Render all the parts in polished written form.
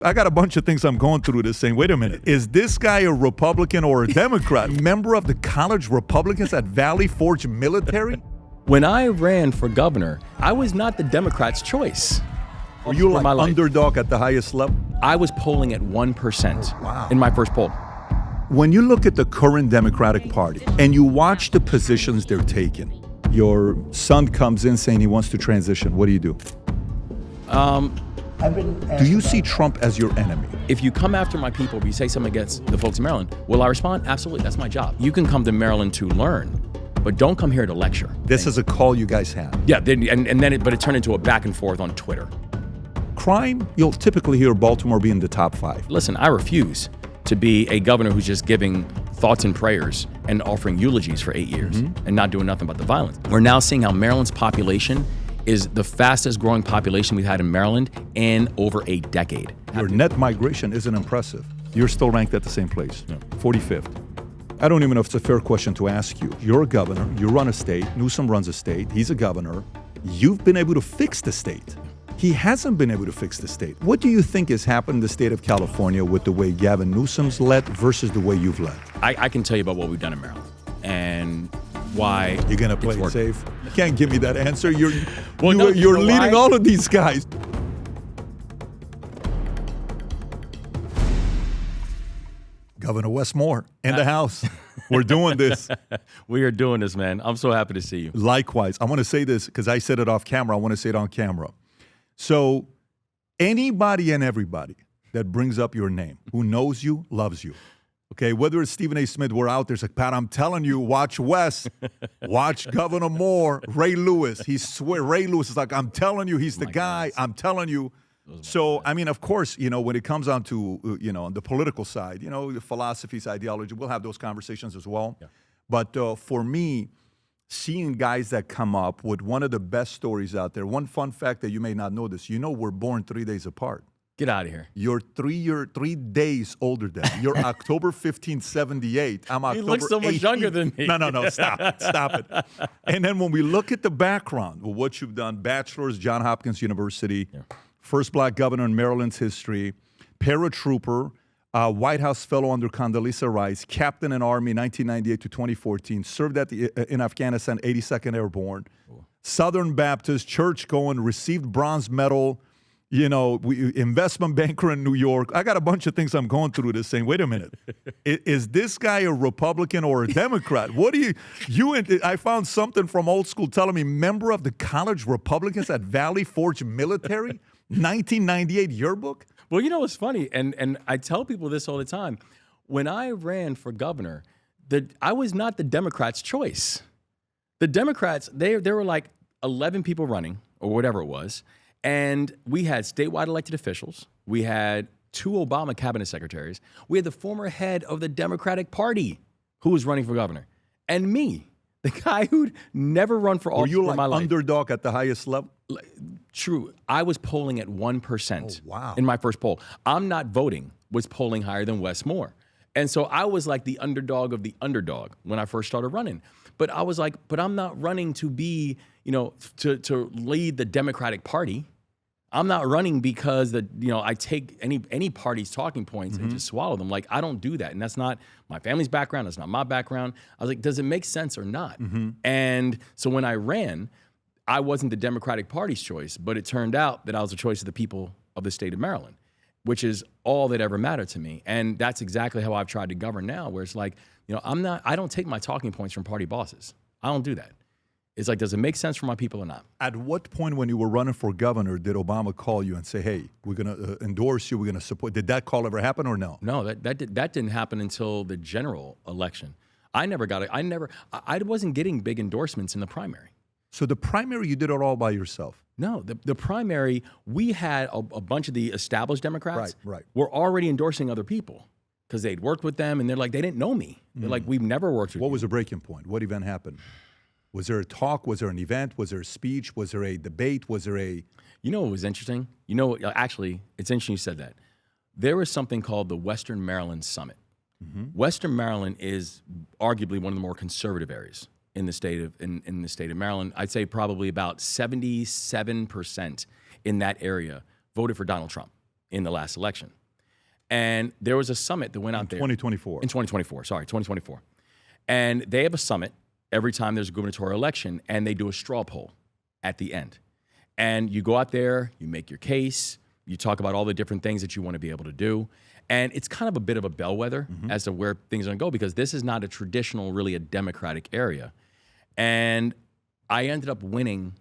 I got a bunch of things I'm going through this saying, wait a minute, is this guy a Republican or a Democrat? Member of the college Republicans at Valley Forge Military? When I ran for governor, I was not the Democrats' choice. Were you like underdog at the highest level? I was polling at 1% in my first poll. When you look at the current Democratic Party and you watch the positions they're taking, your son comes in saying he wants to transition. What do you do? Do you see Trump as your enemy? If you come after my people, if you say something against the folks in Maryland, will I respond? Absolutely. That's my job. You can come to Maryland to learn, but don't come here to lecture. This is a call you guys have. Yeah, but it turned into a back and forth on Twitter. Crime, you'll typically hear Baltimore be in the top 5. Listen, I refuse to be a governor who's just giving thoughts and prayers and offering eulogies for 8 years and not doing nothing about the violence. We're now seeing how Maryland's population is the fastest growing population we've had in Maryland in over a decade. Your net migration isn't impressive. You're still ranked at the same place, 45th. I don't even know if it's a fair question to ask you. You're a governor, you run a state, Newsom runs a state, he's a governor. You've been able to fix the state. He hasn't been able to fix the state. What do you think has happened in the state of California with the way Gavin Newsom's led versus the way you've led? I can tell you about what we've done in Maryland and why. You're going to play it safe? You can't give me that answer. You're leading all of these guys. Governor Wes Moore in the house. We're doing this. We are doing this, man. I'm so happy to see you. Likewise. I want to say this because I said it off camera. I want to say it on camera. So anybody and everybody that brings up your name, who knows you, loves you. Okay, whether it's Stephen A. Smith, we're out there. It's like, Pat, I'm telling you, watch Wes, watch Governor Moore, Ray Lewis. Ray Lewis is like, I'm telling you, he's the guy. I'm telling you. So, I mean, of course, when it comes on to, on the political side, the philosophies, ideology, we'll have those conversations as well. Yeah. But for me, seeing guys that come up with one of the best stories out there, one fun fact that you may not know this, we're born 3 days apart. Get out of here. You're 3 days older than me. You're October 15, 78. I'm October 18. You look so much younger than me. No, stop it. And then when we look at the background, well, what you've done, bachelor's, Johns Hopkins University, first black governor in Maryland's history, paratrooper, White House fellow under Condoleezza Rice, captain in Army 1998 to 2014, served in Afghanistan, 82nd Airborne, Southern Baptist, church-going, received bronze medal, investment banker in New York. I got a bunch of things I'm going through this saying, wait a minute, is this guy a Republican or a Democrat? What do I found something from old school telling me member of the college Republicans at Valley Forge Military, 1998 yearbook? Well, what's funny, and I tell people this all the time. When I ran for governor, I was not the Democrats' choice. The Democrats, there were like 11 people running, or whatever it was, and we had statewide elected officials. We had 2 Obama cabinet secretaries. We had the former head of the Democratic Party who was running for governor, and me, the guy who'd never run for office in my life. Were you underdog at the highest level? True. I was polling at 1% in my first poll. I'm not voting was polling higher than Wes Moore. And so I was like the underdog of the underdog when I first started running. But I was like, I'm not running to be, to lead the Democratic Party. I'm not running because I take any party's talking points and just swallow them. Like, I don't do that. And that's not my family's background. That's not my background. I was like, does it make sense or not? And so when I ran, I wasn't the Democratic Party's choice, but it turned out that I was the choice of the people of the state of Maryland, which is all that ever mattered to me. And that's exactly how I've tried to govern now, where it's like, I don't take my talking points from party bosses. I don't do that. It's like, does it make sense for my people or not? At what point when you were running for governor did Obama call you and say, hey, we're going to endorse you, we're going to support? Did that call ever happen or no? No, that didn't happen until the general election. I wasn't getting big endorsements in the primary. So the primary, you did it all by yourself? No, the primary, we had a bunch of the established Democrats were already endorsing other people because they'd worked with them, and they're like, they didn't know me. They're like, we've never worked with you. What was the breaking point? What event happened? Was there a talk? Was there an event? Was there a speech? Was there a debate? Was there a... What was interesting? Actually, it's interesting you said that. There was something called the Western Maryland Summit. Western Maryland is arguably one of the more conservative areas in the state of Maryland. I'd say probably about 77% in that area voted for Donald Trump. in the last election. And there was a summit that went out there. 2024. In 2024, sorry, 2024. And they have a summit every time there's a gubernatorial election, and they do a straw poll at the end. And you go out there, you make your case, you talk about all the different things that you want to be able to do. And it's kind of a bit of a bellwether as to where things are going to go, because this is not a traditional, really a Democratic area. And I ended up winning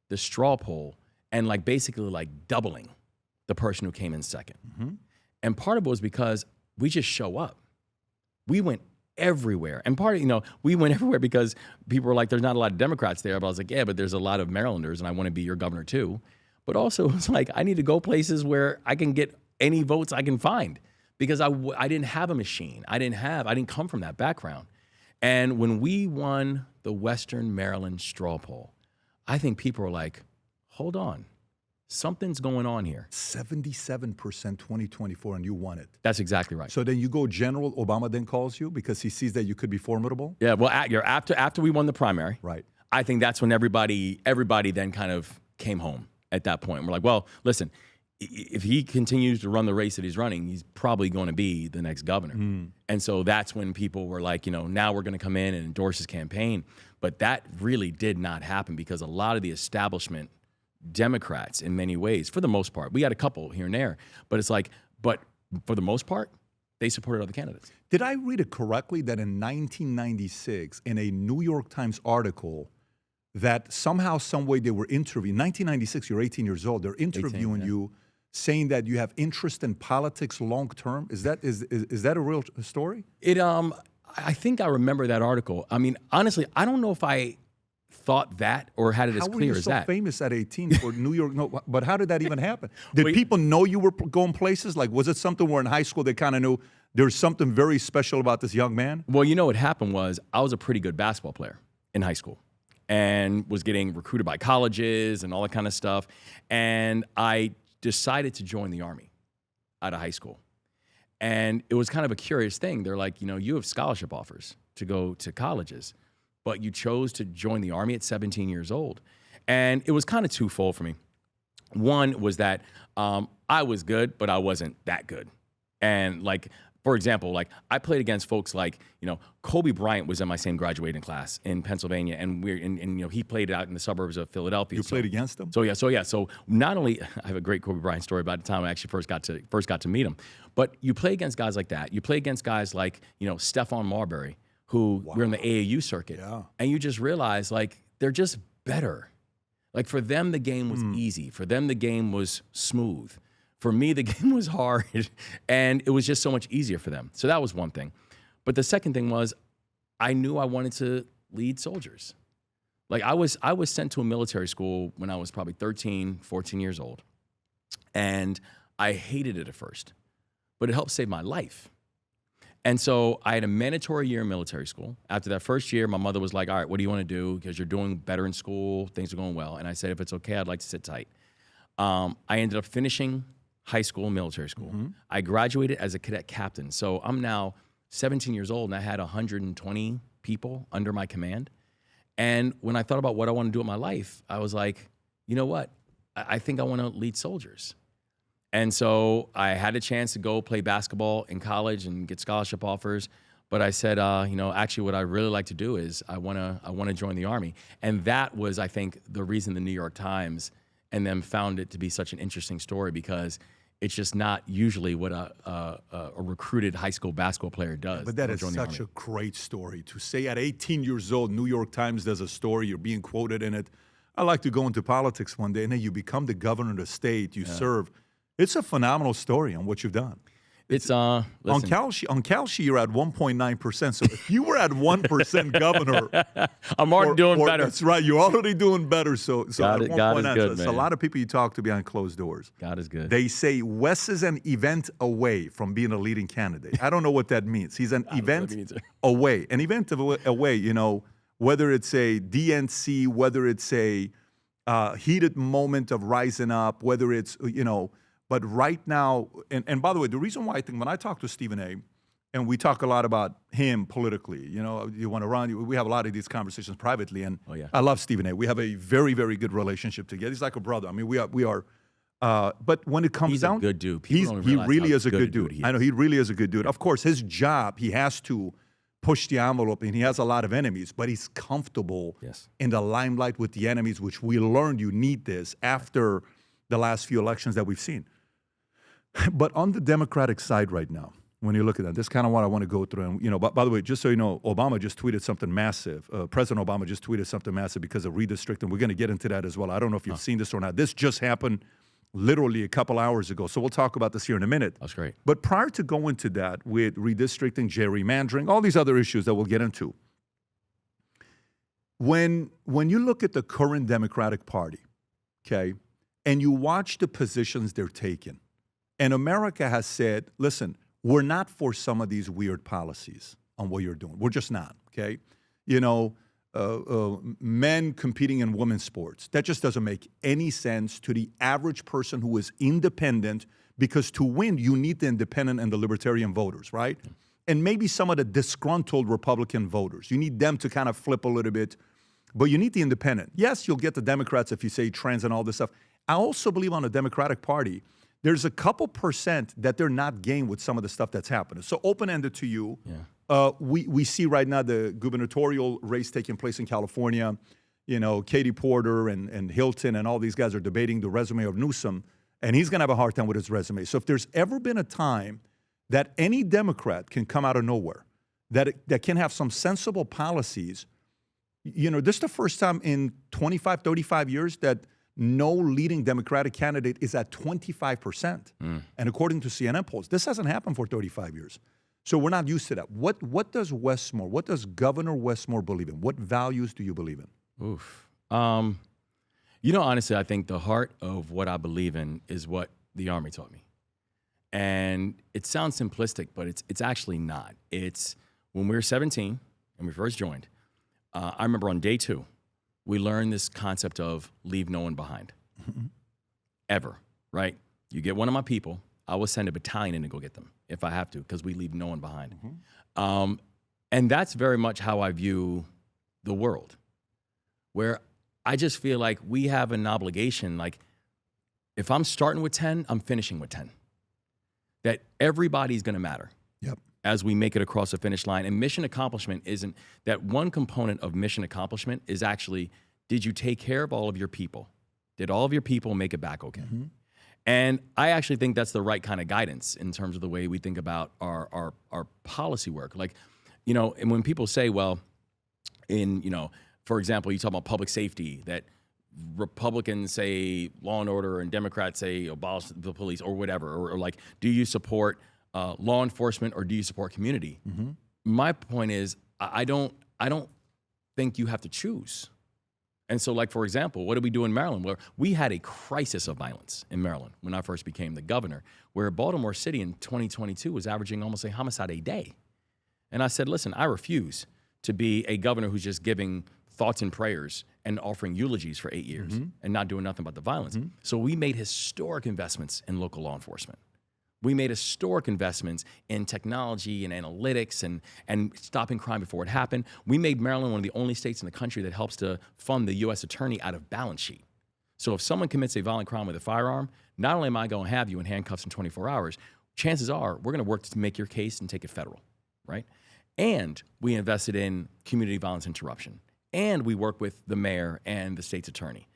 the straw poll and basically doubling the person who came in second. And part of it was because we just show up. We went everywhere. And part of, we went everywhere because people were like, there's not a lot of Democrats there. But I was like, yeah, but there's a lot of Marylanders and I want to be your governor too. But also it's like, I need to go places where I can get any votes I can find, because I didn't have a machine. I didn't come from that background. And when we won the Western Maryland straw poll, I think people were like, hold on. Something's going on here. 77% 2024, and you won it. That's exactly right. So then you go general. Obama then calls you because he sees that you could be formidable. Yeah. Well, after we won the primary, right? I think that's when everybody then kind of came home at that point. We're like, well, listen, if he continues to run the race that he's running, he's probably going to be the next governor. And so that's when people were like, now we're going to come in and endorse his campaign. But that really did not happen, because a lot of the establishment Democrats, in many ways, for the most part, we had a couple here and there, but but for the most part, they supported other candidates. Did I read it correctly that in 1996, in a New York Times article, that somehow, some way they were interviewing, 1996, you're 18 years old, they're interviewing you, saying that you have interest in politics long term? Is that a real story? I think I remember that article. I mean, honestly, I don't know if I thought that or had it as clear as that. How were you so famous at 18 for New York? No, but how did that even happen? Did people know you were going places? Was it something where in high school they kind of knew there's something very special about this young man? Well, what happened was I was a pretty good basketball player in high school and was getting recruited by colleges and all that kind of stuff. And I decided to join the Army out of high school. And it was kind of a curious thing. They're like, you have scholarship offers to go to colleges, but you chose to join the Army at 17 years old. And it was kind of twofold for me. One was that I was good, but I wasn't that good. And for example, I played against folks Kobe Bryant was in my same graduating class in Pennsylvania, and he played out in the suburbs of Philadelphia. You played against him? So not only I have a great Kobe Bryant story about the time I actually first got to meet him, but you play against guys like that. You play against guys like Stephon Marbury, who were in the AAU circuit, and you just realize they're just better. For them, the game was easy. For them, the game was smooth. For me, the game was hard, and it was just so much easier for them. So that was one thing. But the second thing was, I knew I wanted to lead soldiers. I was sent to a military school when I was probably 13, 14 years old. And I hated it at first, but it helped save my life. And so I had a mandatory year in military school. After that first year, my mother was like, all right, what do you want to do? Because you're doing better in school, things are going well. And I said, if it's okay, I'd like to sit tight. I ended up finishing high school and military school. I graduated as a cadet captain. So I'm now 17 years old and I had 120 people under my command. And when I thought about what I want to do in my life, I was like, you know what? I think I want to lead soldiers. And so I had a chance to go play basketball in college and get scholarship offers. But I said, actually what I really like to do is I want to join the Army. And that was, I think, the reason the New York Times and them found it to be such an interesting story, because it's just not usually what a recruited high school basketball player does. But that is such a great story. To say at 18 years old, New York Times does a story, you're being quoted in it. I like to go into politics one day, and then you become the governor of the state, you serve. It's a phenomenal story on what you've done. It's on Calshi, you're at 1.9%. So if you were at 1% governor, I'm already doing better. That's right. You're already doing better. So God is good, man. A lot of people you talk to behind closed doors. God is good. They say Wes is an event away from being a leading candidate. I don't know what that means. He's an event away. An event away. Whether it's a DNC, whether it's a heated moment of rising up, whether it's But right now, and by the way, the reason why I think when I talk to Stephen A., and we talk a lot about him politically, you want to run, we have a lot of these conversations privately, and I love Stephen A. We have a very, very good relationship together. He's like a brother. I mean, we are But when it comes He's down, a good dude. he realize really how is a good dude. he I know is. he really is a good dude. Of course, his job, he has to push the envelope, and he has a lot of enemies, but he's comfortable Yes. in the limelight with the enemies, which we learned you need this after the last few elections that we've seen. But on the Democratic side right now, when you look at that, this is kind of what I want to go through. And, you know, by the way, just so you know, Obama just tweeted something massive. President Obama just tweeted something massive because of redistricting. We're going to get into that as well. I don't know if you've seen this or not. This just happened literally a couple hours ago. So we'll talk about this here in a minute. That's great. But prior to going to that with redistricting, gerrymandering, all these other issues that we'll get into, when you look at the current Democratic Party, okay, and you watch the positions they're taking, and America has said, listen, we're not for some of these weird policies on what you're doing. We're just not, okay? You know, men competing in women's sports. That just doesn't make any sense to the average person who is independent, because to win, you need the independent and the libertarian voters, right? And maybe some of the disgruntled Republican voters. You need them to kind of flip a little bit, but you need the independent. Yes, you'll get the Democrats if you say trans and all this stuff. I also believe on the Democratic Party, there's a couple percent that they're not game with some of the stuff that's happening. So open-ended to you. Yeah. We see right now the gubernatorial race taking place in California. You know, Katie Porter and Hilton and all these guys are debating the resume of Newsom, and he's going to have a hard time with his resume. So if there's ever been a time that any Democrat can come out of nowhere, that can have some sensible policies, you know, this is the first time in 25, 35 years that no leading Democratic candidate is at 25%. And according to CNN polls, this hasn't happened for 35 years. So we're not used to that. What does Wes Moore, what does Governor Wes Moore believe in? What values do you believe in? Oof. You know, honestly, I think the heart of what I believe in is what the Army taught me. And it sounds simplistic, but it's actually not. It's when we were 17 and we first joined, I remember on day 2, we learned this concept of leave no one behind. Ever, right? You get one of my people, I will send a battalion in to go get them if I have to, because we leave no one behind. And that's very much how I view the world, where I just feel like we have an obligation, like if I'm starting with 10, I'm finishing with 10. That everybody's gonna matter. Yep. As we make it across the finish line. And mission accomplishment isn't, that one component of mission accomplishment is actually, did you take care of all of your people? Did all of your people make it back okay? And I actually think that's the right kind of guidance in terms of the way we think about our policy work. Like, you know, and when people say, well, in, you know, for example, you talk about public safety, that Republicans say law and order and Democrats say abolish the police or whatever, or like, do you support law enforcement or do you support community? My point is, I don't think you have to choose. And so, like, for example, what did we do in Maryland? Where we had a crisis of violence in Maryland when I first became the governor, where Baltimore City in 2022 was averaging almost a homicide a day. And I said, listen, I refuse to be a governor who's just giving thoughts and prayers and offering eulogies for 8 years and not doing nothing about the violence. So we made historic investments in local law enforcement. We made historic investments in technology and analytics and stopping crime before it happened. We made Maryland one of the only states in the country that helps to fund the U.S. attorney out of balance sheet. So if someone commits a violent crime with a firearm, not only am I going to have you in handcuffs in 24 hours, chances are we're going to work to make your case and take it federal, right? And we invested in community violence interruption. And we work with the mayor and the state's attorney.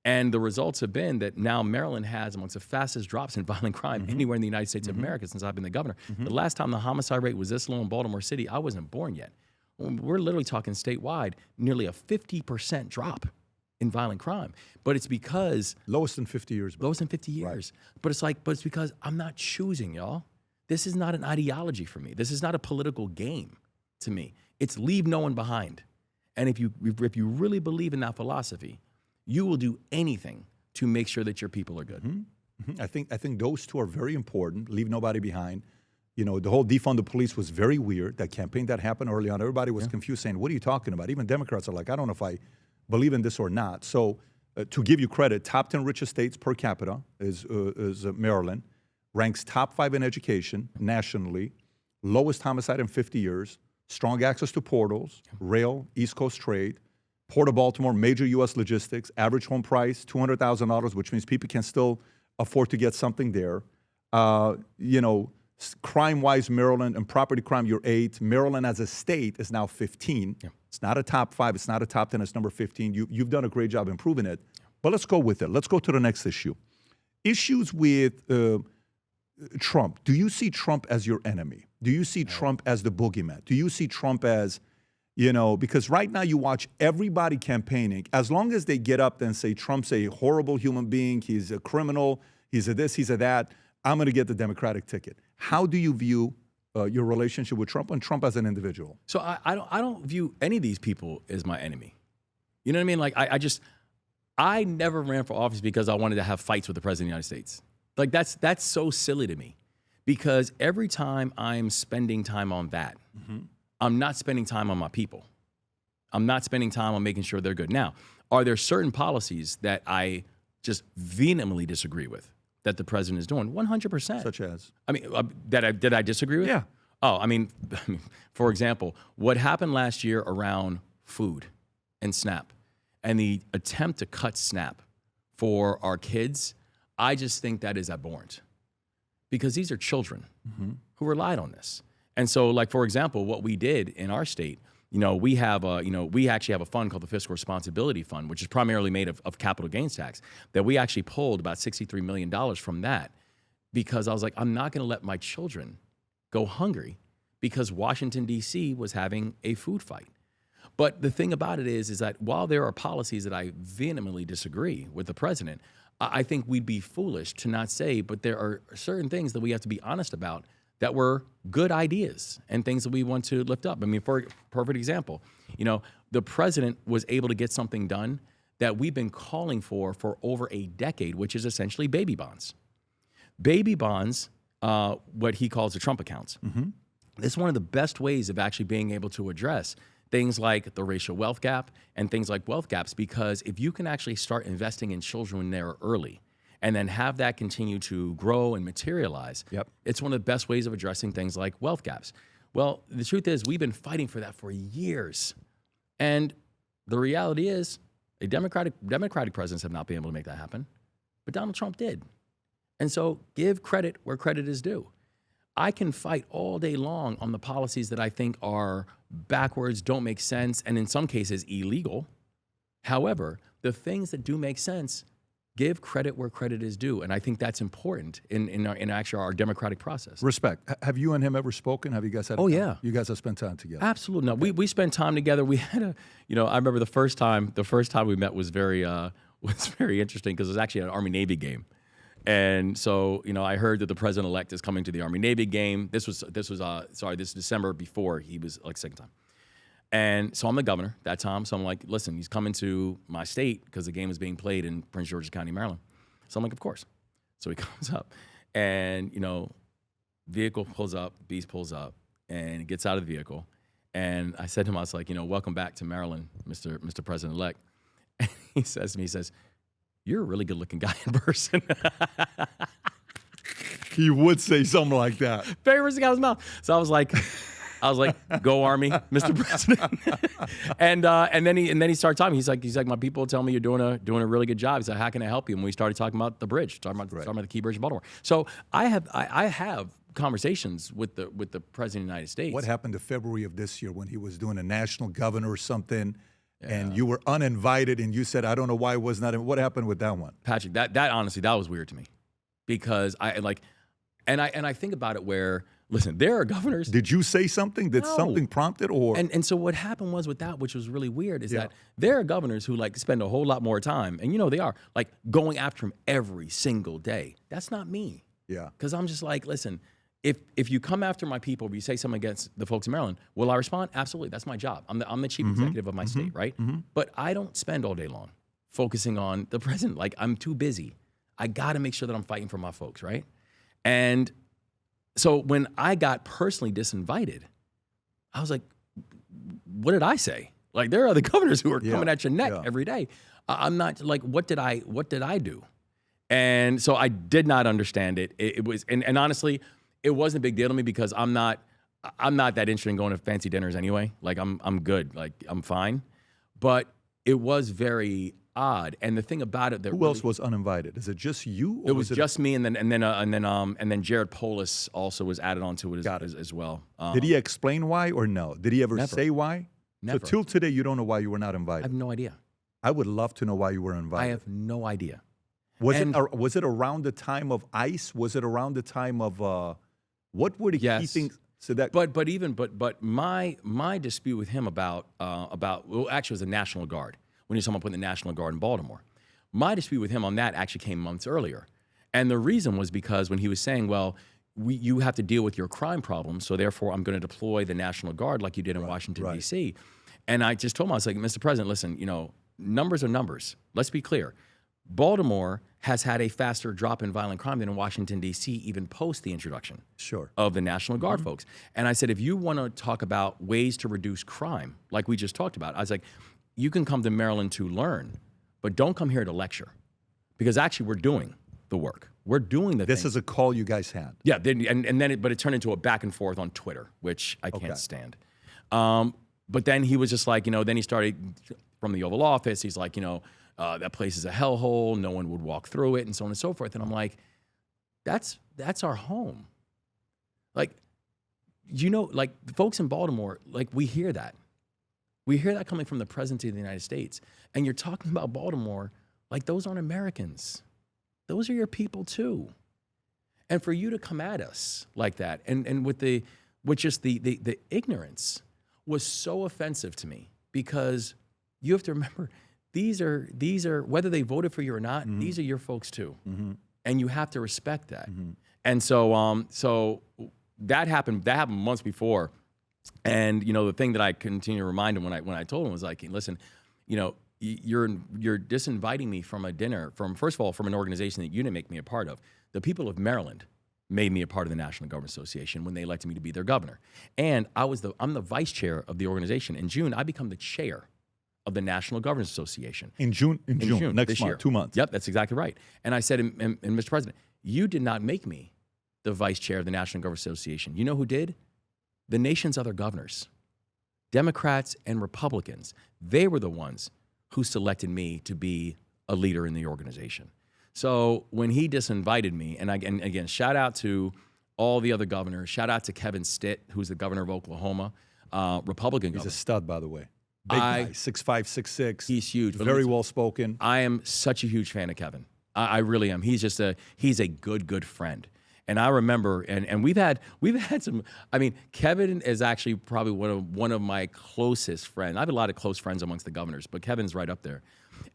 And the results have been that now Maryland has amongst the fastest drops in violent crime anywhere in the United States of America since I've been the governor. The last time the homicide rate was this low in Baltimore City, I wasn't born yet. We're literally talking statewide, nearly a 50% drop in violent crime. But it's because... Lowest in 50 years. Lowest in 50 years. Right. But it's because I'm not choosing, y'all. This is not an ideology for me. This is not a political game to me. It's leave no one behind. And if you really believe in that philosophy, you will do anything to make sure that your people are good. I think those two are very important. Leave nobody behind. You know, the whole defund the police was very weird. That campaign that happened early on, everybody was confused, saying, "What are you talking about?" Even Democrats are like, "I don't know if I believe in this or not." So, to give you credit, top 10 richest states per capita is Maryland, ranks top 5 in education nationally, lowest homicide in 50 years. Strong access to portals, rail, East Coast trade, Port of Baltimore, major U.S. logistics, average home price, $200,000, which means people can still afford to get something there. Crime-wise, Maryland and property crime, you're 8. Maryland as a state is now 15. Yeah. It's not a top 5. It's not a top 10. It's number 15. You've done a great job improving it. But let's go with it. Let's go to the next issue. Issues with Trump. Do you see Trump as your enemy? Do you see Trump as the boogeyman? Do you see Trump as, because right now you watch everybody campaigning. As long as they get up and say Trump's a horrible human being, he's a criminal, he's a this, he's a that, I'm going to get the Democratic ticket. How do you view your relationship with Trump and Trump as an individual? So I don't view any of these people as my enemy. You know what I mean? Like I never ran for office because I wanted to have fights with the president of the United States. Like that's so silly to me, because every time I'm spending time on that, I'm not spending time on my people. I'm not spending time on making sure they're good. Now, are there certain policies that I just vehemently disagree with that the president is doing? 100%. Such as? I mean, did I disagree with? Yeah. Oh, I mean, for example, what happened last year around food and SNAP and the attempt to cut SNAP for our kids, I just think that is abhorrent, because these are children who relied on this. And so, like, for example, what we did in our state, we actually have a fund called the Fiscal Responsibility Fund, which is primarily made of capital gains tax, that we actually pulled about $63 million from that, because I was like, I'm not going to let my children go hungry because Washington, D.C. was having a food fight. But the thing about it is that while there are policies that I vehemently disagree with the president, I think we'd be foolish to not say, but there are certain things that we have to be honest about that were good ideas and things that we want to lift up. I mean, for a perfect example, the president was able to get something done that we've been calling for over a decade, which is essentially baby bonds. Baby bonds, what he calls the Trump accounts. This is one of the best ways of actually being able to address things like the racial wealth gap and things like wealth gaps, because if you can actually start investing in children when they're early and then have that continue to grow and materialize, it's one of the best ways of addressing things like wealth gaps. Well, the truth is we've been fighting for that for years. And the reality is Democratic presidents have not been able to make that happen, but Donald Trump did. And so give credit where credit is due. I can fight all day long on the policies that I think are backwards, don't make sense, and in some cases illegal. However, the things that do make sense, give credit where credit is due. And I think that's important in actually our democratic process. Respect. Have you and him ever spoken? Have you guys had yeah. You guys have spent time together? Absolutely. No, we spent time together. We had I remember the first time we met was very interesting, because it was actually an Army-Navy game. And so, I heard that the president-elect is coming to the Army-Navy game. This was December before he was second time. And so I'm the governor that time. So I'm like, listen, he's coming to my state because the game is being played in Prince George's County, Maryland. So I'm like, of course. So he comes up and, vehicle pulls up, Beast pulls up, and he gets out of the vehicle. And I said to him, I was like, welcome back to Maryland, Mr. President-elect. And he says to me, you're a really good-looking guy in person. He would say something like that. Very first thing out of his mouth. So I was like, go Army, Mr. President. and then he started talking. He's like, my people tell me you're doing a really good job. He said, how can I help you? And we started talking about the bridge, talking about the key bridge in Baltimore. So I have conversations with the president of the United States. What happened to February of this year when he was doing a national governor or something? And you were uninvited, and you said, I don't know why it was not. What happened with that one? Patrick, that honestly, that was weird to me, because I think about it where, listen, there are governors. Did you say something? Did something prompt it? Or and so what happened was with that, which was really weird, is that there are governors who spend a whole lot more time, and they are going after him every single day. That's not me. Yeah. Because I'm just like, listen, if you come after my people, if you say something against the folks in Maryland, will I respond? Absolutely. That's my job. I'm the chief executive of my state, right? But I don't spend all day long focusing on the president. I'm too busy. I got to make sure that I'm fighting for my folks, right? And so when I got personally disinvited, I was like, what did I say? There are other governors who are coming at your neck every day. I'm not what did I do? And so I did not understand it. It was, and honestly, it wasn't a big deal to me, because I'm not that interested in going to fancy dinners anyway. I'm good. I'm fine. But it was very odd. And the thing about it that who else was uninvited? Is it just you? Or it was just me, and then Jared Polis also was added onto it as well. Did he explain why or no? Did he ever say why? Never. So till today, you don't know why you were not I invited. have no idea. I would love to know why you were invited. I have no idea. Was it around the time of ICE? Was it around the time of what were the key things? So that, but my dispute with him about well, actually it was the National Guard when he was talking about putting the National Guard in Baltimore. My dispute with him on that actually came months earlier, and the reason was because when he was saying, well, you have to deal with your crime problem, so therefore I'm going to deploy the National Guard like you did in Washington D.C. And I just told him, I was like, Mr. President, listen, numbers are numbers. Let's be clear. Baltimore has had a faster drop in violent crime than in Washington, D.C., even post the introduction of the National Guard folks. And I said, if you want to talk about ways to reduce crime, like we just talked about, I was like, you can come to Maryland to learn, but don't come here to lecture. Because actually, we're doing the work. We're doing the This is a call you guys had. Yeah, but it turned into a back and forth on Twitter, which I can't stand. But then he was just like, then he started from the Oval Office. He's like, that place is a hellhole. No one would walk through it, and so on and so forth. And I'm like, that's our home. Like, like the folks in Baltimore, like we hear that. We hear that coming from the President of the United States. And you're talking about Baltimore like those aren't Americans. Those are your people too. And for you to come at us like that, and with just the ignorance was so offensive to me, because you have to remember, these are whether they voted for you or not, these are your folks too. And you have to respect that. And so that happened months before. And the thing that I continue to remind him when I told him was like, listen, you're disinviting me from a dinner first of all, from an organization that you didn't make me a part of. The people of Maryland made me a part of the National Government Association when they elected me to be their governor. And I'm the vice chair of the organization. In June, I become the chair of the National Governors Association. In June, next month, 2 months. Yep, that's exactly right. And I said, and Mr. President, you did not make me the vice chair of the National Governors Association. You know who did? The nation's other governors, Democrats and Republicans. They were the ones who selected me to be a leader in the organization. So when he disinvited me, and again, shout out to all the other governors, shout out to Kevin Stitt, who's the governor of Oklahoma, Republican governor. He's a stud, by the way. Big guy, 6'5", 6'6". He's huge. Very well spoken. I am such a huge fan of Kevin. I really am. He's a good friend. And I remember, and we've had some. I mean, Kevin is actually probably one of my closest friends. I have a lot of close friends amongst the governors, but Kevin's right up there.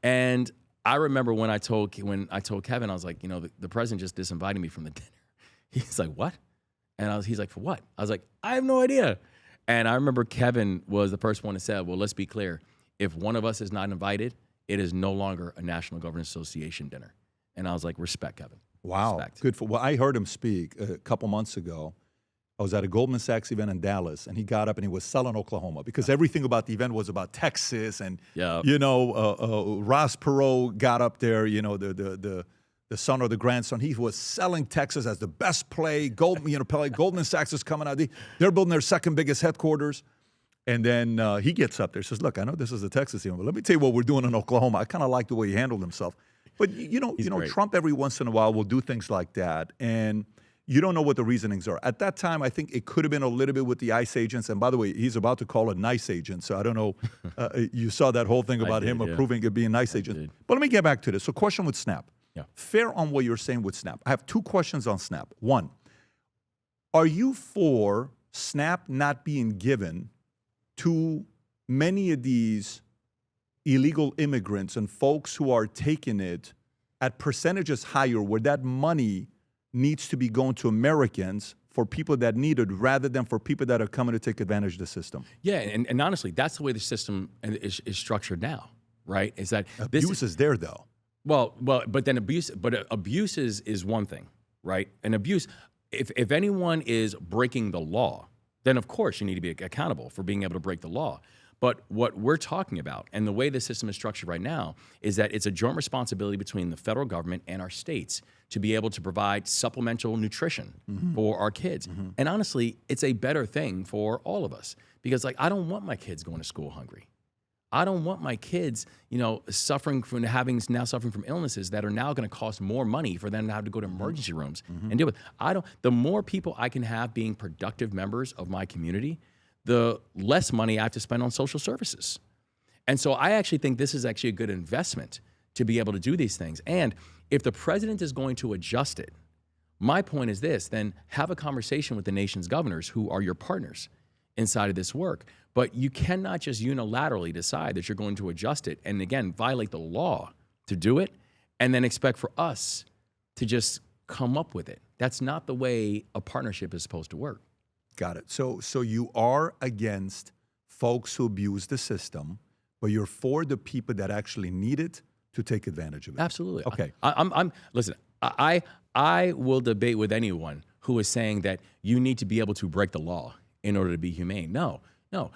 And I remember when I told Kevin, I was like, the president just disinvited me from the dinner. He's like, what? And he's like, for what? I was like, I have no idea. And I remember Kevin was the first one that said, well, let's be clear. If one of us is not invited, it is no longer a National Governors Association dinner. And I was like, respect, Kevin. Wow. Respect. Good. Well, I heard him speak a couple months ago. I was at a Goldman Sachs event in Dallas, and he got up and he was selling Oklahoma, because everything about the event was about Texas. And, Ross Perot got up there, the son or the grandson. He was selling Texas as the best play. Goldman Sachs is coming out. They're building their second biggest headquarters. And then he gets up there and says, look, I know this is the Texas event, but let me tell you what we're doing in Oklahoma. I kind of like the way he handled himself. But, Trump every once in a while will do things like that, and you don't know what the reasonings are. At that time, I think it could have been a little bit with the ICE agents. And by the way, he's about to call a nice agent, so I don't know. You saw that whole thing about him approving it being a nice agent. But let me get back to this. So question with SNAP. Yeah. Fair on what you're saying with SNAP. I have two questions on SNAP. One, are you for SNAP not being given to many of these illegal immigrants and folks who are taking it at percentages higher, where that money needs to be going to Americans for people that need it, rather than for people that are coming to take advantage of the system? Yeah, and honestly, that's the way the system is structured now, right? Is that abuse is there, though? Well, but then abuse is one thing, right? And abuse, if anyone is breaking the law, then of course you need to be accountable for being able to break the law. But what we're talking about, and the way the system is structured right now, is that it's a joint responsibility between the federal government and our states to be able to provide supplemental nutrition for our kids. And honestly, it's a better thing for all of us, because I don't want my kids going to school hungry. I don't want my kids, suffering from illnesses that are now going to cost more money for them to have to go to emergency rooms and deal with. The more people I can have being productive members of my community, the less money I have to spend on social services. And so I actually think this is actually a good investment to be able to do these things. And if the president is going to adjust it, my point is this, then have a conversation with the nation's governors who are your partners inside of this work. But you cannot just unilaterally decide that you're going to adjust it and, again, violate the law to do it and then expect for us to just come up with it. That's not the way a partnership is supposed to work. Got it. So you are against folks who abuse the system, but you're for the people that actually need it to take advantage of it. Absolutely. Okay. Listen, I will debate with anyone who is saying that you need to be able to break the law in order to be humane. No,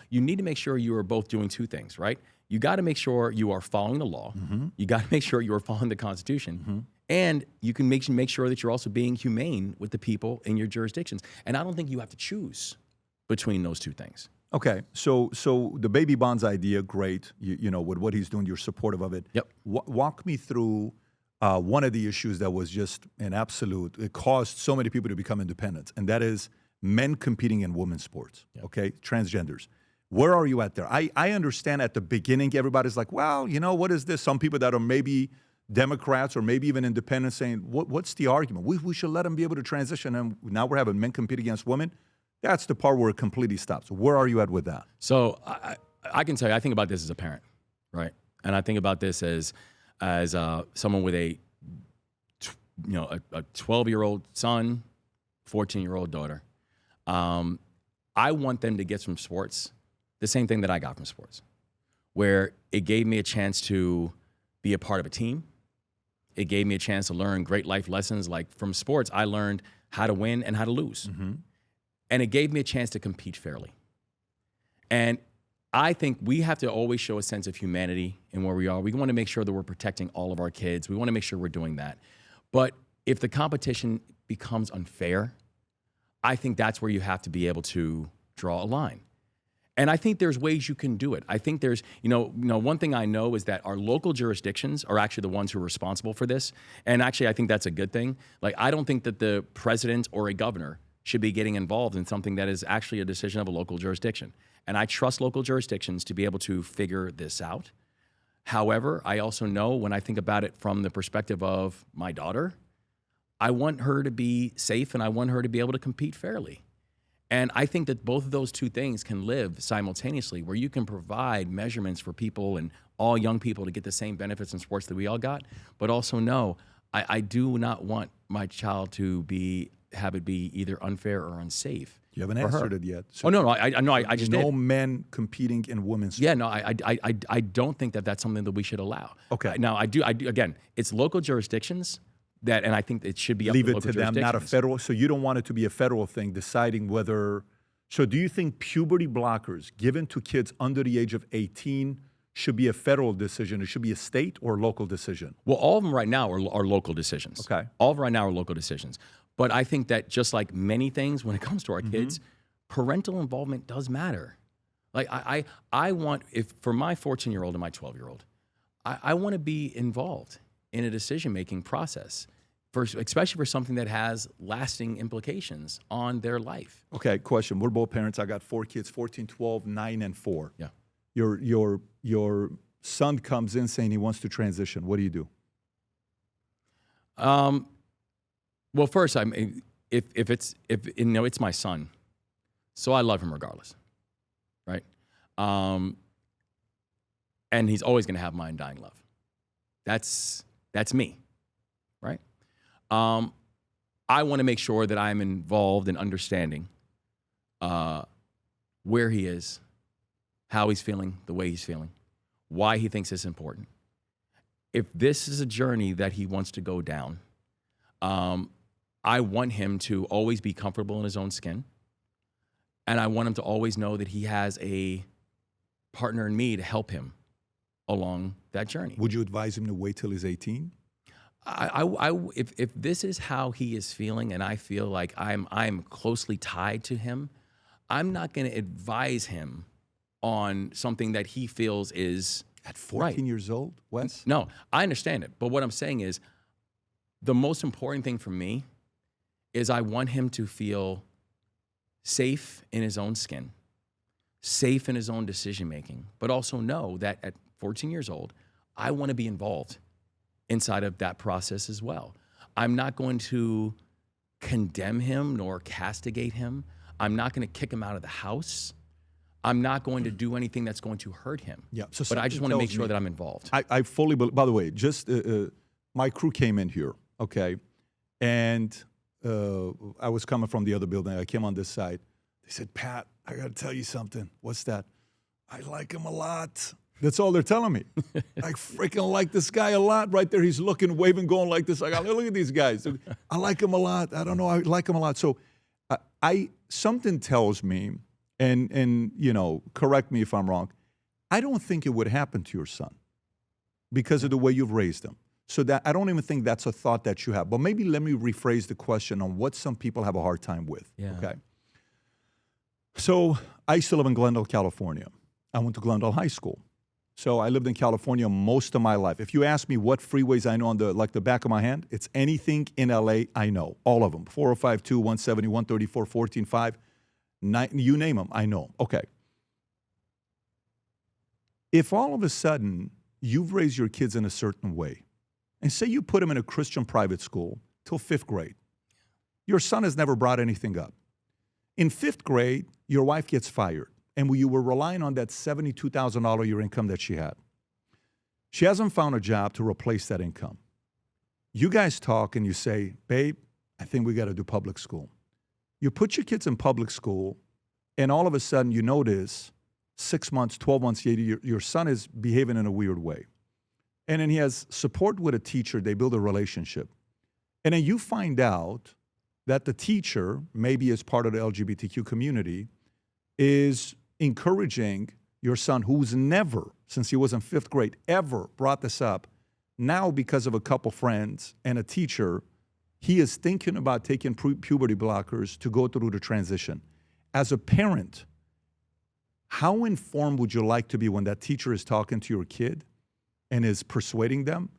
you need to make sure you are both doing two things, right? You got to make sure you are following the law. You got to make sure you are following the Constitution. And you can make sure that you're also being humane with the people in your jurisdictions. And I don't think you have to choose between those two things. Okay, so the baby bonds idea, great. With what he's doing, you're supportive of it. Yep. Walk me through one of the issues that was just an absolute, it caused so many people to become independent, and that is men competing in women's sports, okay? Transgenders. Where are you at there? I understand at the beginning, everybody's like, well, what is this? Some people that are maybe Democrats or maybe even independents saying, what's the argument? We should let them be able to transition, and now we're having men compete against women. That's the part where it completely stops. Where are you at with that? So I can tell you, I think about this as a parent, right? And I think about this as someone with a 12-year-old son, 14-year-old daughter. I want them to get from sports the same thing that I got from sports, where it gave me a chance to be a part of a team. It gave me a chance to learn great life lessons. Like from sports, I learned how to win and how to lose. And it gave me a chance to compete fairly. And I think we have to always show a sense of humanity in where we are. We want to make sure that we're protecting all of our kids. We want to make sure we're doing that. But if the competition becomes unfair, I think that's where you have to be able to draw a line. And I think there's ways you can do it. I think there's, one thing I know is that our local jurisdictions are actually the ones who are responsible for this. And actually, I think that's a good thing. Like, I don't think that the president or a governor should be getting involved in something that is actually a decision of a local jurisdiction. And I trust local jurisdictions to be able to figure this out. However, I also know when I think about it from the perspective of my daughter, I want her to be safe and I want her to be able to compete fairly. And I think that both of those two things can live simultaneously, where you can provide measurements for people and all young people to get the same benefits in sports that we all got, but also know I do not want my child to have it be either unfair or unsafe. You haven't answered it yet. So I just did. No men competing in women's sports. Yeah, no, I don't think that that's something that we should allow. Okay. Now, I do, again, it's local jurisdictions and I think it should be up to local jurisdictions. Leave it to them, not a federal. So you don't want it to be a federal thing, deciding whether. So do you think puberty blockers given to kids under the age of 18 should be a federal decision? It should be a state or local decision? Well, all of them right now are local decisions. Okay. All of them right now are local decisions. But I think that just like many things when it comes to our kids, parental involvement does matter. Like I want, for my 14-year-old and my 12-year-old, I want to be involved in a decision-making process, especially for something that has lasting implications on their life. Okay, question. We're both parents. I got 4 kids, 14, 12, 9, and 4. Yeah. Your son comes in saying he wants to transition. What do you do? Well, first, it's my son, so I love him regardless, right? And he's always going to have my undying love. That's me, right? I want to make sure that I'm involved in understanding where he is, how he's feeling, the way he's feeling, why he thinks it's important. If this is a journey that he wants to go down, I want him to always be comfortable in his own skin. And I want him to always know that he has a partner in me to help him along that journey. Would you advise him to wait till he's 18? If this is how he is feeling and I feel like I'm closely tied to him, I'm not going to advise him on something that he feels is at 14 years old, Wes? No, I understand it. But what I'm saying is the most important thing for me is I want him to feel safe in his own skin, safe in his own decision-making, but also know that at 14 years old, I want to be involved inside of that process as well. I'm not going to condemn him nor castigate him. I'm not going to kick him out of the house. I'm not going to do anything that's going to hurt him. Yeah. So but I just want to make sure that I'm involved. I fully believe, by the way, just my crew came in here, okay? And I was coming from the other building. I came on this side. They said, Pat, I got to tell you something. What's that? I like him a lot. That's all they're telling me. I freaking like this guy a lot. Right there, he's looking, waving, going like this. I got, look at these guys. I like him a lot. I don't know. I like him a lot. So something tells me, and you know, correct me if I'm wrong, I don't think it would happen to your son because of the way you've raised him. So that I don't even think that's a thought that you have. But maybe let me rephrase the question on what some people have a hard time with. Yeah. Okay. So I used to live in Glendale, California. I went to Glendale High School. So I lived in California most of my life. If you ask me what freeways I know on the back of my hand, it's anything in LA I know, all of them. 4052, 170, 134, 145, you name them, I know them. Okay. If all of a sudden you've raised your kids in a certain way, and say you put them in a Christian private school till 5th grade, your son has never brought anything up. In 5th grade, your wife gets fired. And you were relying on that $72,000 a year income that she had. She hasn't found a job to replace that income. You guys talk and you say, babe, I think we got to do public school. You put your kids in public school, and all of a sudden you notice 6 months, 12 months later, your son is behaving in a weird way. And then he has support with a teacher. They build a relationship. And then you find out that the teacher, maybe as part of the LGBTQ community, is encouraging your son, who's never, since he was in 5th grade, ever brought this up. Now, because of a couple friends and a teacher, he is thinking about taking puberty blockers to go through the transition. As a parent, how informed would you like to be when that teacher is talking to your kid and is persuading them?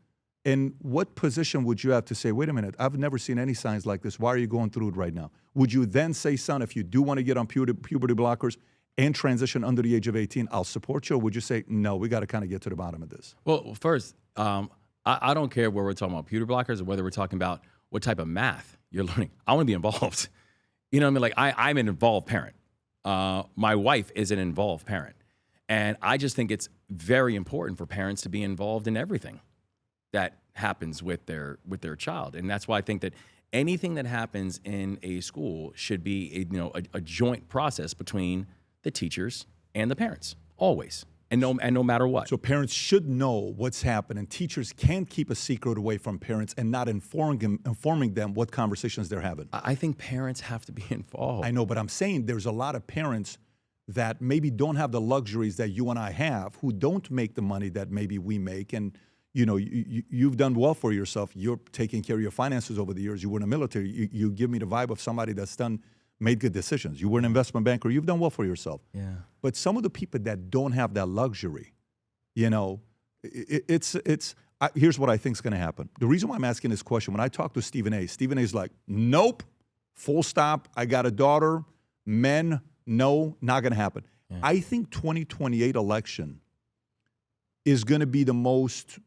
And what position would you have to say, wait a minute, I've never seen any signs like this. Why are you going through it right now? Would you then say, son, if you do want to get on puberty blockers and transition under the age of 18, I'll support you? Or would you say, no, we got to kind of get to the bottom of this? Well, first, I don't care whether we're talking about puberty blockers or whether we're talking about what type of math you're learning. I want to be involved. You know what I mean? Like, I'm an involved parent. My wife is an involved parent. And I just think it's very important for parents to be involved in everything that happens with their child. And that's why I think that anything that happens in a school should be a joint process between the teachers and the parents, always, and no matter what. So parents should know what's happening. Teachers can't keep a secret away from parents and not informing them what conversations they're having. I think parents have to be involved. I know, but I'm saying there's a lot of parents that maybe don't have the luxuries that you and I have, who don't make the money that maybe we make. And you know, you've done well for yourself. You're taking care of your finances over the years. You were in the military. You give me the vibe of somebody that's made good decisions. You were an investment banker. You've done well for yourself. Yeah. But some of the people that don't have that luxury, you know, here's what I think is going to happen. The reason why I'm asking this question, when I talk to Stephen A's like, nope, full stop. I got a daughter. Men, no, not going to happen. Yeah. I think 2028 election is going to be the most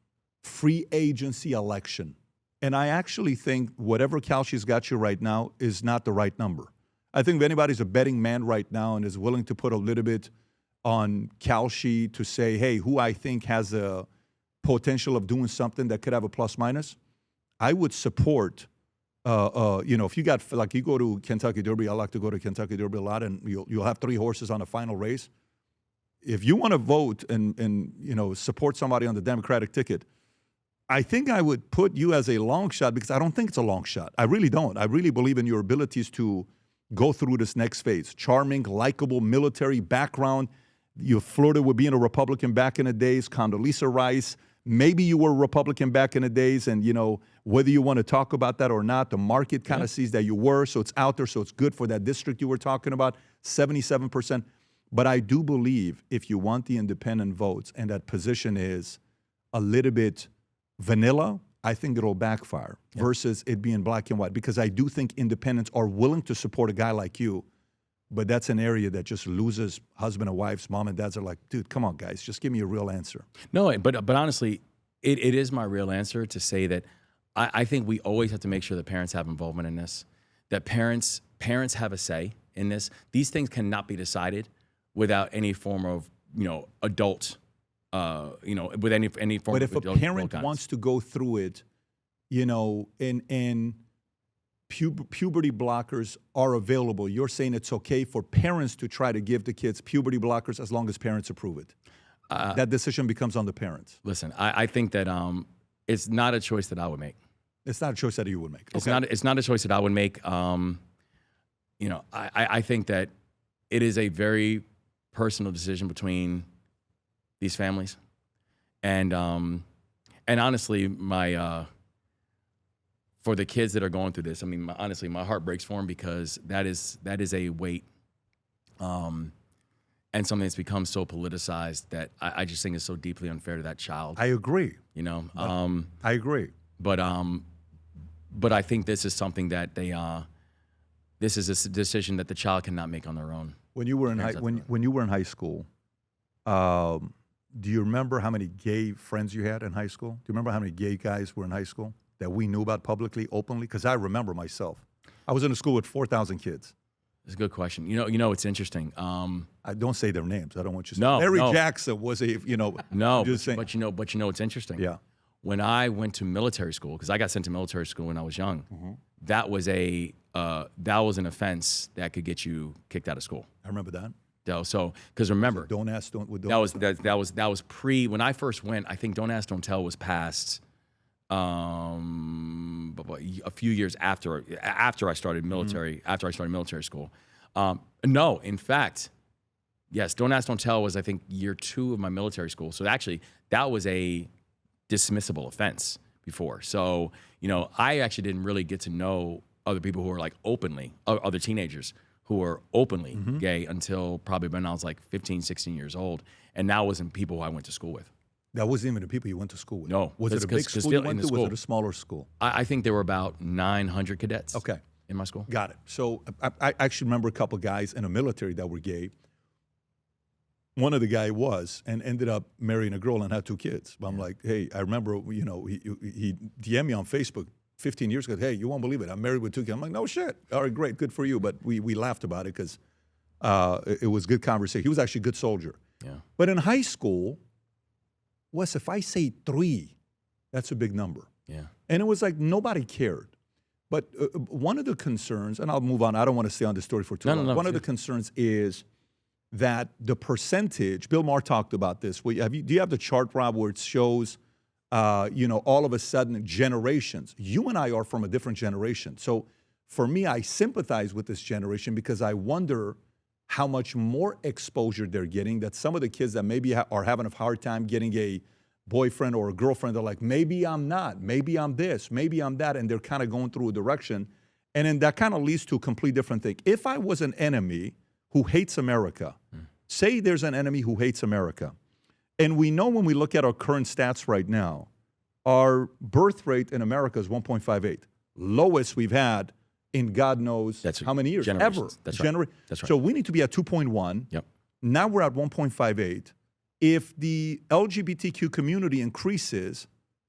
free agency election. And I actually think whatever Kalshi's got you right now is not the right number. I think if anybody's a betting man right now and is willing to put a little bit on Kalshi to say, hey, who I think has a potential of doing something that could have a plus minus, I would support, if you got, like you go to Kentucky Derby, I like to go to Kentucky Derby a lot, and you'll have 3 horses on the final race. If you want to vote and support somebody on the Democratic ticket, I think I would put you as a long shot, because I don't think it's a long shot. I really don't. I really believe in your abilities to go through this next phase. Charming, likable, military background. You flirted with being a Republican back in the days. Condoleezza Rice. Maybe you were a Republican back in the days, and whether you want to talk about that or not, the market kind of sees that you were, so it's out there, so it's good for that district you were talking about, 77%. But I do believe if you want the independent votes and that position is a little bit vanilla, I think it'll backfire versus it being black and white. Because I do think independents are willing to support a guy like you, but that's an area that just loses husband and wives. Mom and dads are like, dude, come on, guys, just give me a real answer. No, but honestly, it is my real answer to say that I think we always have to make sure that parents have involvement in this, that parents have a say in this. These things cannot be decided without any form of, adult, with any form but of adult. But if a parent wants to go through it, and puberty blockers are available, you're saying it's okay for parents to try to give the kids puberty blockers as long as parents approve it. That decision becomes on the parents. Listen, I think that it's not a choice that I would make. It's not a choice that you would make. Okay. It's not a choice that I would make. I think that it is a very personal decision between these families, and honestly, for the kids that are going through this, I mean, honestly, my heart breaks for them because that is a weight, and something that's become so politicized that I just think is so deeply unfair to that child. I agree. I agree. But I think this is something that this is a decision that the child cannot make on their own. When you were in high school, do you remember how many gay friends you had in high school? Do you remember how many gay guys were in high school that we knew about publicly, openly? Because I remember myself. I was in a school with 4,000 kids. It's a good question. It's interesting. I don't say their names. I don't want you to say. No, Larry Jackson was a, No, just saying. but it's interesting. Yeah. When I went to military school, because I got sent to military school when I was young, that was an offense that could get you kicked out of school. I remember that. So, because remember, Don't Ask, Don't that was pre when I first went. I think Don't Ask, Don't Tell was passed a few years after I started military school. No, in fact, yes, Don't Ask, Don't Tell was, I think, year 2 of my military school. So actually, that was a dismissible offense before. So, I actually didn't really get to know other people who were like openly, other teenagers who were openly gay until probably when I was like 15, 16 years old. And that wasn't people who I went to school with. That wasn't even the people you went to school with? No. Was it a big school you went to? Was it a smaller school? I think there were about 900 cadets. Okay. In my school. Got it. So I actually remember a couple guys in the military that were gay. One of the guy was and ended up marrying a girl and had 2 kids. But I'm like, hey, I remember, he DM'd me on Facebook 15 years ago. Hey, you won't believe it. I'm married with 2 kids. I'm like, no shit. All right, great. Good for you. But we laughed about it because it was good conversation. He was actually a good soldier. Yeah. But in high school, Wes, if I say 3, that's a big number. Yeah. And it was like nobody cared. But one of the concerns, and I'll move on. I don't want to stay on this story for too long. One of the concerns is that the percentage, Bill Maher talked about this. Do you have the chart, Rob, where it shows, all of a sudden generations? You and I are from a different generation. So for me, I sympathize with this generation because I wonder how much more exposure they're getting, that some of the kids that maybe are having a hard time getting a boyfriend or a girlfriend, they're like, maybe I'm not, maybe I'm this, maybe I'm that, and they're kind of going through a direction. And then that kind of leads to a complete different thing. If I was an enemy who hates America, say there's an enemy who hates America, and we know when we look at our current stats right now, our birth rate in America is 1.58, lowest we've had in God knows how many years, ever. That's right. That's right. So we need to be at 2.1. Yep. Now we're at 1.58. If the LGBTQ community increases,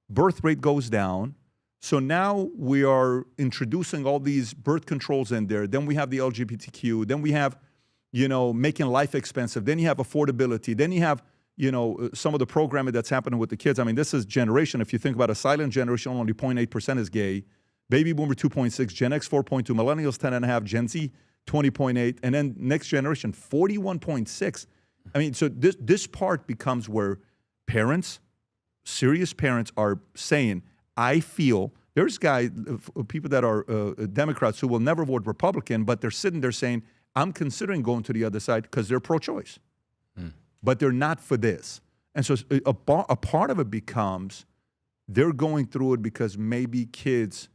birth rate goes down. So now we are introducing all these birth controls in there. Then we have the LGBTQ. Then we have, making life expensive. Then you have affordability. Then you have, some of the programming that's happening with the kids. I mean, this is generation. If you think about a silent generation, only 0.8% is gay. Baby boomer 2.6, Gen X 4.2, millennials 10.5, Gen Z 20.8, and then next generation 41.6. I mean, so this part becomes where parents, serious parents, are saying, I feel there's people that are Democrats who will never vote Republican, but they're sitting there saying, I'm considering going to the other side because they're pro-choice, but they're not for this. And so a part of it becomes they're going through it because maybe kids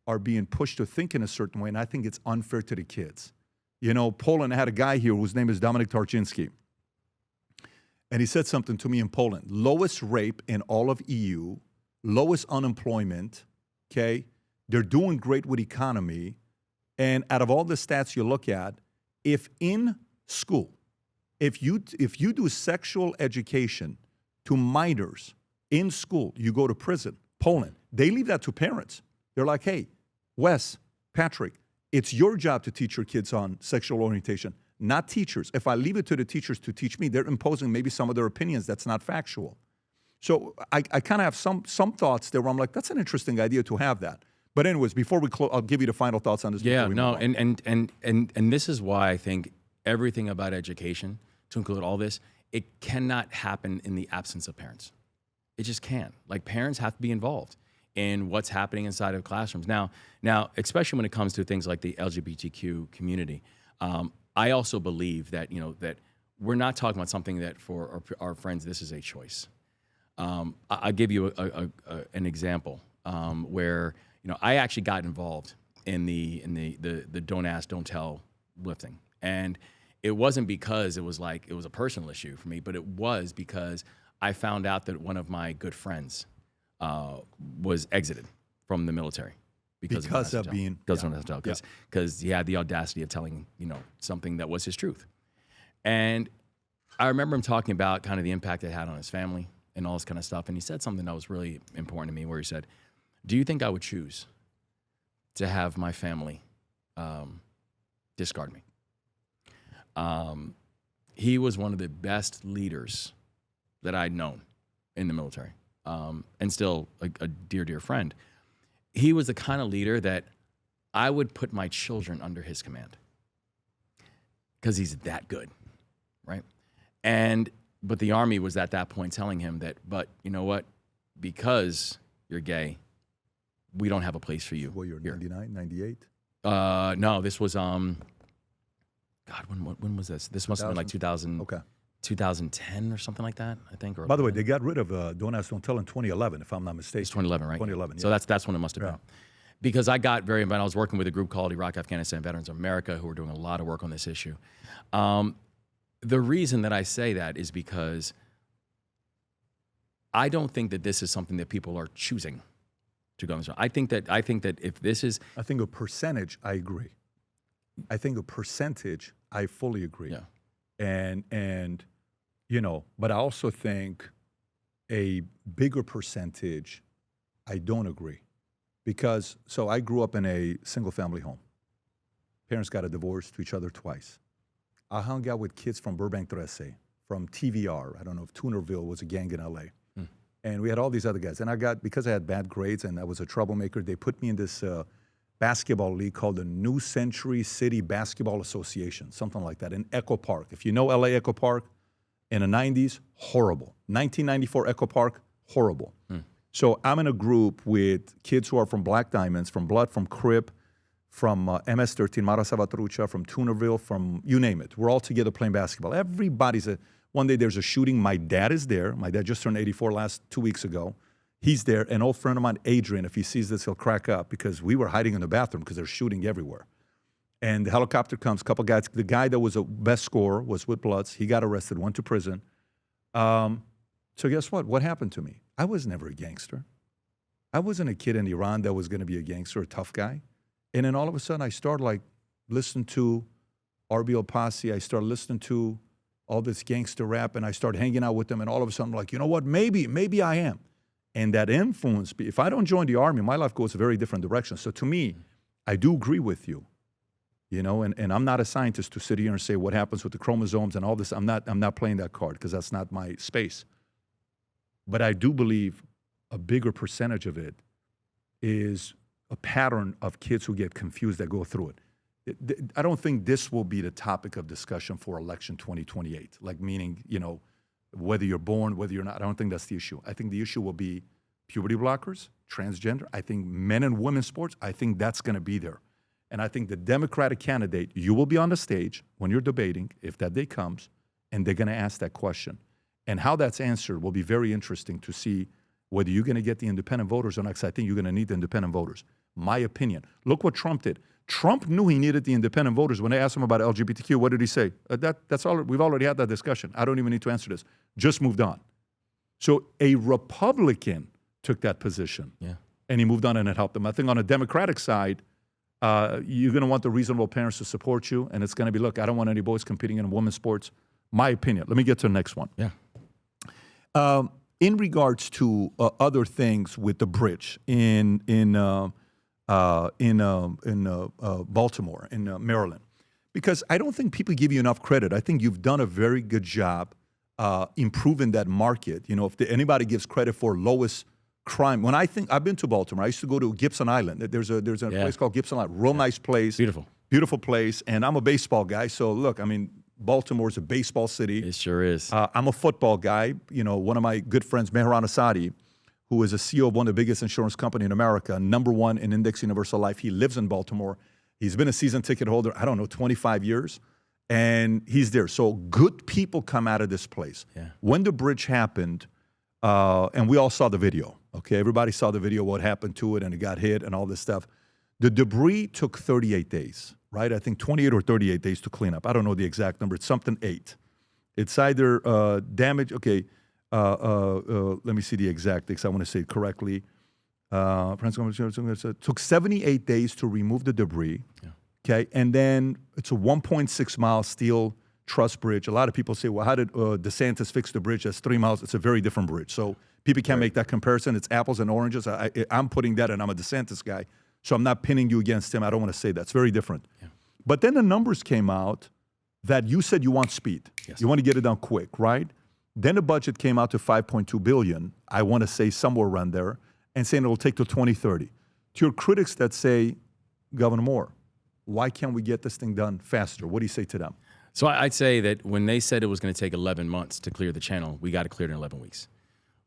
are being pushed to think in a certain way, and I think it's unfair to the kids. Poland had a guy here whose name is Dominik Tarczynski. And he said something to me in Poland. Lowest rape in all of EU, lowest unemployment, okay? They're doing great with economy. And out of all the stats you look at, if in school, if you do sexual education to minors in school, you go to prison. Poland, they leave that to parents. They're like, hey, Wes, Patrick, it's your job to teach your kids on sexual orientation, not teachers. If I leave it to the teachers to teach me, they're imposing maybe some of their opinions that's not factual. So I kind of have some thoughts there where I'm like, that's an interesting idea to have that. But anyways, before we close, I'll give you the final thoughts on this. Yeah, no, and this is why I think everything about education, to include all this, it cannot happen in the absence of parents. It just can't. Like, parents have to be involved in what's happening inside of classrooms. Now, especially when it comes to things like the LGBTQ community, I also believe that, that we're not talking about something that for our friends, this is a choice. I'll give you an example where, I actually got involved in the don't ask, don't tell lifting. And it wasn't because it was a personal issue for me, but it was because I found out that one of my good friends was exited from the military because he had the audacity of telling something that was his truth. And I remember him talking about kind of the impact it had on his family and all this kind of stuff. And he said something that was really important to me, where he said, do you think I would choose to have my family discard me? He was one of the best leaders that I'd known in the military, and still a dear, dear friend. He was the kind of leader that I would put my children under his command because he's that good, right? But the Army was at that point telling him that, but you know what? Because you're gay, we don't have a place for you. Well, you're 99, 98? No, this was, God, when was this? This must have been like 2000. Okay. 2010 or something like that, I think. Or by the way, they got rid of Don't Ask, Don't Tell in 2011, if I'm not mistaken. It's 2011, right? 2011, yeah. So that's when it must have been. Because I got very involved. I was working with a group called Iraq Afghanistan Veterans of America, who were doing a lot of work on this issue. The reason that I say that is because I don't think that this is something that people are choosing to go. I think that if this is... I think a percentage, I agree. I think a percentage, I fully agree. Yeah. And but I also think a bigger percentage, I don't agree. Because, so I grew up in a single-family home. Parents got a divorce to each other twice. I hung out with kids from Burbank 13, from TVR. I don't know if Toonerville was a gang in L.A. And we had all these other guys. And because I had bad grades and I was a troublemaker, they put me in this basketball league called the New Century City Basketball Association, something like that, in Echo Park. If you know LA Echo Park, in the 90s, horrible. 1994 Echo Park, horrible. So I'm in a group with kids who are from Black Diamonds, from Blood, from Crip, from MS-13, Mara Salvatrucha, from Toonerville, from you name it. We're all together playing basketball. One day there's a shooting. My dad is there. My dad just turned 84 2 weeks ago. He's there. An old friend of mine, Adrian, if he sees this, he'll crack up because we were hiding in the bathroom because they're shooting everywhere. And the helicopter comes, a couple guys. The guy that was the best scorer was with Bloods. He got arrested, went to prison. So guess what? What happened to me? I was never a gangster. I wasn't a kid in Iran that was going to be a gangster, a tough guy. And then all of a sudden, I started listening to RBL Posse. I started listening to all this gangster rap, and I started hanging out with them. And all of a sudden, I'm like, you know what? Maybe I am. And that influence, if I don't join the Army, my life goes a very different direction. So to me, I do agree with you, and I'm not a scientist to sit here and say what happens with the chromosomes and all this. I'm not playing that card because that's not my space. But I do believe a bigger percentage of it is a pattern of kids who get confused that go through it. I don't think this will be the topic of discussion for election 2028, meaning, whether you're born, whether you're not. I don't think that's the issue. I think the issue will be puberty blockers, transgender. I think men and women's sports, I think that's going to be there. And I think the Democratic candidate, you will be on the stage when you're debating, if that day comes, and they're going to ask that question. And how that's answered will be very interesting to see whether you're going to get the independent voters or not, because I think you're going to need the independent voters. My opinion. Look what Trump did. Trump knew he needed the independent voters. When they asked him about LGBTQ, what did he say? That's all. We've already had that discussion. I don't even need to answer this. Just moved on. So a Republican took that position, and he moved on, and it helped him. I think on the Democratic side, you're going to want the reasonable parents to support you, and it's going to be, look, I don't want any boys competing in women's sports. My opinion. Let me get to the next one. In regards to other things with the bridge in Baltimore, in Maryland, because I don't think people give you enough credit. I think you've done a very good job improving that market. You know, if anybody gives credit for lowest crime, when I've been to Baltimore, I used to go to Gibson Island. There's a place called Gibson Island, real nice place, beautiful place. And I'm a baseball guy, so look, I mean, Baltimore's a baseball city. It sure is. I'm a football guy. You know, one of my good friends, Mehran Asadi, who is a CEO of one of the biggest insurance companies in America, #1 in Index Universal Life. He lives in Baltimore. He's been a season ticket holder, I don't know, 25 years. And he's there. So good people come out of this place. When the bridge happened, and we all saw the video, okay? Everybody saw the video, what happened to it, and it got hit and all this stuff. The debris took 38 days, right? I think 28 or 38 days to clean up. I don't know the exact number. It's something 8. It's either damage, okay, let me see the exact things. I want to say it correctly. It took 78 days to remove the debris, okay? And then it's a 1.6 mile steel truss bridge. A lot of people say, well, how did DeSantis fix the bridge? That's 3 miles. It's a very different bridge. So people can't make that comparison. It's apples and oranges. I'm putting that, and I'm a DeSantis guy. So I'm not pinning you against him. I don't want to say that. It's very different. But then the numbers came out that you said you want speed. You want to get it done quick, right? Then the budget came out to $5.2 billion. I want to say somewhere around there, and saying it'll take till 2030. To your critics that say, Governor Moore, why can't we get this thing done faster? What do you say to them? So I'd say that when they said it was going to take 11 months to clear the channel, we got it cleared in 11 weeks.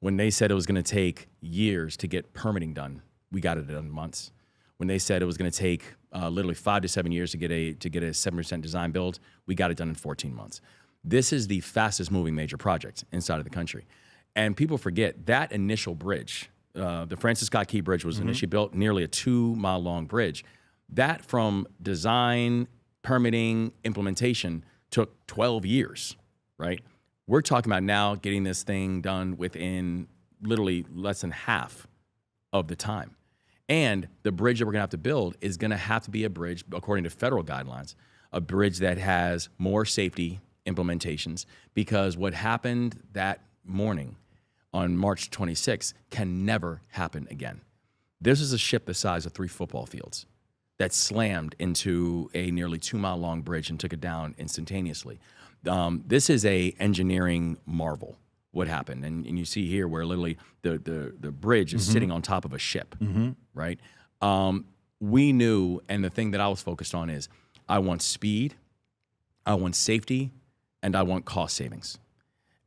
When they said it was going to take years to get permitting done, we got it done in months. When they said it was going to take literally 5 to 7 years to get a 7% design build, we got it done in 14 months. This is the fastest moving major project inside of the country. And people forget that initial bridge, the Francis Scott Key Bridge was initially built, nearly a 2-mile long bridge. That from design, permitting, implementation took 12 years, right? We're talking about now getting this thing done within literally less than half of the time. And the bridge that we're gonna have to build is gonna have to be a bridge, according to federal guidelines, a bridge that has more safety implementations, because what happened that morning on March 26th can never happen again. This is a ship the size of 3 football fields that slammed into a nearly 2-mile long bridge and took it down instantaneously. This is a engineering marvel, what happened. And you see here where literally the bridge is sitting on top of a ship, right? We knew, and the thing that I was focused on is, I want speed, I want safety, and I want cost savings.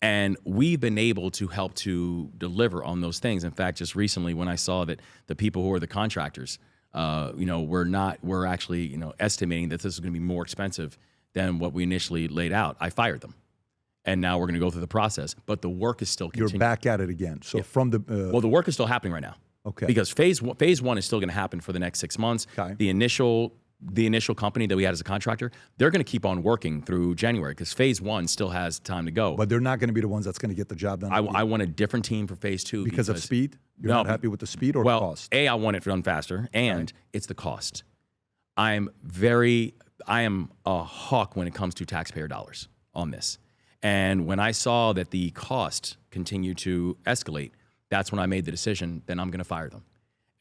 And we've been able to help to deliver on those things. In fact, just recently when I saw that the people who are the contractors, we're actually, estimating that this is going to be more expensive than what we initially laid out, I fired them. And now we're going to go through the process, but the work is still continuing. You're back at it again. So from the... well, the work is still happening right now. Okay. Because phase one is still going to happen for the next 6 months. Okay. The initial company that we had as a contractor, they're going to keep on working through January because phase 1 still has time to go. But they're not going to be the ones that's going to get the job done. I want a different team for phase 2. Because of speed? You're not happy with the speed or cost? I want it done faster, and it's the cost. I am a hawk when it comes to taxpayer dollars on this. And when I saw that the cost continued to escalate, that's when I made the decision, then I'm going to fire them.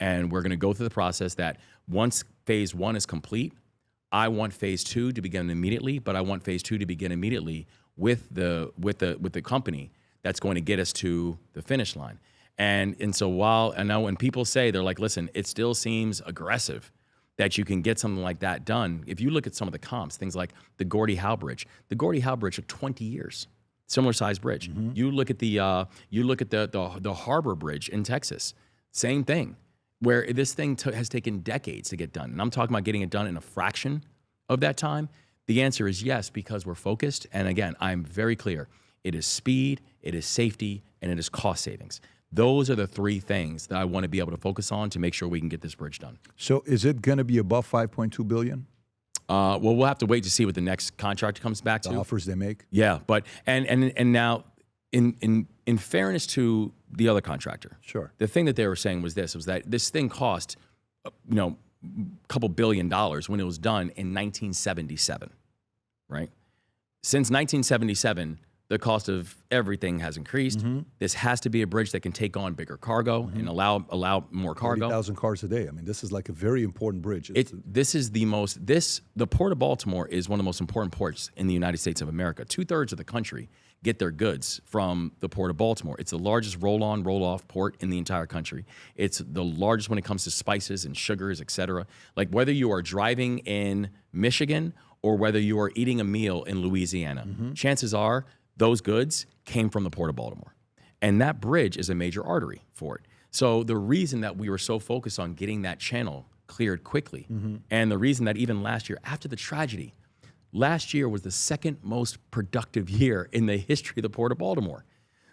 And we're going to go through the process that once phase 1 is complete, I want phase 2 to begin immediately, but I want phase 2 to begin immediately with the company that's going to get us to the finish line. And so I know when people say, they're like, listen, it still seems aggressive that you can get something like that done. If you look at some of the comps, things like the Gordie Howe Bridge. The Gordie Howe Bridge took 20 years, similar size bridge. You look at the Harbor Bridge in Texas, same thing, where this thing has taken decades to get done. And I'm talking about getting it done in a fraction of that time. The answer is yes, because we're focused. And again, I'm very clear. It is speed, it is safety, and it is cost savings. Those are the three things that I want to be able to focus on to make sure we can get this bridge done. So is it going to be above $5.2 billion? Well, we'll have to wait to see what the next contract comes back to. The offers they make? Yeah, but and now in fairness to the other contractor, sure, the thing that they were saying was that this thing cost, a couple $1 billion when it was done in 1977, right? Since 1977, the cost of everything has increased. Mm-hmm. This has to be a bridge that can take on bigger cargo and allow more cargo. 40,000 cars a day. I mean, this is like a very important bridge. The Port of Baltimore is one of the most important ports in the United States of America. 2/3 of the country get their goods from the Port of Baltimore. It's the largest roll-on, roll-off port in the entire country. It's the largest when it comes to spices and sugars, et cetera. Like whether you are driving in Michigan or whether you are eating a meal in Louisiana, chances are those goods came from the Port of Baltimore. And that bridge is a major artery for it. So the reason that we were so focused on getting that channel cleared quickly, and the reason that even last year, after the tragedy, last year was the second most productive year in the history of the Port of Baltimore.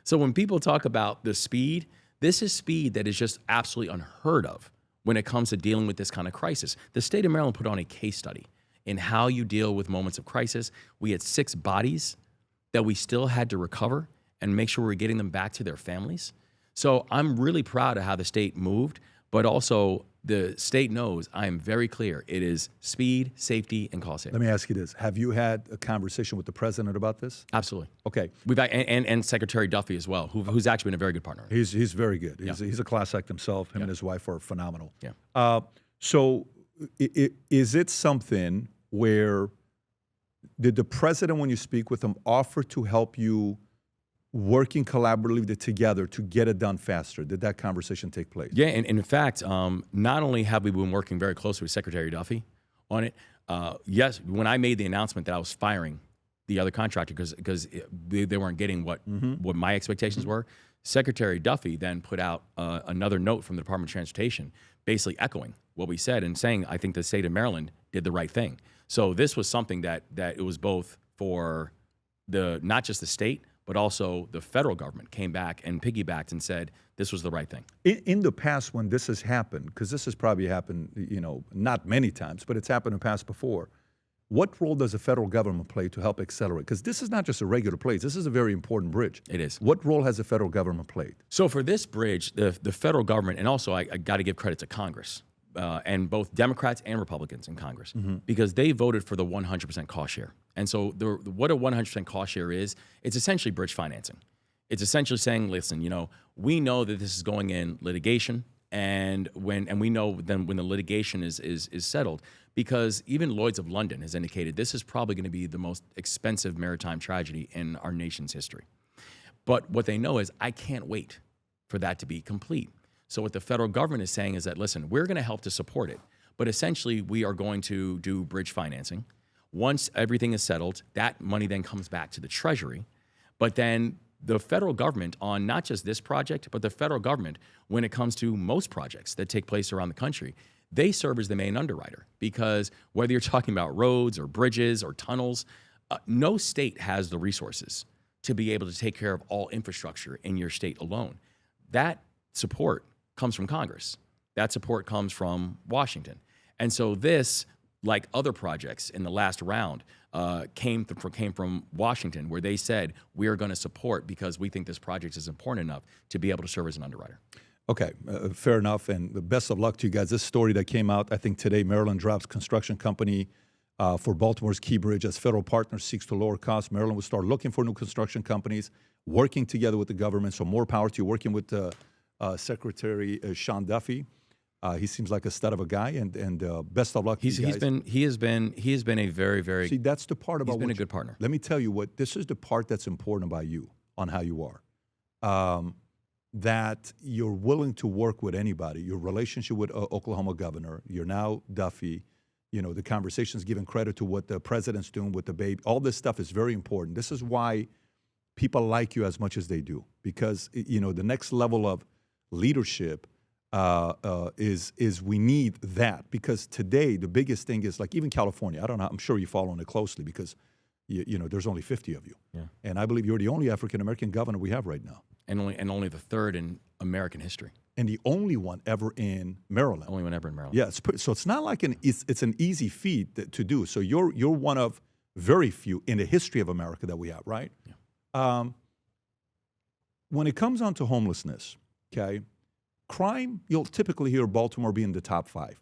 So when people talk about the speed, this is speed that is just absolutely unheard of when it comes to dealing with this kind of crisis. The state of Maryland put on a case study in how you deal with moments of crisis. We had 6 bodies that we still had to recover and make sure we're getting them back to their families. So I'm really proud of how the state moved, but also the state knows I am very clear. It is speed, safety, and cost saving. Let me ask you this. Have you had a conversation with the president about this? Absolutely. Okay. We've and Secretary Duffy as well, who's actually been a very good partner. He's very good. He's a class act himself. Him and his wife are phenomenal. Yeah. So is it something where did the president, when you speak with him, offer to help you working collaboratively together to get it done faster? Did that conversation take place? Yeah, and in fact, not only have we been working very closely with Secretary Duffy on it, yes, when I made the announcement that I was firing the other contractor because they weren't getting what my expectations were, Secretary Duffy then put out another note from the Department of Transportation basically echoing what we said and saying, I think the state of Maryland did the right thing. So this was something that it was both for not just the state, but also the federal government came back and piggybacked and said this was the right thing. In the past, when this has happened, because this has probably happened, not many times, but it's happened in the past before, what role does the federal government play to help accelerate? Because this is not just a regular bridge. This is a very important bridge. It is. What role has the federal government played? So for this bridge, the federal government, and also I got to give credit to Congress, and both Democrats and Republicans in Congress, because they voted for the 100% cost share. And so what a 100% cost share is, it's essentially bridge financing. It's essentially saying, listen, we know that this is going in litigation, and we know then when the litigation is settled, because even Lloyd's of London has indicated this is probably going to be the most expensive maritime tragedy in our nation's history. But what they know is, I can't wait for that to be complete. So what the federal government is saying is that, listen, we're going to help to support it, but essentially we are going to do bridge financing. Once everything is settled, that money then comes back to the Treasury. But then the federal government on not just this project, but the federal government, when it comes to most projects that take place around the country, they serve as the main underwriter, because whether you're talking about roads or bridges or tunnels, no state has the resources to be able to take care of all infrastructure in your state alone. That support comes from Congress. That support comes from Washington. And so this, like other projects in the last round, came from Washington, where they said, we are going to support because we think this project is important enough to be able to serve as an underwriter. Okay, fair enough, and the best of luck to you guys. This story that came out, I think today, Maryland drops construction company for Baltimore's Key Bridge as federal partner seeks to lower costs. Maryland will start looking for new construction companies, working together with the government. So more power to you, working with Secretary Sean Duffy. He seems like a stud of a guy, and best of luck to you guys. He has been a very, very. See, that's the part about. He's been a good partner. Let me tell you what. This is the part that's important about you, on how you are. That you're willing to work with anybody. Your relationship with Oklahoma governor. You're now Duffy. The conversations giving credit to what the president's doing with the baby. All this stuff is very important. This is why people like you as much as they do, because the next level of leadership is we need that, because today the biggest thing is, like, even California. I don't know. I'm sure you're following it closely because there's only 50 of you, and I believe you're the only African American governor we have right now, and only the third in American history. And the only one ever in Maryland. Only one ever in Maryland. Yeah, so it's not like it's an easy feat to do. So you're one of very few in the history of America that we have, right? Yeah. When it comes on to homelessness, okay, crime, you'll typically hear Baltimore be in the top 5.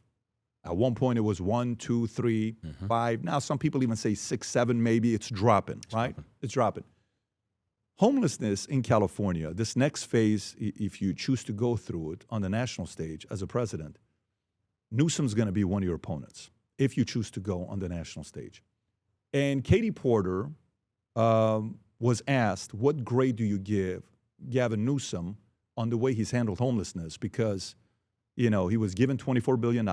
At one point, it was 1, 2, 3, 5. Now, some people even say 6, 7, maybe. It's dropping, right? It's dropping. Homelessness in California, this next phase, if you choose to go through it on the national stage as a president, Newsom's going to be one of your opponents if you choose to go on the national stage. And Katie Porter was asked, what grade do you give Gavin Newsom on the way he's handled homelessness? Because, he was given $24 billion.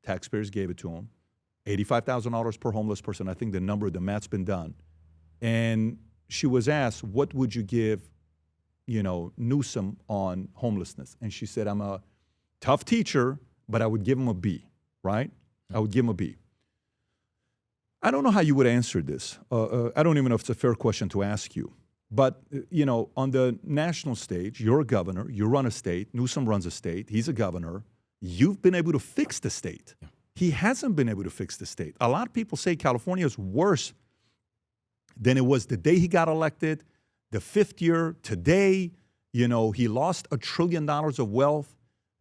Taxpayers gave it to him. $85,000 per homeless person. I think the math's been done. And she was asked, what would you give, Newsom on homelessness? And she said, I'm a tough teacher, but I would give him a B, right? I would give him a B. I don't know how you would answer this. I don't even know if it's a fair question to ask you. But, on the national stage, you're a governor, you run a state, Newsom runs a state, he's a governor. You've been able to fix the state. Yeah. He hasn't been able to fix the state. A lot of people say California is worse than it was the day he got elected, the 5th year, today. He lost $1 trillion of wealth.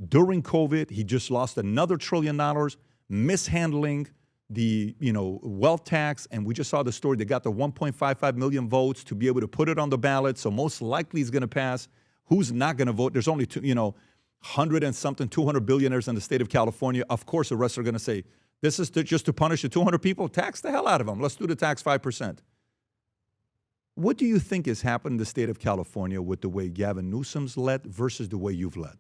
During COVID, he just lost another $1 trillion, mishandling the wealth tax, and we just saw the story. They got the 1.55 million votes to be able to put it on the ballot, so most likely it's going to pass. Who's not going to vote? There's only 100 and something, 200 billionaires in the state of California. Of course, the rest are going to say, this is just to punish the 200 people. Tax the hell out of them. Let's do the tax 5%. What do you think has happened in the state of California with the way Gavin Newsom's led versus the way you've led?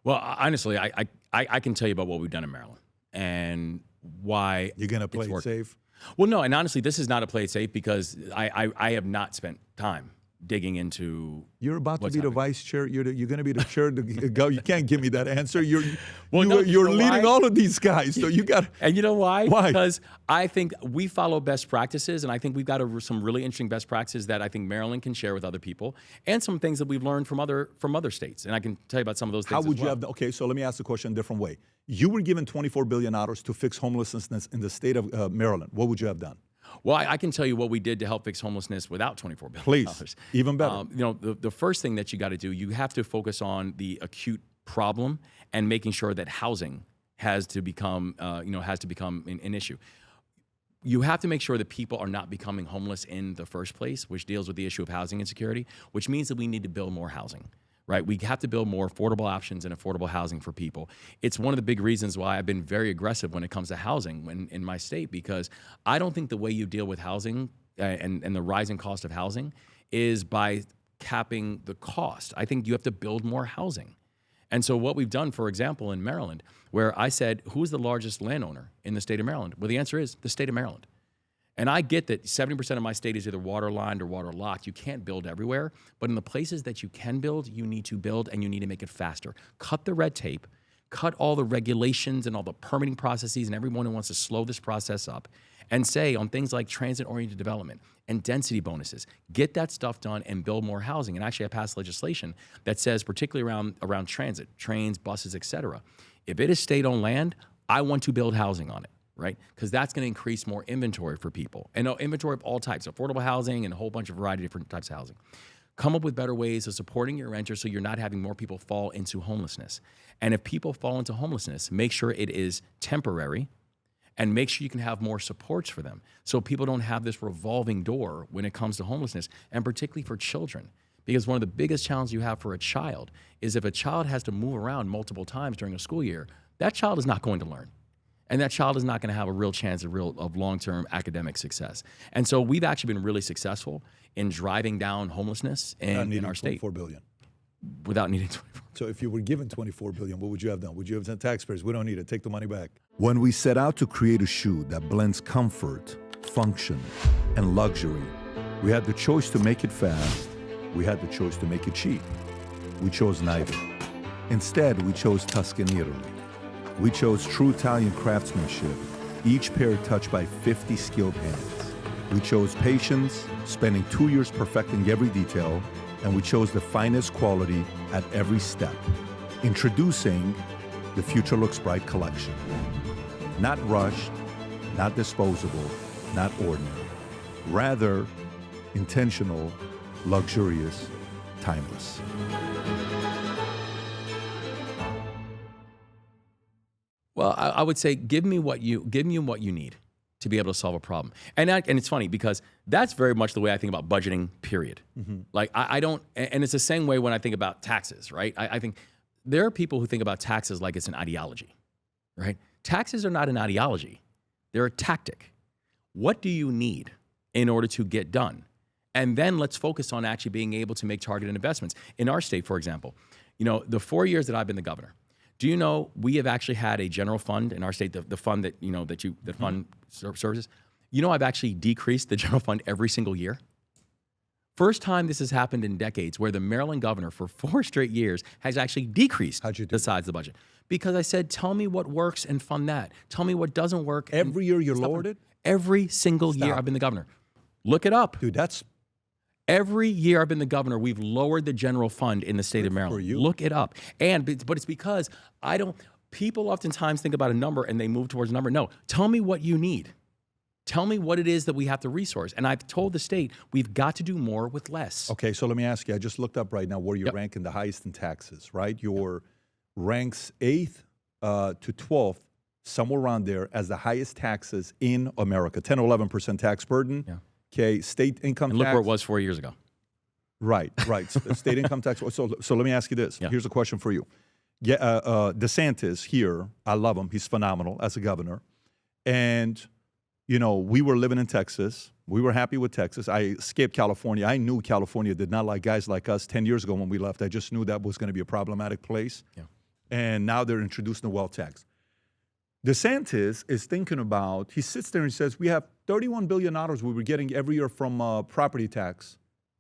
Well, honestly, I can tell you about what we've done in Maryland and why you're going to play it safe? Well, no, and honestly, this is not a play it safe because I have not spent time digging into. You're about to be the vice chair. You're going to be the chair to go. You can't give me that answer. You're leading all of these guys, so you got. And you know why? Why? Because I think we follow best practices, and I think we've got some really interesting best practices that I think Maryland can share with other people, and some things that we've learned from other states. And I can tell you about some of those things. How would you have? Okay, so let me ask the question a different way. You were given $24 billion to fix homelessness in the state of Maryland. What would you have done? Well, I can tell you what we did to help fix homelessness without $24 billion. Please, even better. The first thing that you got to do, you have to focus on the acute problem and making sure that housing has to become an issue. You have to make sure that people are not becoming homeless in the first place, which deals with the issue of housing insecurity, which means that we need to build more housing. Right? We have to build more affordable options and affordable housing for people. It's one of the big reasons why I've been very aggressive when it comes to housing in my state, because I don't think the way you deal with housing and the rising cost of housing is by capping the cost. I think you have to build more housing. And so what we've done, for example, in Maryland, where I said, who's the largest landowner in the state of Maryland? Well, the answer is the state of Maryland. And I get that 70% of my state is either water-lined or waterlocked. You can't build everywhere. But in the places that you can build, you need to build, and you need to make it faster. Cut the red tape. Cut all the regulations and all the permitting processes and everyone who wants to slow this process up. And say on things like transit-oriented development and density bonuses, get that stuff done and build more housing. And actually, I passed legislation that says, particularly around transit, trains, buses, et cetera, if it is state-owned land, I want to build housing on it. Right? Because that's going to increase more inventory for people. And inventory of all types, affordable housing and a whole bunch of variety of different types of housing. Come up with better ways of supporting your renters so you're not having more people fall into homelessness. And if people fall into homelessness, make sure it is temporary and make sure you can have more supports for them so people don't have this revolving door when it comes to homelessness, and particularly for children. Because one of the biggest challenges you have for a child is if a child has to move around multiple times during a school year, that child is not going to learn. And that child is not going to have a real chance of long-term academic success. And so we've actually been really successful in driving down homelessness in our state. $24 billion. Without needing 24. So if you were given $24 billion, what would you have done? Would you have said, taxpayers, we don't need it, take the money back? When we set out to create a shoe that blends comfort, function, and luxury, we had the choice to make it fast. We had the choice to make it cheap. We chose neither. Instead, we chose Tuscany, Italy. We chose true Italian craftsmanship, each pair touched by 50 skilled hands. We chose patience, spending 2 years perfecting every detail, and we chose the finest quality at every step. Introducing the Future Looks Bright collection. Not rushed, not disposable, not ordinary. Rather, intentional, luxurious, timeless. Well, I would say give me what you need to be able to solve a problem. And it's funny because that's very much the way I think about budgeting, period. Like I don't, and it's the same way when I think about taxes, right? I think there are people who think about taxes like it's an ideology, right? Taxes are not an ideology. They're a tactic. What do you need in order to get done? And then let's focus on actually being able to make targeted investments. In our state, for example, the 4 years that I've been the governor, do you know we have actually had a general fund in our state, the fund that fund services? I've actually decreased the general fund every single year. First time this has happened in decades where the Maryland governor for 4 straight years has actually decreased the size of the budget. Because I said, tell me what works and fund that. Tell me what doesn't work. Every year you lowered it? Every single year I've been the governor. Look it up. Dude, that's... Every year I've been the governor, we've lowered the general fund in the state of Maryland. Look it up. But it's because people oftentimes think about a number and they move towards a number. No, tell me what you need. Tell me what it is that we have to resource. And I've told the state, we've got to do more with less. Okay, so let me ask you, I just looked up right now where you're ranking the highest in taxes, right? Your ranks 8th to 12th, somewhere around there, as the highest taxes in America. 10 or 11% tax burden. Yeah. Okay, state income tax. And look where it was 4 years ago. Right. State income tax. So let me ask you this. Yeah. Here's a question for you. DeSantis here, I love him. He's phenomenal as a governor. And, we were living in Texas. We were happy with Texas. I escaped California. I knew California did not like guys like us 10 years ago when we left. I just knew that was going to be a problematic place. Yeah. And now they're introducing the wealth tax. DeSantis is thinking about, he sits there and says, we have $31 billion we were getting every year from property tax.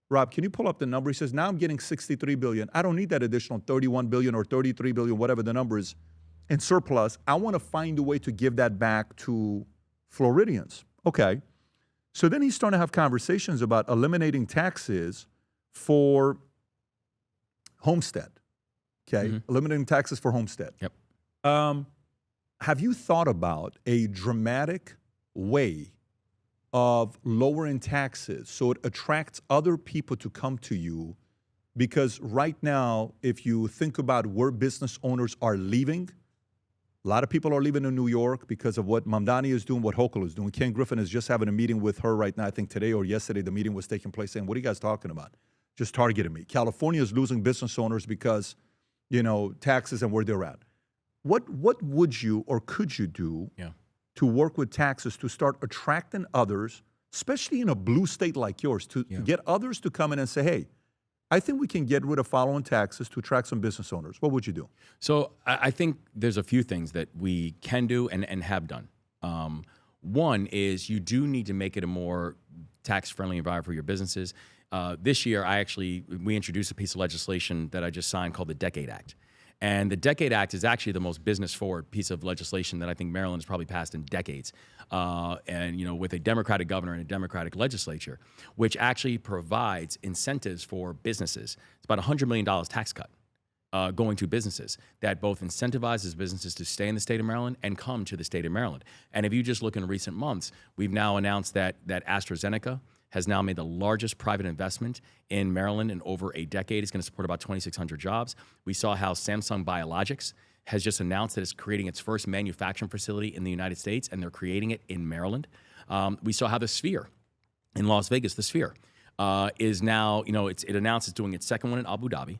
Rob, can you pull up the number? He says, now I'm getting $63 billion. I don't need that additional $31 billion or $33 billion, whatever the number is, in surplus. I want to find a way to give that back to Floridians. Okay. So then he's starting to have conversations about eliminating taxes for homestead. Okay. Mm-hmm. Eliminating taxes for homestead. Yep. Have you thought about a dramatic way of lowering taxes so it attracts other people to come to you? Because right now, if you think about where business owners are leaving, a lot of people are leaving in New York because of what Mamdani is doing, what Hochul is doing. Ken Griffin is just having a meeting with her right now. I think today or yesterday the meeting was taking place saying, what are you guys talking about? Just targeting me. California is losing business owners because, taxes and where they're at. What would you or could you do to work with taxes to start attracting others, especially in a blue state like yours, to get others to come in and say, hey, I think we can get rid of following taxes to attract some business owners? What would you do? So I think there's a few things that we can do and have done. One is you do need to make it a more tax-friendly environment for your businesses. This year, we introduced a piece of legislation that I just signed called the Decade Act. And the Decade Act is actually the most business-forward piece of legislation that I think Maryland has probably passed in decades. With a Democratic governor and a Democratic legislature, which actually provides incentives for businesses. It's about $100 million tax cut going to businesses that both incentivizes businesses to stay in the state of Maryland and come to the state of Maryland. And if you just look in recent months, we've now announced that AstraZeneca has now made the largest private investment in Maryland in over a decade. It's going to support about 2,600 jobs. We saw how Samsung Biologics has just announced that it's creating its first manufacturing facility in the United States, and they're creating it in Maryland. We saw how the Sphere in Las Vegas, the Sphere, is now, it announced it's doing its second one in Abu Dhabi.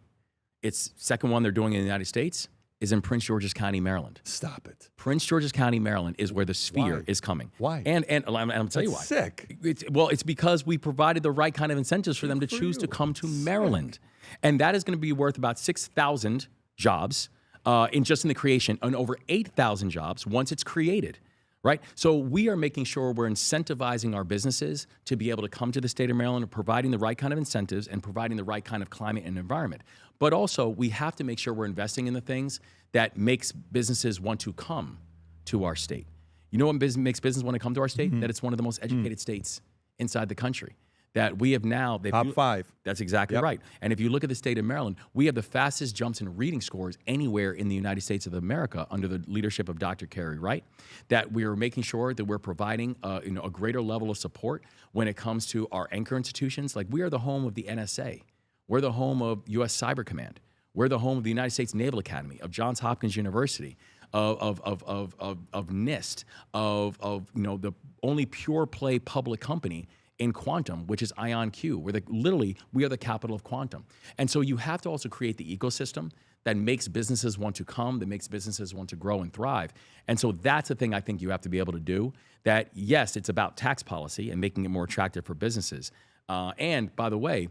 Its second one they're doing in the United States is in Prince George's County, Maryland. Stop it. Prince George's County, Maryland is where the Sphere is coming. Why? And I'm going to tell you why. Sick. It's because we provided the right kind of incentives for them to choose to come to Maryland. And that is going to be worth about 6,000 jobs in the creation, and over 8,000 jobs once it's created. Right? So we are making sure we're incentivizing our businesses to be able to come to the state of Maryland, providing the right kind of incentives and providing the right kind of climate and environment. But also, we have to make sure we're investing in the things that makes businesses want to come to our state. You know what makes business want to come to our state? Mm-hmm. That it's one of the most educated states inside the country. that we have now. Top 5. That's exactly right. And if you look at the state of Maryland, we have the fastest jumps in reading scores anywhere in the United States of America under the leadership of Dr. Carey Wright. That we are making sure that we're providing a greater level of support when it comes to our anchor institutions. Like, we are the home of the NSA. We're the home of U.S. Cyber Command. We're the home of the United States Naval Academy, of Johns Hopkins University, of NIST, of the only pure play public company in quantum, which is IonQ. We are the capital of quantum. And so you have to also create the ecosystem that makes businesses want to come, that makes businesses want to grow and thrive. And so that's the thing I think you have to be able to do. That, yes, it's about tax policy and making it more attractive for businesses. And by the way,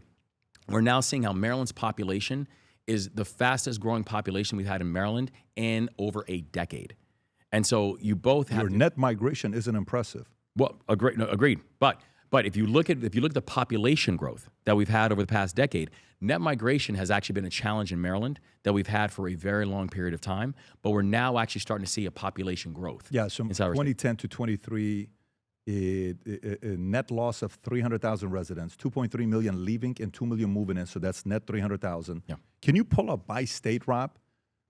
we're now seeing how Maryland's population is the fastest growing population we've had in Maryland in over a decade. And so you both have net migration isn't impressive. Well, agreed. But if you look at the population growth that we've had over the past decade, net migration has actually been a challenge in Maryland that we've had for a very long period of time. But we're now actually starting to see a population growth. Yeah, so 2010 to 23, a net loss of 300,000 residents, 2.3 million leaving and 2 million moving in. So that's net 300,000. Yeah. Can you pull up by state, Rob?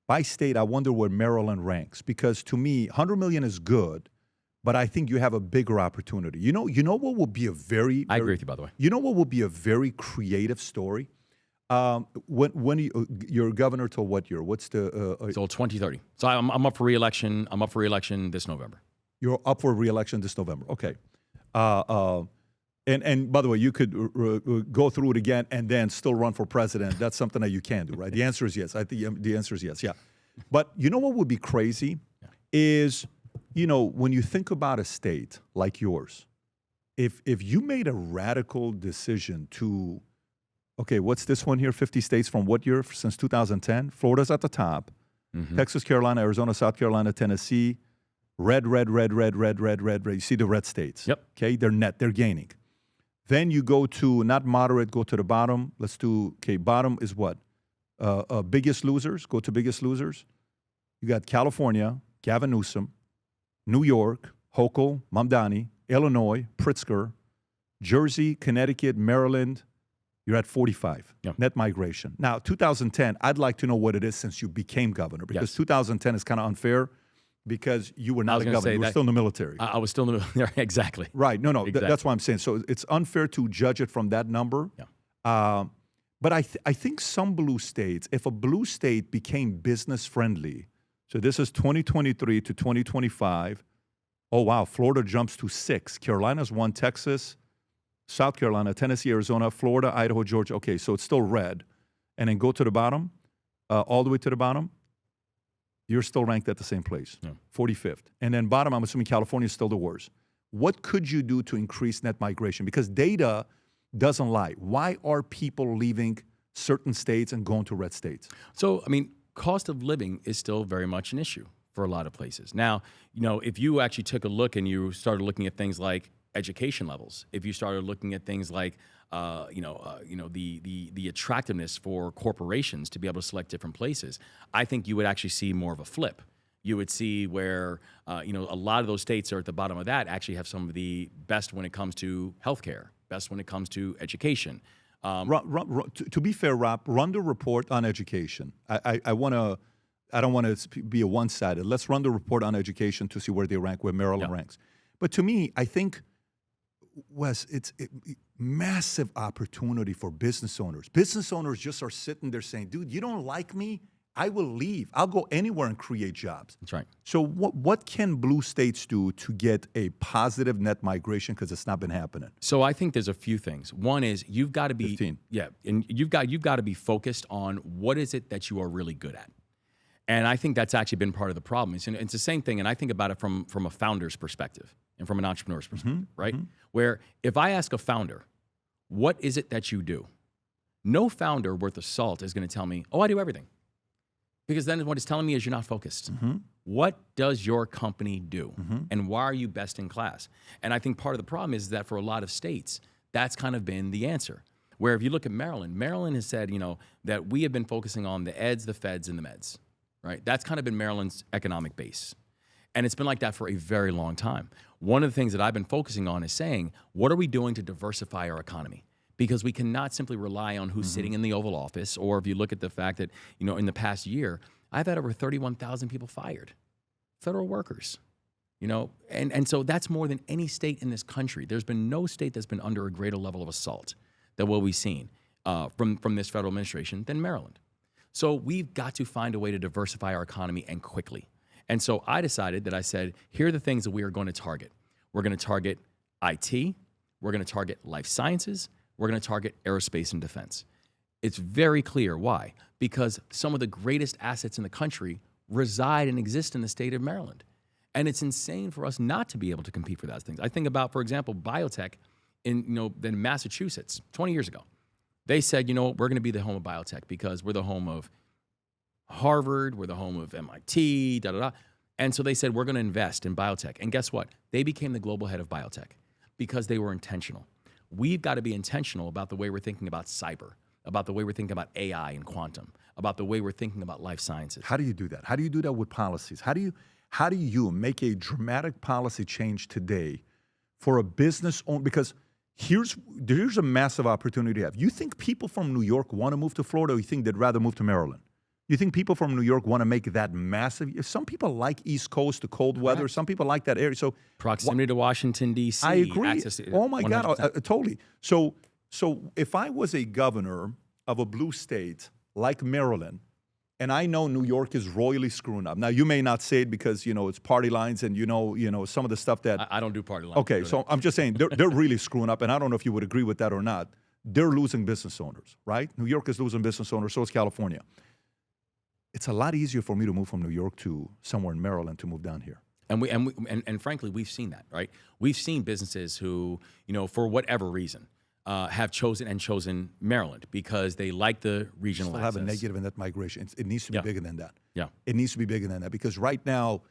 By state, I wonder where Maryland ranks, because to me, 100 million is good. But I think you have a bigger opportunity. You know what would be a very I agree with you, by the way. You know what would be a very creative story? When you're governor till what year? What's the till 2030. So I'm up for re-election. I'm up for re-election this November. You're up for re-election this November. Okay. And by the way, you could go through it again and then still run for president. That's something that you can do, right? The answer is yes. I think the answer is yes. Yeah. But you know what would be crazy is, when you think about a state like yours, if you made a radical decision to, okay, what's this one here? 50 states from what year? Since 2010. Florida's at the top. Mm-hmm. Texas, Carolina, Arizona, South Carolina, Tennessee. Red. You see the red states. Yep. Okay, they're gaining. Then you go to, not moderate, go to the bottom. Let's do, bottom is what? Biggest losers. Go to biggest losers. You got California, Gavin Newsom. New York, Hochul, Mamdani, Illinois, Pritzker, Jersey, Connecticut, Maryland, you're at 45 net migration. Now, 2010, I'd like to know what it is since you became governor, because 2010 is kind of unfair because you were not a governor. You were still in the military. I was still in the military. Exactly. Right. No, exactly. That's what I'm saying. So it's unfair to judge it from that number. Yeah. But I think some blue states, if a blue state became business friendly, so this is 2023 to 2025. Oh, wow. Florida jumps to 6. Carolina's 1. Texas, South Carolina, Tennessee, Arizona, Florida, Idaho, Georgia. Okay, so it's still red. And then go to the bottom, all the way to the bottom. You're still ranked at the same place, 45th. And then bottom, I'm assuming California is still the worst. What could you do to increase net migration? Because data doesn't lie. Why are people leaving certain states and going to red states? So, cost of living is still very much an issue for a lot of places. Now, if you actually took a look and you started looking at things like education levels, if you started looking at things like, the attractiveness for corporations to be able to select different places, I think you would actually see more of a flip. You would see where, a lot of those states are at the bottom of that actually have some of the best when it comes to healthcare, best when it comes to education. To be fair, Rob, run the report on education. I don't want to be a one-sided. Let's run the report on education to see where they rank, where Maryland ranks. But to me, I think, Wes, it's a massive opportunity for business owners. Business owners just are sitting there saying, dude, you don't like me? I will leave. I'll go anywhere and create jobs. That's right. So what can blue states do to get a positive net migration, because it's not been happening? So I think there's a few things. One is you've got to be 15. And you've got to be focused on what is it that you are really good at. And I think that's actually been part of the problem. It's the same thing, and I think about it from a founder's perspective and from an entrepreneur's perspective, right? Mm-hmm. Where if I ask a founder, what is it that you do? No founder worth of salt is going to tell me, oh, I do everything. Because then what it's telling me is you're not focused. Mm-hmm. What does your company do? Mm-hmm. And why are you best in class? And I think part of the problem is that for a lot of states, that's kind of been the answer. Where if you look at Maryland, Maryland has said, that we have been focusing on the eds, the feds, and the meds, right? That's kind of been Maryland's economic base. And it's been like that for a very long time. One of the things that I've been focusing on is saying, what are we doing to diversify our economy? Because we cannot simply rely on who's sitting in the Oval Office, or if you look at the fact that, in the past year, I've had over 31,000 people fired, federal workers, and so that's more than any state in this country. There's been no state that's been under a greater level of assault than what we've seen from this federal administration than Maryland. So we've got to find a way to diversify our economy, and quickly. And so I decided that I said, here are the things that we are going to target. We're going to target IT. We're going to target life sciences. We're going to target aerospace and defense. It's very clear why. Because some of the greatest assets in the country reside and exist in the state of Maryland. And it's insane for us not to be able to compete for those things. I think about, for example, biotech in Massachusetts 20 years ago. They said, we're going to be the home of biotech because we're the home of Harvard, we're the home of MIT, And so they said, we're going to invest in biotech. And guess what? They became the global head of biotech because they were intentional. We've got to be intentional about the way we're thinking about cyber, about the way we're thinking about AI and quantum, about the way we're thinking about life sciences. How do you do that? How do you do that with policies? How do you make a dramatic policy change today for a business owner? Because here's a massive opportunity to have. You think people from New York want to move to Florida, or you think they'd rather move to Maryland? You think people from New York want to make that massive? Some people like East Coast, the cold weather. Some people like that area. So proximity to Washington, D.C. I agree. Oh my 100%. God, totally. So if I was a governor of a blue state like Maryland, and I know New York is royally screwing up. Now you may not say it because it's party lines, and some of the stuff that I don't do party lines. Okay, so I'm just saying they're really screwing up, and I don't know if you would agree with that or not. They're losing business owners, right? New York is losing business owners. So is California. It's a lot easier for me to move from New York to somewhere in Maryland to move down here. And frankly, we've seen that, right? We've seen businesses who, for whatever reason, have chosen Maryland because they like the regional access. Have a negative in net migration. It needs to be bigger than that. Yeah, it needs to be bigger than that, because right now,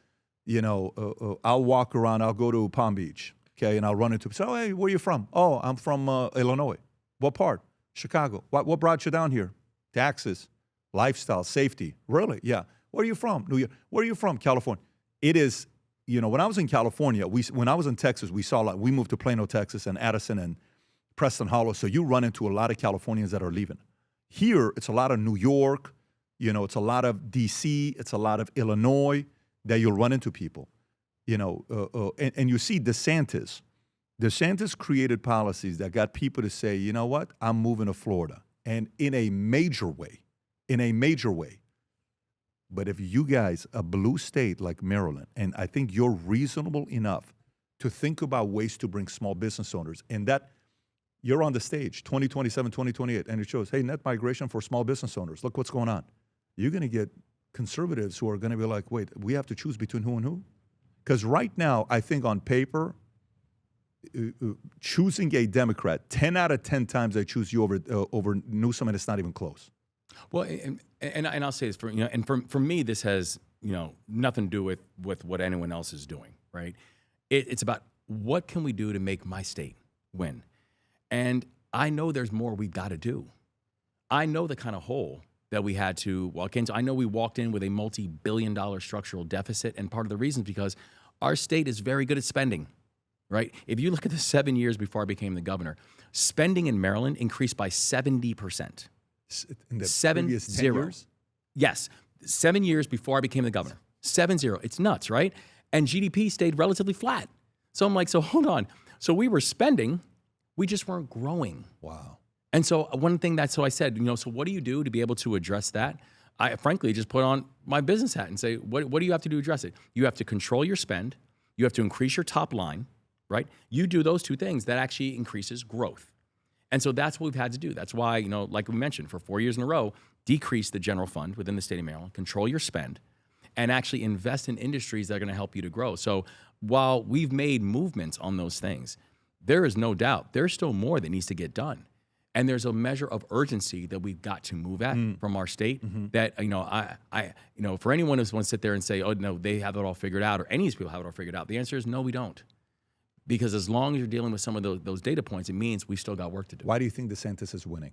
I'll walk around. I'll go to Palm Beach, okay, and I'll run into. So, hey, where are you from? Oh, I'm from Illinois. What part? Chicago. What brought you down here? Taxes. Lifestyle, safety. Really? Yeah. Where are you from? New York. Where are you from? California. It is, when I was in California, when I was in Texas, we moved to Plano, Texas, and Addison and Preston Hollow. So you run into a lot of Californians that are leaving. Here, it's a lot of New York, it's a lot of DC, it's a lot of Illinois that you'll run into people, and you see DeSantis. DeSantis created policies that got people to say, you know what, I'm moving to Florida. And in a major way. But if you guys, a blue state like Maryland, and I think you're reasonable enough to think about ways to bring small business owners, and that you're on the stage, 2027, 2028, and it shows, hey, net migration for small business owners. Look what's going on. You're going to get conservatives who are going to be like, wait, we have to choose between who and who? Because right now, I think on paper, choosing a Democrat, 10 out of 10 times I choose you over Newsom, and it's not even close. Well, and I'll say this for me, this has nothing to do with what anyone else is doing, right? It's about what can we do to make my state win, and I know there's more we've got to do. I know the kind of hole that we had to walk into. I know we walked in with a multi-billion-dollar structural deficit, and part of the reason is because our state is very good at spending, right? If you look at the 7 years before I became the governor, spending in Maryland increased by 70%. In the 7-0. years? Yes, 7 years before I became the governor. 7-0. It's nuts, right? And GDP stayed relatively flat. So I'm like, so hold on. So we were spending, we just weren't growing. Wow. And so one thing so I said, so what do you do to be able to address that? I frankly just put on my business hat and say, what do you have to do to address it? You have to control your spend. You have to increase your top line, right? You do those two things, that actually increases growth. And so that's what we've had to do. That's why, like we mentioned, for 4 years in a row, decrease the general fund within the state of Maryland, control your spend, and actually invest in industries that are going to help you to grow. So while we've made movements on those things, there is no doubt there's still more that needs to get done. And there's a measure of urgency that we've got to move at from our state that, for anyone who wants to sit there and say, oh, no, they have it all figured out, or any of these people have it all figured out, the answer is no, we don't. Because as long as you're dealing with some of those data points, it means we still got work to do. Why do you think DeSantis is winning?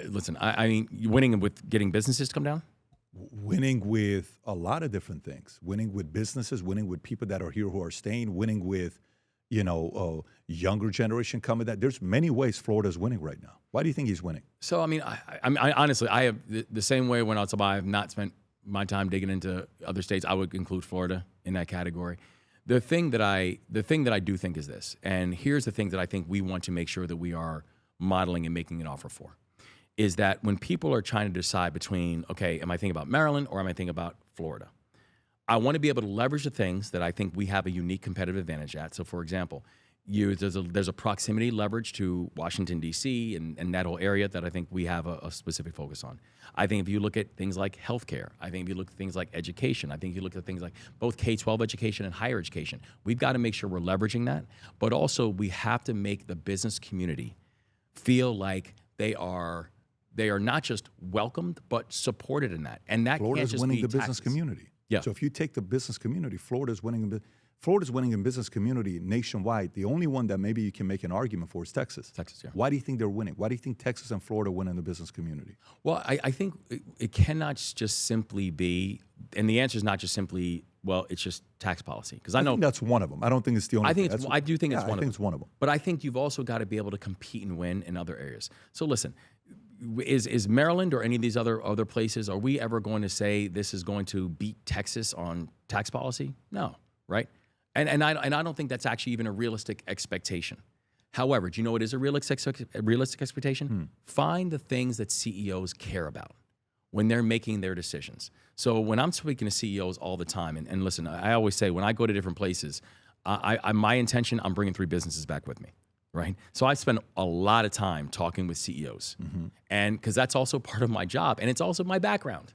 Listen, I mean, you're winning with getting businesses to come down? winning with a lot of different things, winning with businesses, winning with people that are here who are staying, winning with, younger generation coming. That there's many ways Florida's winning right now. Why do you think he's winning? So, I mean, I honestly, I have the same way when I have not spent my time digging into other states. I would include Florida in that category. The thing that I do think is this, and here's the thing that I think we want to make sure that we are modeling and making an offer for, is that when people are trying to decide between, okay, am I thinking about Maryland or am I thinking about Florida? I want to be able to leverage the things that I think we have a unique competitive advantage at. So, for example, there's a proximity leverage to Washington, D.C. and that whole area that I think we have a specific focus on. I think if you look at things like healthcare, I think if you look at things like education, I think if you look at things like both K-12 education and higher education, we've got to make sure we're leveraging that. But also, we have to make the business community feel like they are not just welcomed, but supported in that. And that Florida's can't just winning be the taxes. business community. Yeah. So if you take the business community, Florida's winning in business community nationwide. The only one that maybe you can make an argument for is Texas. Texas, yeah. Why do you think they're winning? Why do you think Texas and Florida win in the business community? Well, I think it cannot just simply be, and the answer is not just simply, well, it's just tax policy. Because I know think that's one of them. I don't think it's the only. I think thing. I do think it's one of them. I think it's one of them. But I think you've also got to be able to compete and win in other areas. So listen, is Maryland or any of these other places, are we ever going to say this is going to beat Texas on tax policy? No, right? And I don't think that's actually even a realistic expectation. However, do you know what is a realistic expectation? Find the things that CEOs care about when they're making their decisions. So when I'm speaking to CEOs all the time, and listen, I always say when I go to different places, my intention, I'm bringing 3 businesses back with me, right? So I spend a lot of time talking with CEOs, and because that's also part of my job, and it's also my background.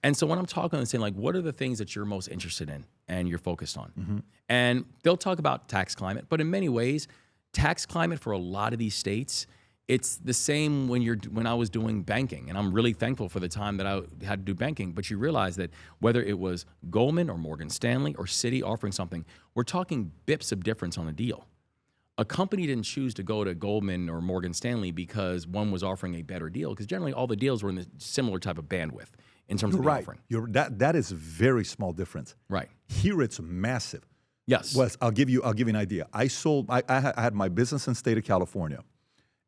And so when I'm talking and saying, like, what are the things that you're most interested in and you're focused on? And they'll talk about tax climate, but in many ways, tax climate for a lot of these states, it's the same when I was doing banking. And I'm really thankful for the time that I had to do banking. But you realize that whether it was Goldman or Morgan Stanley or Citi offering something, we're talking bips of difference on a deal. A company didn't choose to go to Goldman or Morgan Stanley because one was offering a better deal, because generally all the deals were in the similar type of bandwidth in terms of the offering. That is a very small difference. Right. Here it's massive. Yes. Wes, I'll give you an idea. I had my business in the state of California,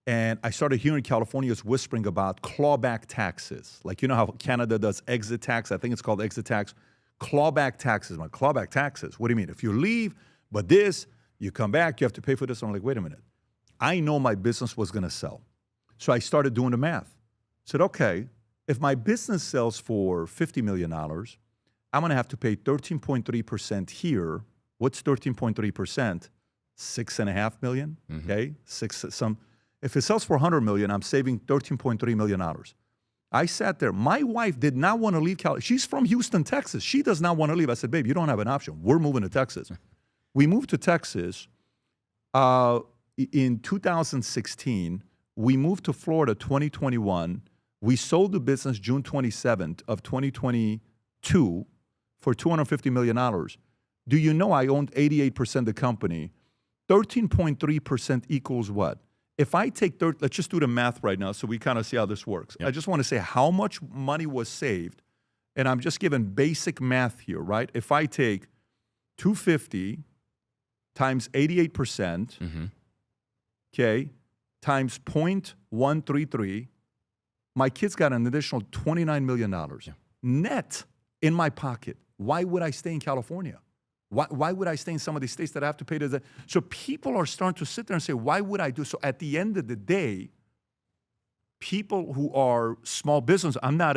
and I started hearing Californians whispering about clawback taxes. Like, you know how Canada does exit tax? I think it's called exit tax. Clawback taxes. I'm like, clawback taxes? What do you mean? If you leave, but you come back, you have to pay for this. I'm like, wait a minute. I know my business was going to sell. So I started doing the math. Said, okay, if my business sells for $50 million, I'm going to have to pay 13.3% here. What's 13.3%? $6.5 million. Okay, If it sells for $100 million, I'm saving $13.3 million. I sat there. My wife did not want to leave California. She's from Houston, Texas. She does not want to leave. I said, babe, you don't have an option. We're moving to Texas. We moved to Texas in 2016. We moved to Florida 2021. We sold the business June 27th of 2022 for $250 million. Do you know I owned 88% of the company? 13.3% equals what? If I take, let's just do the math right now so we kind of see how this works. Yep. I just want to say how much money was saved, and I'm just giving basic math here, right? If I take 250 times 88%, okay, times 0.133, my kids got an additional $29 million net in my pocket. Why would I stay in California? Why would I stay in some of these states that I have to pay to? So people are starting to sit there and say, why would I do? So at the end of the day, people who are small business, I'm not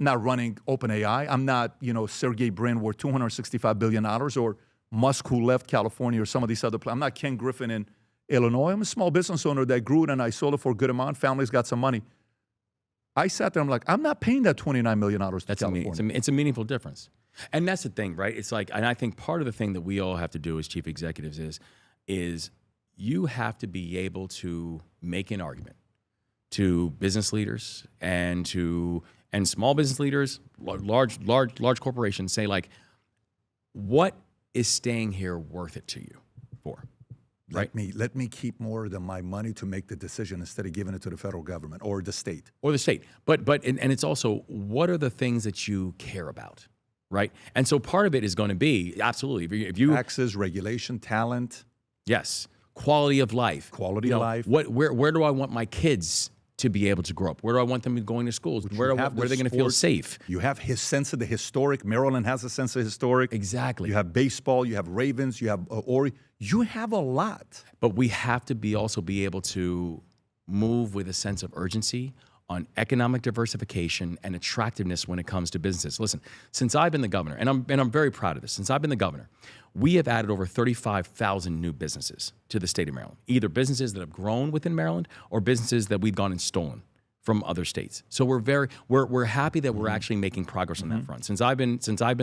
running OpenAI. I'm not, Sergey Brin worth $265 billion, or Musk who left California, or some of these other places. I'm not Ken Griffin in Illinois. I'm a small business owner that grew it and I sold it for a good amount. Family's got some money. I sat there, I'm like, I'm not paying that $29 million to California. It's a meaningful difference. And that's the thing, right? It's like, and I think part of the thing that we all have to do as chief executives is you have to be able to make an argument to business leaders and small business leaders, large corporations, say, like, what is staying here worth it to you for? right? Let me keep more than my money to make the decision instead of giving it to the federal government or the state. Or the state. But it's also, what are the things that you care about, right? And so part of it is going to be, absolutely, if you taxes, regulation, talent. Yes. Quality of life. Quality of life. Where do I want my kids to be able to grow up? Where do I want them going to schools? Where are they going to feel safe? You have his sense of the historic. Maryland has a sense of historic. Exactly. You have baseball. You have Ravens. You have Ori. You have a lot. But we have to also be able to move with a sense of urgency on economic diversification and attractiveness when it comes to businesses. Listen, since I've been the governor, and I'm very proud of this, since I've been the governor, we have added over 35,000 new businesses to the state of Maryland, either businesses that have grown within Maryland or businesses that we've gone and stolen from other states. So we're happy that we're actually making progress on that front since I've been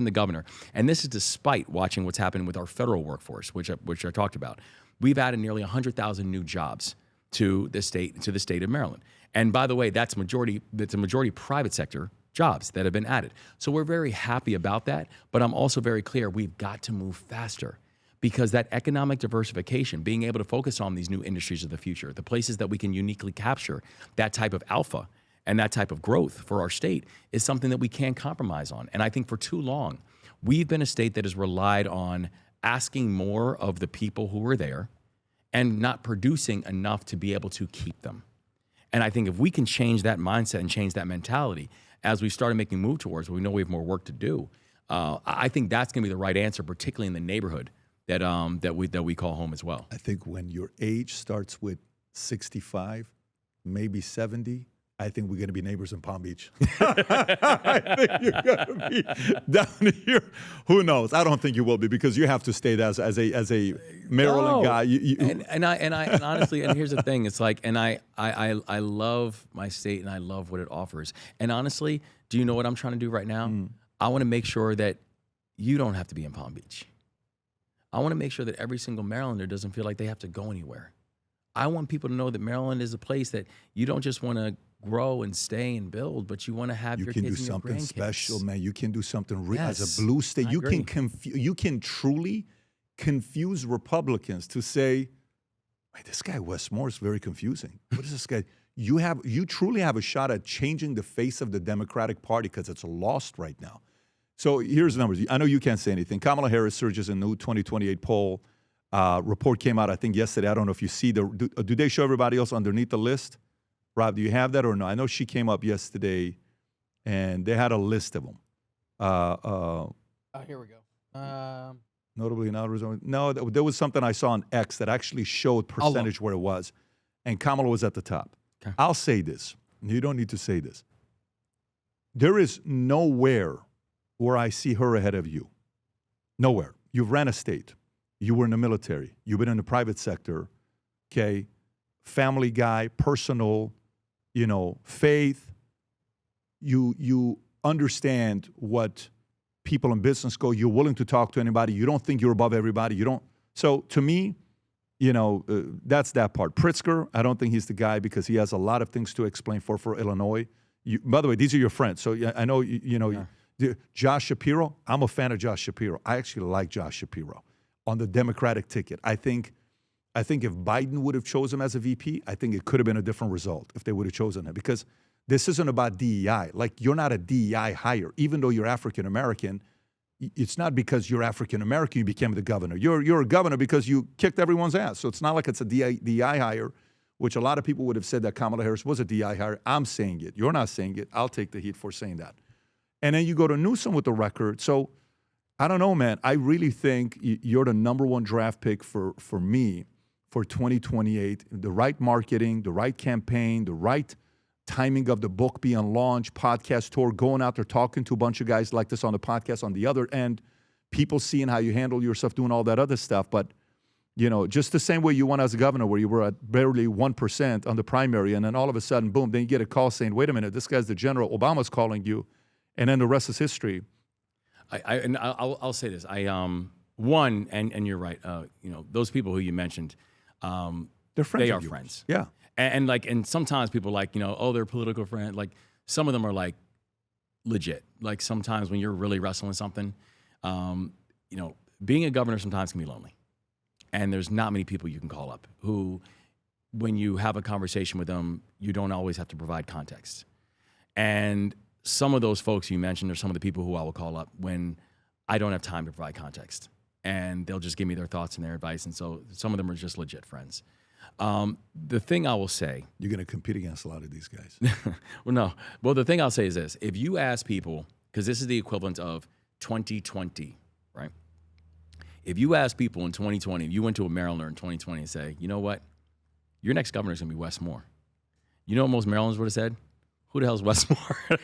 the governor. And this is despite watching what's happening with our federal workforce, which I talked about. We've added nearly 100,000 new jobs to the state of Maryland. And by the way, that's a majority private sector jobs that have been added. So we're very happy about that, but I'm also very clear we've got to move faster because that economic diversification, being able to focus on these new industries of the future, the places that we can uniquely capture that type of alpha and that type of growth for our state is something that we can't compromise on. And I think for too long, we've been a state that has relied on asking more of the people who are there and not producing enough to be able to keep them. And I think if we can change that mindset and change that mentality as we started making move towards, we know we have more work to do. I think that's going to be the right answer, particularly in the neighborhood that we call home as well. I think when your age starts with 65, maybe 70, I think we're going to be neighbors in Palm Beach. I think you're going to be down here. Who knows? I don't think you will be because you have to stay as a Maryland guy. And honestly, and here's the thing: it's like, and I love my state and I love what it offers. And honestly, do you know what I'm trying to do right now? I want to make sure that you don't have to be in Palm Beach. I want to make sure that every single Marylander doesn't feel like they have to go anywhere. I want people to know that Maryland is a place that you don't just want to grow and stay and build, but you want to have your kids and your grandkids. You can do something special, man. You can do something real as a blue state. You can truly confuse Republicans to say, "Wait, this guy Wes Moore is very confusing. What is this guy?" You truly have a shot at changing the face of the Democratic Party because it's lost right now. So here's the numbers. I know you can't say anything. Kamala Harris surges in the new 2028 poll. Report came out, I think, yesterday. I don't know if you see do they show everybody else underneath the list? Rob, do you have that or no? I know she came up yesterday, and they had a list of them. Here we go. Notably not Arizona. No, there was something I saw on X that actually showed percentage where it was, and Kamala was at the top. Okay. I'll say this. You don't need to say this. There is nowhere where I see her ahead of you. Nowhere. You've ran a state. You were in the military. You've been in the private sector. Okay, family guy, personal, faith. You understand what people in business go. You're willing to talk to anybody. You don't think you're above everybody. You don't. So to me, that's that part. Pritzker, I don't think he's the guy because he has a lot of things to explain for Illinois. By the way, these are your friends, so I know Josh Shapiro. I'm a fan of Josh Shapiro. I actually like Josh Shapiro on the Democratic ticket. I think if Biden would have chosen him as a VP, I think it could have been a different result if they would have chosen him because this isn't about DEI. Like, you're not a DEI hire. Even though you're African-American, it's not because you're African-American you became the governor. You're a governor because you kicked everyone's ass. So it's not like it's a DEI hire, which a lot of people would have said that Kamala Harris was a DEI hire. I'm saying it. You're not saying it. I'll take the heat for saying that. And then you go to Newsom with the record. So I don't know, man. I really think you're the number one draft pick for me for 2028. The right marketing, the right campaign, the right timing of the book being launched, podcast tour, going out there talking to a bunch of guys like this on the podcast on the other end, people seeing how you handle yourself, doing all that other stuff. But, just the same way you won as a governor where you were at barely 1% on the primary, and then all of a sudden, boom, then you get a call saying, wait a minute, this guy's the general, Obama's calling you, and then the rest is history. I'll say this. One, and you're right, those people who you mentioned, they're friends. They are friends. Yeah. And sometimes people they're political friends. Like, some of them are like legit. Like, sometimes when you're really wrestling something, being a governor sometimes can be lonely. And there's not many people you can call up who, when you have a conversation with them, you don't always have to provide context. And some of those folks you mentioned are some of the people who I will call up when I don't have time to provide context. And they'll just give me their thoughts and their advice. And so some of them are just legit friends. The thing I will say... You're going to compete against a lot of these guys. Well, no. Well, the thing I'll say is this. If you ask people, because this is the equivalent of 2020, right? If you ask people in 2020, if you went to a Marylander in 2020 and say, you know what? Your next governor is going to be Wes Moore. You know what most Marylanders would have said? Who the hell is Wes Moore?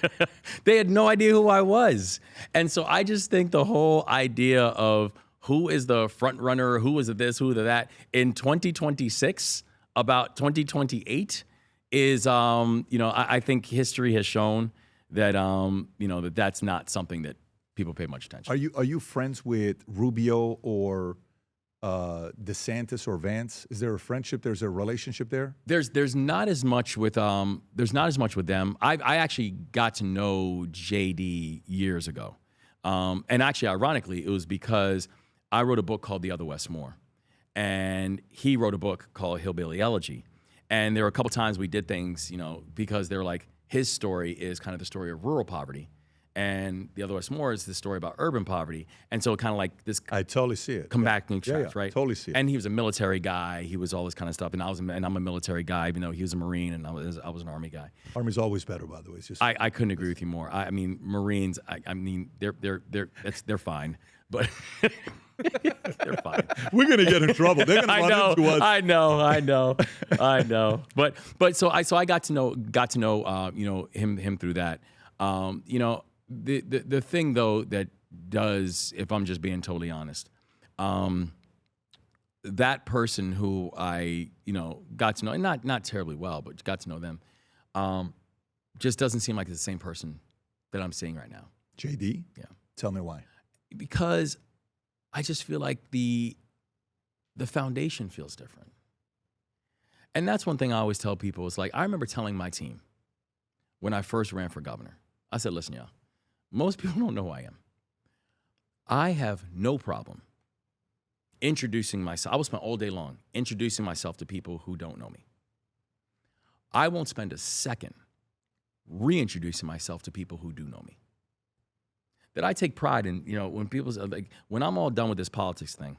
They had no idea who I was. And so I just think the whole idea of who is the front runner, who is this, who is that, in 2026, about 2028, is, I think history has shown that, that that's not something that people pay much attention. Are you friends with Rubio or DeSantis or Vance? Is there a friendship? There's a relationship there? There's not as much with them. I actually got to know JD years ago, and actually, ironically, it was because I wrote a book called The Other Wes Moore, and he wrote a book called Hillbilly Elegy, and there were a couple times we did things, because they're like his story is kind of the story of rural poverty. And The Other Wes Moore is the story about urban poverty. And so kind of like this... I totally see it. Come back and tracks, right? Totally see it. And he was a military guy. He was all this kind of stuff. And I'm a military guy, even though he was a Marine and I was an Army guy. Army's always better, by the way. It's just I couldn't agree with you more. I mean, Marines, they're fine. But... they're fine. We're gonna get in trouble. They're gonna run into us. I know. But so I got to know him through that. The thing though that does, if I'm just being totally honest, that person who I got to know, not terribly well, but got to know them, just doesn't seem like the same person that I'm seeing right now. JD? Yeah. Tell me why. Because I just feel like the foundation feels different. And that's one thing I always tell people. It's like, I remember telling my team when I first ran for governor, I said, listen, y'all, most people don't know who I am. I have no problem introducing myself. I will spend all day long introducing myself to people who don't know me. I won't spend a second reintroducing myself to people who do know me. That I take pride in, when people say, like, when I'm all done with this politics thing,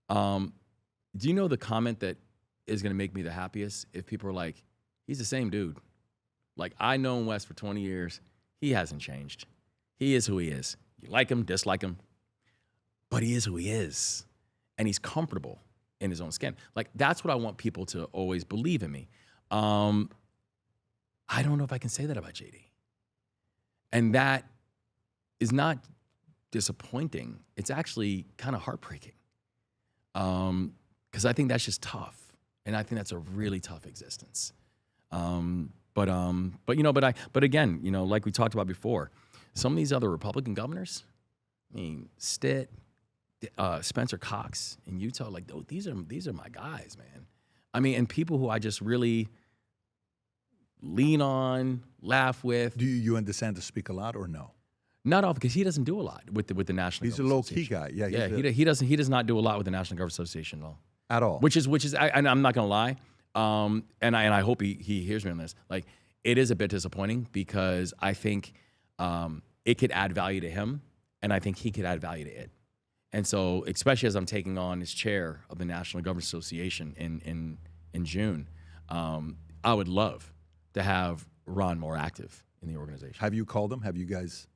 do you know the comment that is going to make me the happiest? If people are like, he's the same dude. Like, I known Wes for 20 years. He hasn't changed. He is who he is. You like him, dislike him, but he is who he is. And he's comfortable in his own skin. Like, that's what I want people to always believe in me. I don't know if I can say that about JD. And that is not disappointing. It's actually kind of heartbreaking. Because I think that's just tough. And I think that's a really tough existence. But again, like we talked about before, some of these other Republican governors, I mean, Stitt, Spencer Cox in Utah, like, these are my guys, man. I mean, and people who I just really lean on, laugh with. Do you and DeSantis speak a lot or no? Not often, because he doesn't do a lot with the National. He's a low-key guy. Yeah, he does not do a lot with the National Government Association at all. Which is, and I'm not gonna lie, and I hope he hears me on this. Like, it is a bit disappointing because I think it could add value to him, and I think he could add value to it. And so, especially as I'm taking on his chair of the National Government Association in June, I would love to have Ron more active in the organization. Have you called him? Have you guys?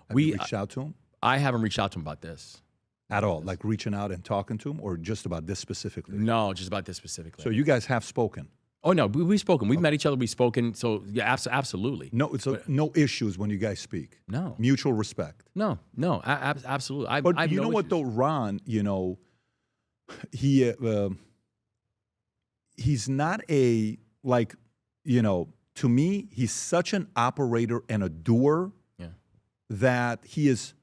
Reached out to him? I haven't reached out to him about this. At all? Like reaching out and talking to him, or just about this specifically? No, just about this specifically. So you guys have spoken? Oh, no, we've spoken. We've met each other. We've spoken. So, yeah, absolutely. No, no issues when you guys speak? No. Mutual respect? No, absolutely. But you know what, though, Ron, he's not a, like, to me, he's such an operator and a doer that he is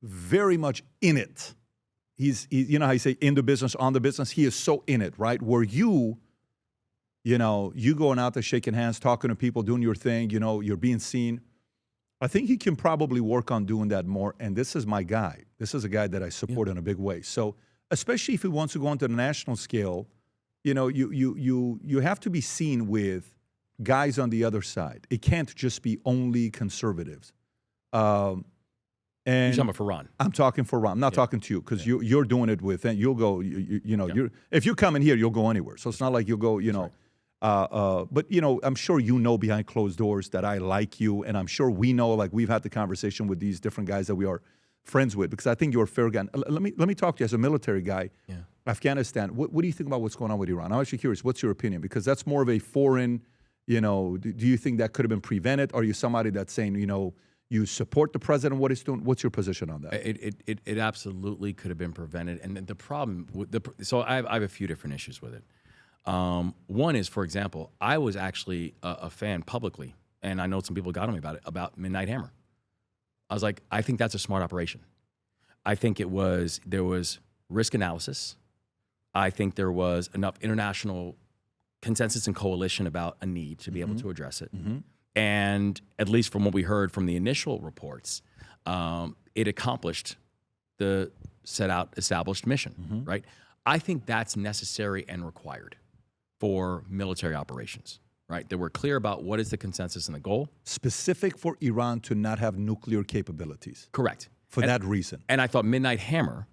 very much in it. He's you know how you say in the business, on the business? He is so in it, right? Where you going out there shaking hands, talking to people, doing your thing, you're being seen. I think he can probably work on doing that more. And this is my guy. This is a guy that I support in a big way. So especially if he wants to go onto the national scale, you have to be seen with guys on the other side. It can't just be only conservatives. And You're talking about for Ron. I'm talking for Ron. I'm not talking to you because you're doing it with, and you'll go, if you come in here, you'll go anywhere. So it's not like you'll go, but I'm sure behind closed doors that I like you, and I'm sure we know, like we've had the conversation with these different guys that we are friends with, because I think you're a fair guy. Let me talk to you as a military guy. Yeah. Afghanistan. What do you think about what's going on with Iran? I'm actually curious. What's your opinion? Because that's more of a foreign. Do you think that could have been prevented? Are you somebody that's saying you support the president, what he's doing? What's your position on that? It absolutely could have been prevented. And the problem with so I have a few different issues with it. One is, for example, I was actually a fan publicly, and I know some people got on me about Midnight Hammer. I was like, I think that's a smart operation. I think there was risk analysis. I think there was enough international consensus and coalition about a need to be able to address it. Mm-hmm. And at least from what we heard from the initial reports, it accomplished the established mission, right? I think that's necessary and required for military operations, right? That we're clear about what is the consensus and the goal. Specific for Iran to not have nuclear capabilities. Correct. For that reason. And I thought Midnight Hammer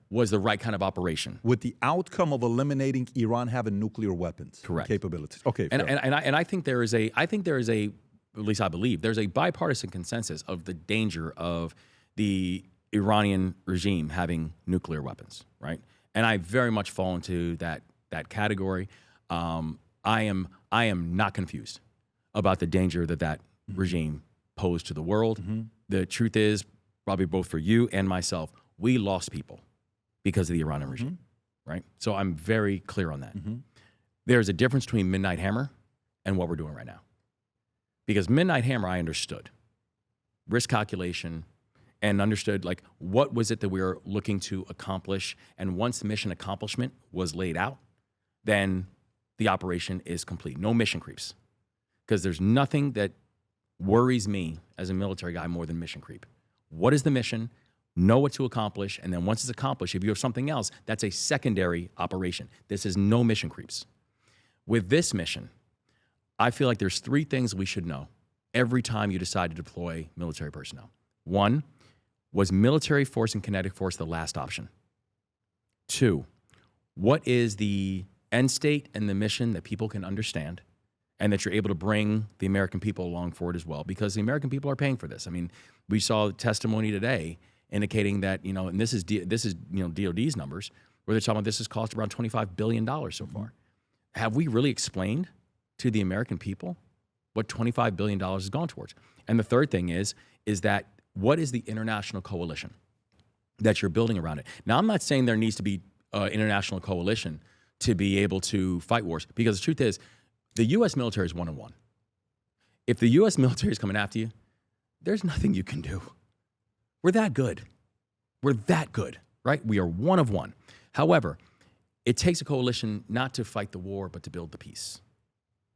was the right kind of operation. With the outcome of eliminating Iran having nuclear weapons capabilities. Okay. And I think there is a, at least I believe, there's a bipartisan consensus of the danger of the Iranian regime having nuclear weapons, right? And I very much fall into that category. I am not confused about the danger that regime posed to the world. The truth is, probably both for you and myself, we lost people because of the Iranian regime, right? So I'm very clear on that. There's a difference between Midnight Hammer and what we're doing right now. Because Midnight Hammer, I understood risk calculation and understood like what was it that we were looking to accomplish. And once the mission accomplishment was laid out, then the operation is complete. No mission creeps. Because there's nothing that worries me as a military guy more than mission creep. What is the mission? Know what to accomplish. And then once it's accomplished, if you have something else, that's a secondary operation. This is no mission creeps. With this mission, I feel like there's three things we should know every time you decide to deploy military personnel. One, was military force and kinetic force the last option? Two, what is the end state and the mission that people can understand and that you're able to bring the American people along for it as well? Because the American people are paying for this. I mean, we saw testimony today indicating that, and this is DOD's numbers, where they're talking about this has cost around $25 billion so far. Have we really explained to the American people what $25 billion has gone towards? And the third thing is that what is the international coalition that you're building around it? Now, I'm not saying there needs to be an international coalition to be able to fight wars, because the truth is the U.S. military is one-on-one. If the U.S. military is coming after you, there's nothing you can do. We're that good. We're that good, right? We are one of one. However, it takes a coalition not to fight the war, but to build the peace,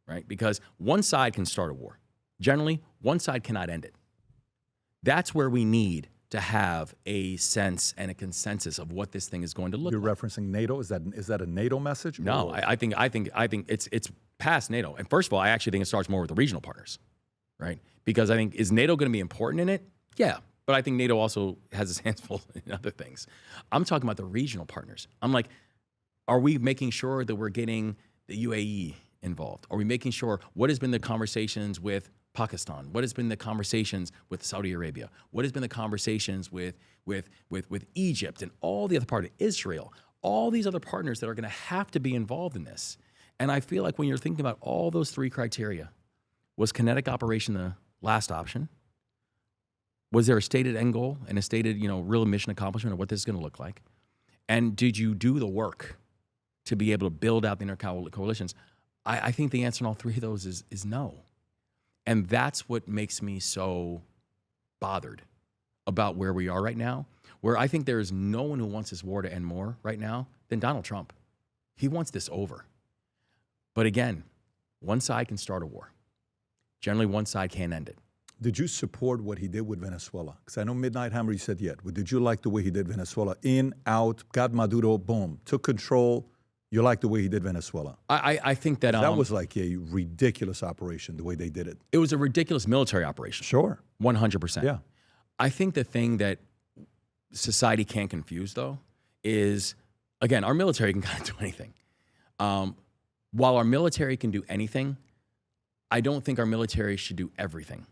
right? Because one side can start a war. Generally, one side cannot end it. That's where we need to have a sense and a consensus of what this thing is going to look like. You're referencing NATO? Is that a NATO message? No, I think it's past NATO. And first of all, I actually think it starts more with the regional partners, right? Because I think, is NATO going to be important in it? Yeah, but I think NATO also has its hands full in other things. I'm talking about the regional partners. I'm like, are we making sure that we're getting the UAE involved? Are we making sure, what has been the conversations with Pakistan? What has been the conversations with Saudi Arabia? What has been the conversations with Egypt and all the other part of Israel? All these other partners that are going to have to be involved in this. And I feel like when you're thinking about all those three criteria, was kinetic operation the last option? Was there a stated end goal and a stated, real mission accomplishment of what this is going to look like? And did you do the work to be able to build out the inner coalitions? I think the answer in all three of those is no. And that's what makes me so bothered about where we are right now, where I think there is no one who wants this war to end more right now than Donald Trump. He wants this over. But again, one side can start a war. Generally, one side can't end it. Did you support what he did with Venezuela? Because I know Midnight Hammer, you said, yeah. But did you like the way he did Venezuela? In, out, got Maduro, boom, took control. You like the way he did Venezuela? I think that that was like a ridiculous operation, the way they did it. It was a ridiculous military operation. Sure. 100%. Yeah. I think the thing that society can't confuse, though, is, again, our military can kind of do anything. While our military can do anything, I don't think our military should do everything.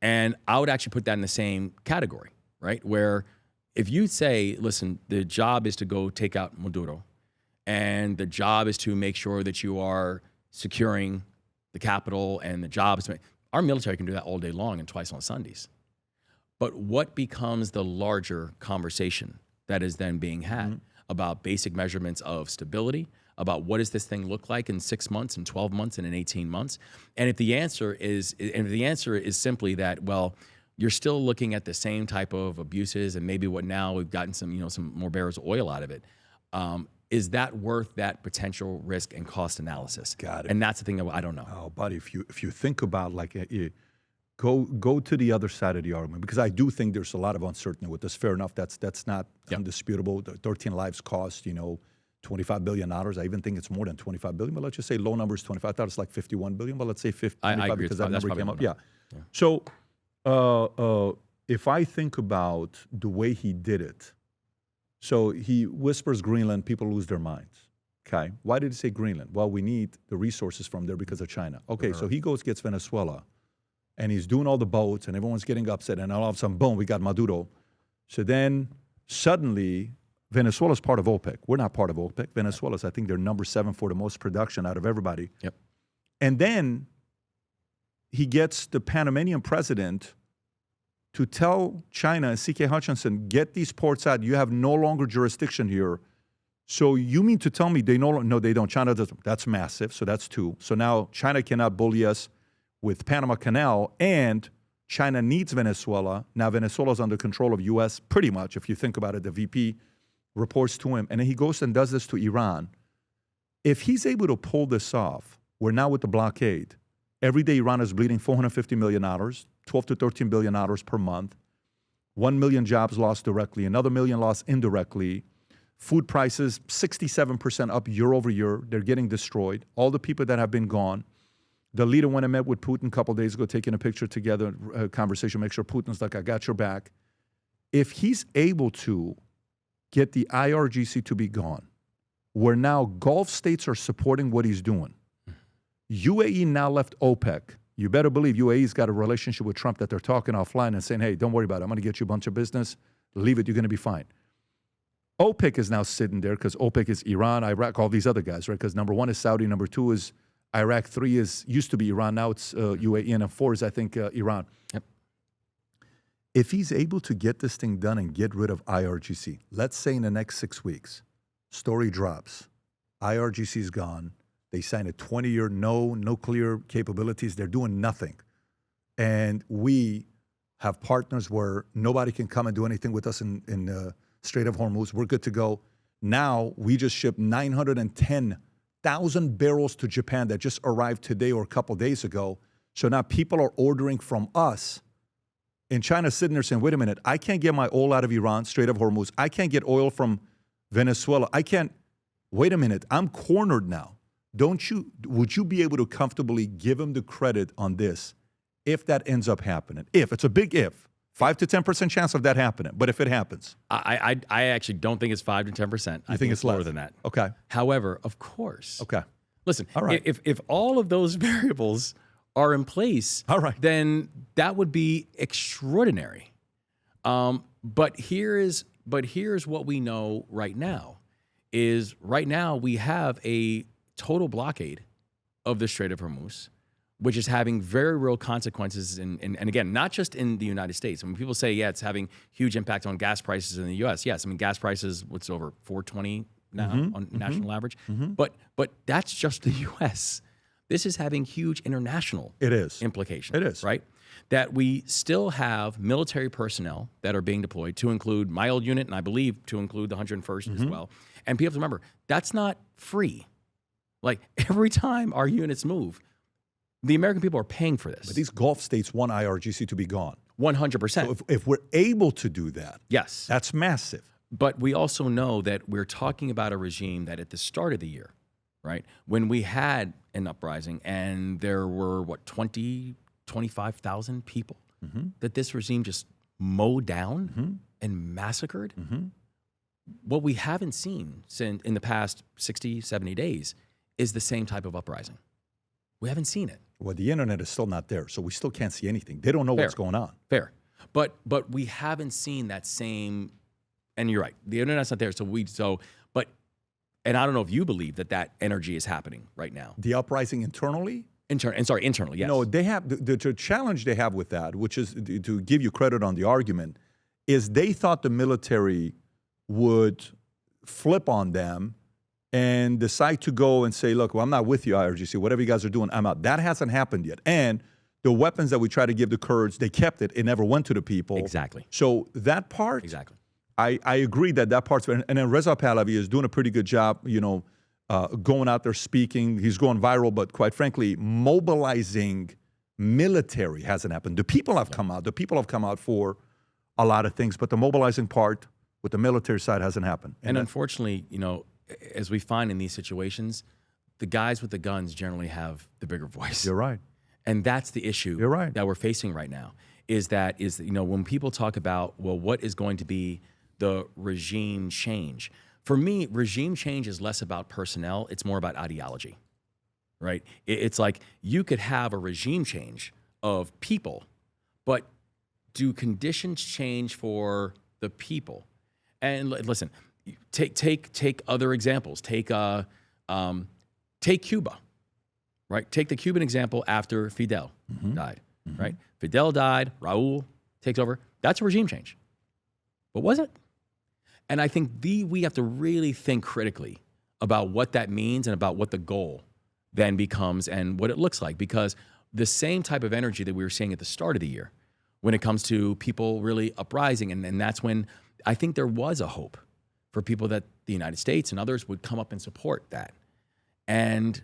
And I would actually put that in the same category, right? Where if you say, listen, the job is to go take out Maduro, and the job is to make sure that you are securing the capital, and the job is to make, our military can do that all day long and twice on Sundays. But what becomes the larger conversation that is then being had about basic measurements of stability, about what does this thing look like in 6 months, in 12 months, and in 18 months? And if the answer is simply that, well, you're still looking at the same type of abuses, and maybe what now we've gotten some more barrels of oil out of it. Is that worth that potential risk and cost analysis? Got it. And that's the thing that I don't know. Oh, buddy, if you think about go to the other side of the argument, because I do think there's a lot of uncertainty with this. Fair enough, that's not undisputable. The 13 lives cost, $25 billion. I even think it's more than $25 billion, but let's just say low numbers, 25. I thought it's like $51 billion, but let's say 50. I agree because that number came up. Yeah. Yeah. So if I think about the way he did it, so he whispers Greenland, people lose their minds. Okay. Why did he say Greenland? Well, we need the resources from there because of China. Okay, so he gets Venezuela, and he's doing all the boats, and everyone's getting upset, and all of a sudden, boom, we got Maduro. So then suddenly, Venezuela's part of OPEC. We're not part of OPEC. Venezuela's, I think they're number 7 for the most production out of everybody. Yep. And then he gets the Panamanian president to tell China, C.K. Hutchinson, get these ports out. You have no longer jurisdiction here. So you mean to tell me they no, they don't. China doesn't. That's massive. So that's 2. So now China cannot bully us with Panama Canal, and China needs Venezuela. Now Venezuela's under control of U.S. pretty much. If you think about it, the VP reports to him, and then he goes and does this to Iran. If he's able to pull this off, we're now with the blockade. Every day Iran is bleeding $450 million, $12 to $13 billion per month. 1 million jobs lost directly, another million lost indirectly. Food prices 67% up year over year. They're getting destroyed. All the people that have been gone. The leader went and met with Putin a couple of days ago, taking a picture together, a conversation, make sure Putin's like, I got your back. If he's able to get the IRGC to be gone, where now Gulf states are supporting what he's doing. UAE now left OPEC. You better believe UAE's got a relationship with Trump that they're talking offline and saying, hey, don't worry about it. I'm going to get you a bunch of business. Leave it. You're going to be fine. OPEC is now sitting there because OPEC is Iran, Iraq, all these other guys, right? Because number 1 is Saudi, number 2 is Iraq, 3 used to be Iran, now it's UAE, and 4 is, I think, Iran. Yep. If he's able to get this thing done and get rid of IRGC, let's say in the next 6 weeks, story drops, IRGC's gone, they sign a 20-year no nuclear capabilities, they're doing nothing. And we have partners where nobody can come and do anything with us in Strait of Hormuz. We're good to go. Now, we just shipped 910,000 barrels to Japan that just arrived today or a couple days ago. So now people are ordering from us. And China's sitting there saying, wait a minute, I can't get my oil out of Iran, Strait of Hormuz. I can't get oil from Venezuela. I can't. Wait a minute, I'm cornered now. Would you be able to comfortably give him the credit on this if that ends up happening? If, it's a big if. 5 to 10% chance of that happening, but if it happens. I actually don't think it's 5 to 10%. I think it's lower than that. Okay. However, of course. Okay. Listen, all right. if all of those variables are in place, all right, then that would be extraordinary. But here's what we know right now is right now we have a total blockade of the Strait of Hormuz, which is having very real consequences and again, not just in the United States. When people say, yeah, it's having huge impact on gas prices in the U.S., yes, I mean, gas prices, what's over $4.20 now on national average, but that's just the U.S. This is having huge international implications. It is. Right? That we still have military personnel that are being deployed to include my old unit and I believe to include the 101st as well. And people have to remember, that's not free. Like every time our units move, The American people are paying for this. But these Gulf states want IRGC to be gone. 100%. So if we're able to do that, yes, that's massive. But we also know that we're talking about a regime that at the start of the year, right, when we had an uprising and there were, 25,000 people that this regime just mowed down and massacred. What we haven't seen since in the past 60, 70 days is the same type of uprising. We haven't seen it. Well, the internet is still not there, so we still can't see anything. They don't know what's going on. Fair. But we haven't seen that same, and you're right, the internet's not there, and I don't know if you believe that energy is happening right now. The uprising internally? Internally, yes. No, they have, the challenge they have with that, which is, to give you credit on the argument, is they thought the military would flip on them and decide to go and say, look, well, I'm not with you, IRGC. Whatever you guys are doing, I'm out. That hasn't happened yet. And the weapons that we try to give the Kurds, they kept it. It never went to the people. Exactly. So that part, exactly. I agree that part's, and then Reza Pahlavi is doing a pretty good job, going out there speaking. He's going viral, but quite frankly, mobilizing military hasn't happened. The people have come out. The people have come out for a lot of things, but the mobilizing part with the military side hasn't happened. And unfortunately, as we find in these situations, the guys with the guns generally have the bigger voice. You're right. And that's the issue that we're facing right now, is when people talk about, well, what is going to be the regime change? For me, regime change is less about personnel. It's more about ideology, right? It's like you could have a regime change of people, but do conditions change for the people? And listen, take other examples. Take Cuba, right? Take the Cuban example after Fidel died, right? Fidel died, Raul takes over. That's a regime change. But was it? And I think we have to really think critically about what that means and about what the goal then becomes and what it looks like. Because the same type of energy that we were seeing at the start of the year when it comes to people really uprising, and that's when I think there was a hope for people that the United States and others would come up and support that. And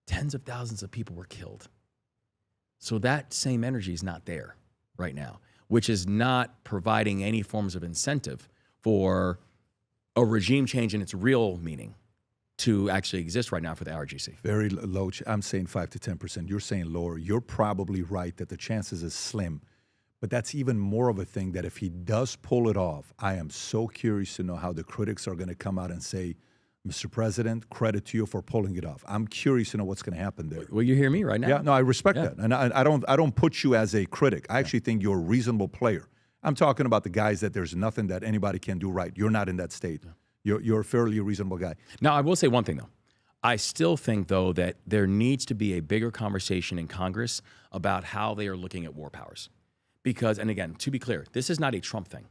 tens of thousands of people were killed. So that same energy is not there right now, which is not providing any forms of incentive for a regime change in its real meaning to actually exist right now for the IRGC. Very low. I'm saying 5 to 10%. You're saying lower. You're probably right that the chances is slim. But that's even more of a thing that if he does pull it off, I am so curious to know how the critics are going to come out and say, Mr. President, credit to you for pulling it off. I'm curious to know what's going to happen there. Well, you hear me right now. Yeah, no, I respect that. And I don't put you as a critic. I actually think you're a reasonable player. I'm talking about the guys that there's nothing that anybody can do right. You're not in that state. You're a fairly reasonable guy. Now, I will say one thing, though. I still think, though, that there needs to be a bigger conversation in Congress about how they are looking at war powers. Because, and again, to be clear, this is not a Trump thing.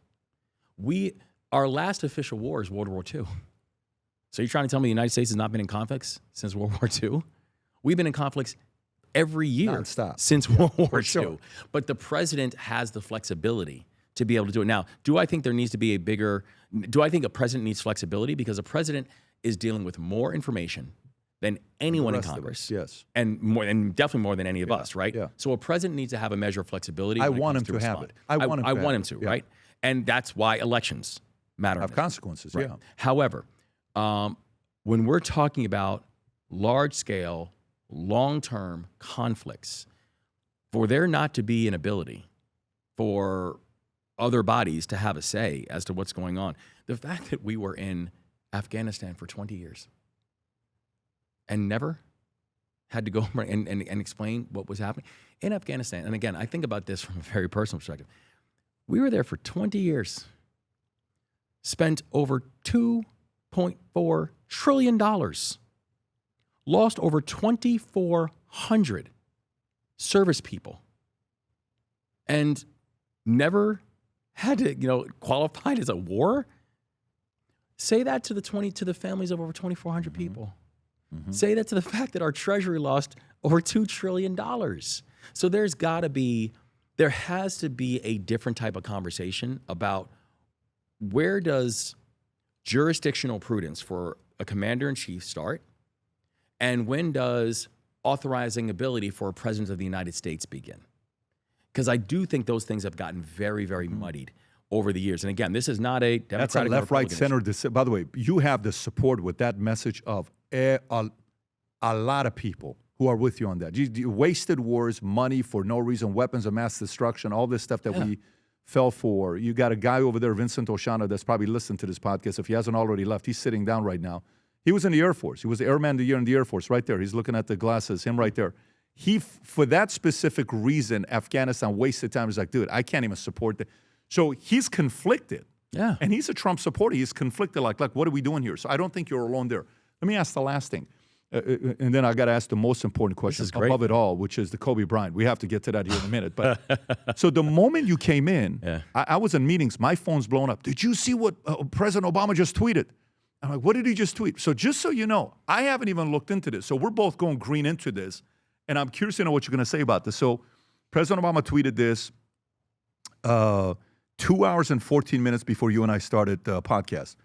Our last official war is World War II. So you're trying to tell me the United States has not been in conflicts since World War II? We've been in conflicts every year since World War II. But the president has the flexibility to be able to do it. Now, do I think there needs to be do I think a president needs flexibility? Because a president is dealing with more information than anyone in Congress. Yes. And definitely more than any of us, right? Yeah. So a president needs to have a measure of flexibility. I want him to have it. I want him to, right? And that's why elections matter. Have consequences, right? Yeah. However, when we're talking about large-scale, long-term conflicts, for there not to be an ability for other bodies to have a say as to what's going on, the fact that we were in Afghanistan for 20 years and never had to go and explain what was happening in Afghanistan. And again, I think about this from a very personal perspective. We were there for 20 years, spent over $2.4 trillion, lost over 2,400 service people, and never had to, qualified as a war. Say that to the families of over 2,400 people. Mm-hmm. Say that to the fact that our treasury lost over $2 trillion. So there has to be a different type of conversation about where does jurisdictional prudence for a commander-in-chief start, and when does authorizing ability for a president of the United States begin? Because I do think those things have gotten very, very muddied over the years. And again, this is not a Democratic. That's a left, right, center. By the way, you have the support with that message of a lot of people who are with you on that. You wasted wars, money for no reason, weapons of mass destruction, all this stuff that we fell for. You got a guy over there, Vincent Oshana, that's probably listened to this podcast. If he hasn't already left, he's sitting down right now. He was in the Air Force. He was the Airman of the Year in the Air Force, right there. He's looking at the glasses, him right there. He, for that specific reason, Afghanistan wasted time. He's like, dude, I can't even support that. So he's conflicted. Yeah. And he's a Trump supporter. He's conflicted, like, what are we doing here? So I don't think you're alone there. Let me ask the last thing. And then I got to ask the most important question above it all, which is the Kobe Bryant. We have to get to that here in a minute. But so the moment you came in, I was in meetings. My phone's blowing up. Did you see what President Obama just tweeted? I'm like, what did he just tweet? So just so you know, I haven't even looked into this. So we're both going green into this. And I'm curious to know what you're going to say about this. So President Obama tweeted this 2 hours and 14 minutes before you and I started the podcast.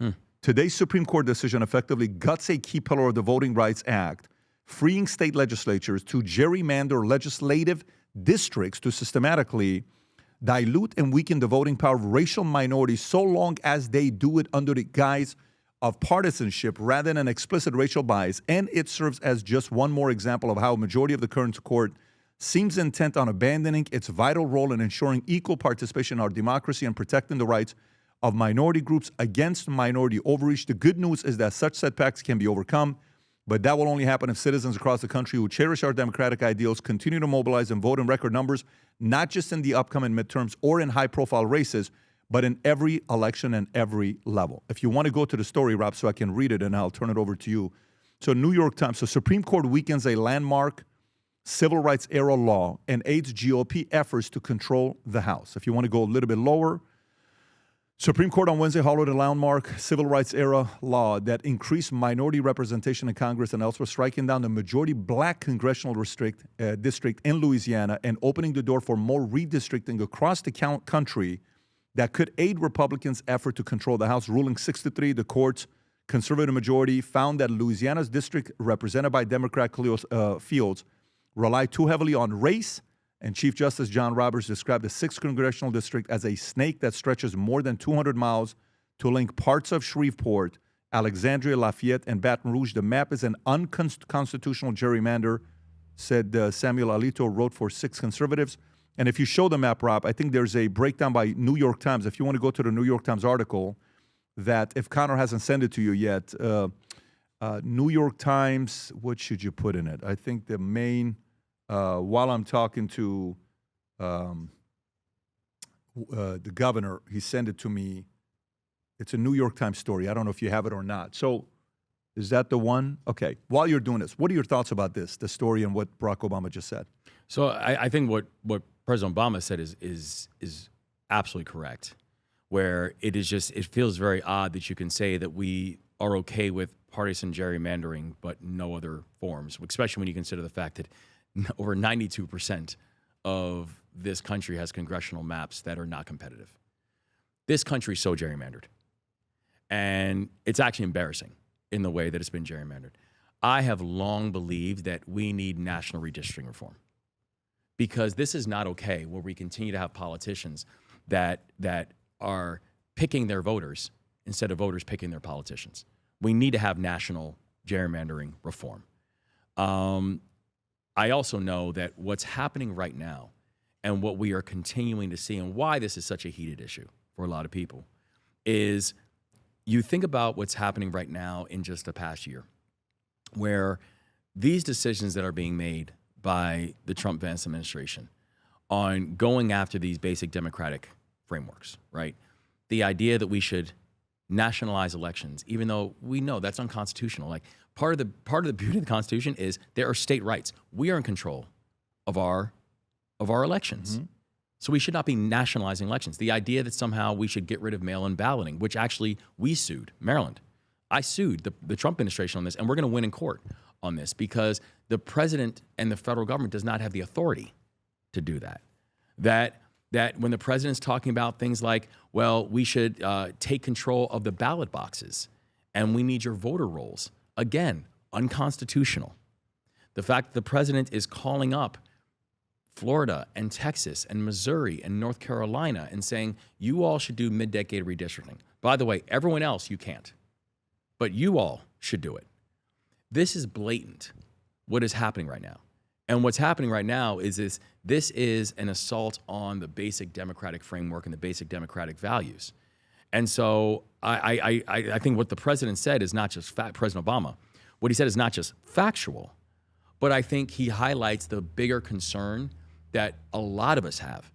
Today's Supreme Court decision effectively guts a key pillar of the Voting Rights Act, freeing state legislatures to gerrymander legislative districts to systematically dilute and weaken the voting power of racial minorities so long as they do it under the guise of partisanship rather than explicit racial bias. And it serves as just one more example of how a majority of the current court seems intent on abandoning its vital role in ensuring equal participation in our democracy and protecting the rights of minority groups against minority overreach. The good news is that such setbacks can be overcome, but that will only happen if citizens across the country who cherish our democratic ideals continue to mobilize and vote in record numbers, not just in the upcoming midterms or in high-profile races, but in every election and every level. If you want to go to the story, Rob, so I can read it, and I'll turn it over to you. So New York Times, so Supreme Court weakens a landmark civil rights era law and aids GOP efforts to control the House. If you want to go a little bit lower, Supreme Court on Wednesday hollowed a landmark civil rights era law that increased minority representation in Congress and elsewhere, striking down the majority black congressional district in Louisiana and opening the door for more redistricting across the country that could aid Republicans' effort to control the House. Ruling 6-3, the court's conservative majority found that Louisiana's district represented by Democrat Cleo Fields relied too heavily on race, and Chief Justice John Roberts described the 6th congressional district as a snake that stretches more than 200 miles to link parts of Shreveport, Alexandria, Lafayette, and Baton Rouge. The map is an unconstitutional gerrymander, said Samuel Alito, wrote for 6 conservatives. And if you show the map, Rob, I think there's a breakdown by New York Times. If you want to go to the New York Times article, that if Connor hasn't sent it to you yet, New York Times, what should you put in it? I think the main... while I'm talking to the governor, he sent it to me. It's a New York Times story. I don't know if you have it or not. So is that the one? Okay. While you're doing this, what are your thoughts about this, the story and what Barack Obama just said? So I think what President Obama said is absolutely correct, where it feels very odd that you can say that we are okay with partisan gerrymandering, but no other forms, especially when you consider the fact that over 92% of this country has congressional maps that are not competitive. This country is so gerrymandered. And it's actually embarrassing in the way that it's been gerrymandered. I have long believed that we need national redistricting reform, because this is not okay where we continue to have politicians that are picking their voters instead of voters picking their politicians. We need to have national gerrymandering reform. I also know that what's happening right now and what we are continuing to see and why this is such a heated issue for a lot of people is you think about what's happening right now in just the past year, where these decisions that are being made by the Trump Vance administration on going after these basic democratic frameworks, right? The idea that we should nationalize elections, even though we know that's unconstitutional. Like part of the beauty of the Constitution is there are state rights. We are in control of our elections. Mm-hmm. So we should not be nationalizing elections. The idea that somehow we should get rid of mail-in balloting, which actually we sued, Maryland. I sued the Trump administration on this, and we're going to win in court on this because the president and the federal government does not have the authority to do that. That when the president's talking about things like, well, we should take control of the ballot boxes and we need your voter rolls. Again, unconstitutional. The fact that the president is calling up Florida and Texas and Missouri and North Carolina and saying, you all should do mid-decade redistricting. By the way, everyone else, you can't. But you all should do it. This is blatant, what is happening right now. And what's happening right now is this is an assault on the basic democratic framework and the basic democratic values. And so I think what the president said is not just President Obama. What he said is not just factual, but I think he highlights the bigger concern that a lot of us have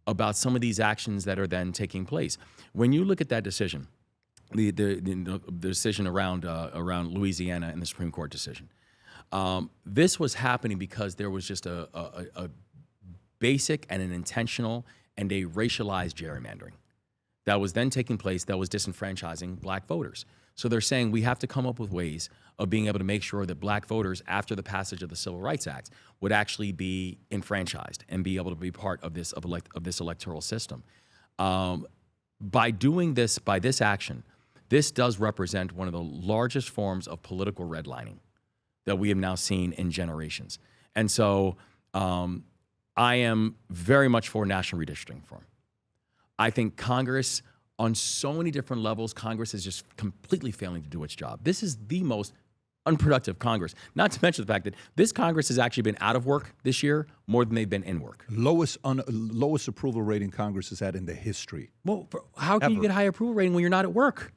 about some of these actions that are then taking place. When you look at that decision, the decision around Louisiana and the Supreme Court decision, this was happening because there was just a basic and an intentional and a racialized gerrymandering that was then taking place that was disenfranchising black voters. So they're saying we have to come up with ways of being able to make sure that black voters, after the passage of the Civil Rights Act, would actually be enfranchised and be able to be part of this electoral system. By doing this, by this action, this does represent one of the largest forms of political redlining that we have now seen in generations. And so I am very much for national redistricting reform. I think Congress, on so many different levels, Congress is just completely failing to do its job. This is the most unproductive Congress, not to mention the fact that this Congress has actually been out of work this year more than they've been in work. Lowest approval rating Congress has had in the history. Well, how can you get a high approval rating when you're not at work?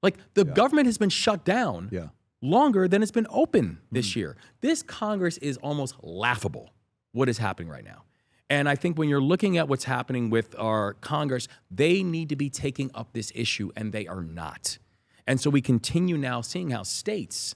Like, the government has been shut down longer than it's been open this year. This Congress is almost laughable, what is happening right now. And I think when you're looking at what's happening with our Congress, they need to be taking up this issue, and they are not. And so we continue now seeing how states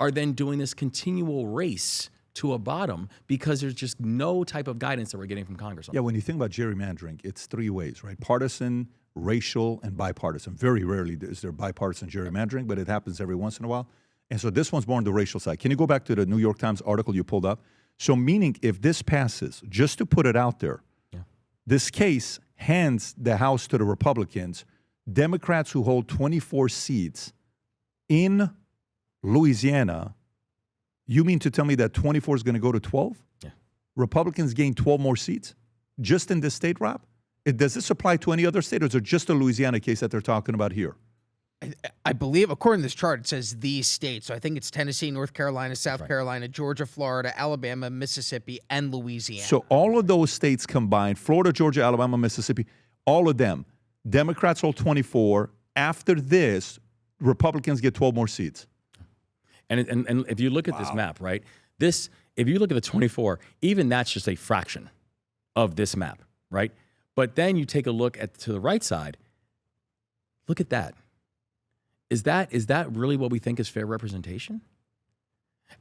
are then doing this continual race to a bottom because there's just no type of guidance that we're getting from Congress. Yeah, when you think about gerrymandering, it's three ways, right? Partisan, racial, and bipartisan. Very rarely is there bipartisan gerrymandering, but it happens every once in a while. And so this one's more on the racial side. Can you go back to the New York Times article you pulled up? So meaning if this passes, just to put it out there, this case hands the House to the Republicans. Democrats who hold 24 seats in Louisiana, you mean to tell me that 24 is going to go to 12? Yeah. Republicans gain 12 more seats just in this state, Rob? Does this apply to any other state, or is it just a Louisiana case that they're talking about here? I believe, according to this chart, it says these states. So I think it's Tennessee, North Carolina, South Carolina, Georgia, Florida, Alabama, Mississippi, and Louisiana. So all of those states combined, Florida, Georgia, Alabama, Mississippi, all of them, Democrats hold 24. After this, Republicans get 12 more seats. And if you look at this map, right, if you look at the 24, even that's just a fraction of this map, right? But then you take a look to the right side, look at that. Is that really what we think is fair representation?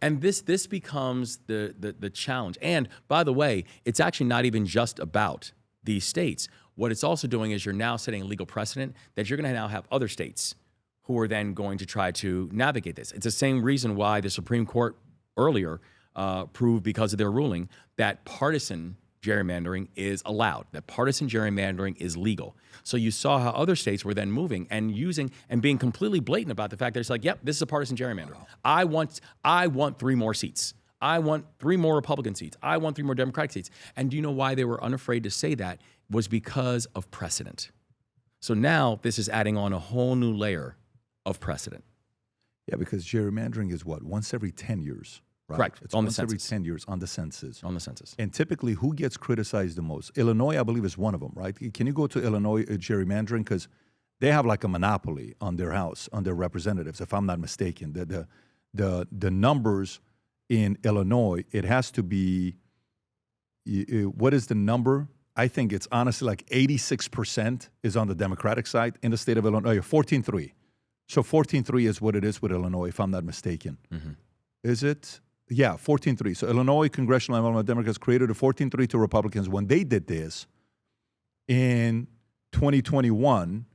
And this becomes the challenge. And by the way, it's actually not even just about these states. What it's also doing is you're now setting a legal precedent that you're going to now have other states who are then going to try to navigate this. It's the same reason why the Supreme Court earlier proved, because of their ruling, that partisan gerrymandering is allowed, that partisan gerrymandering is legal. So you saw how other states were then moving and using and being completely blatant about the fact that it's like, yep, this is a partisan gerrymander. I want 3 more seats. I want 3 more Republican seats. I want 3 more Democratic seats. And do you know why they were unafraid to say that? Was because of precedent. So now this is adding on a whole new layer of precedent. Yeah, because gerrymandering is what? Once every 10 years. Right. Correct. It's once every 10 years on the census. On the census. And typically, who gets criticized the most? Illinois, I believe, is one of them, right? Can you go to Illinois gerrymandering? Because they have like a monopoly on their House, on their representatives, if I'm not mistaken. The numbers in Illinois, it has to be, what is the number? I think it's honestly like 86% is on the Democratic side in the state of Illinois, 14-3. So 14-3 is what it is with Illinois, if I'm not mistaken. Mm-hmm. Is it? Yeah, 14-3. So Illinois congressional environmental Democrats created a 14-3 to Republicans when they did this in 2021.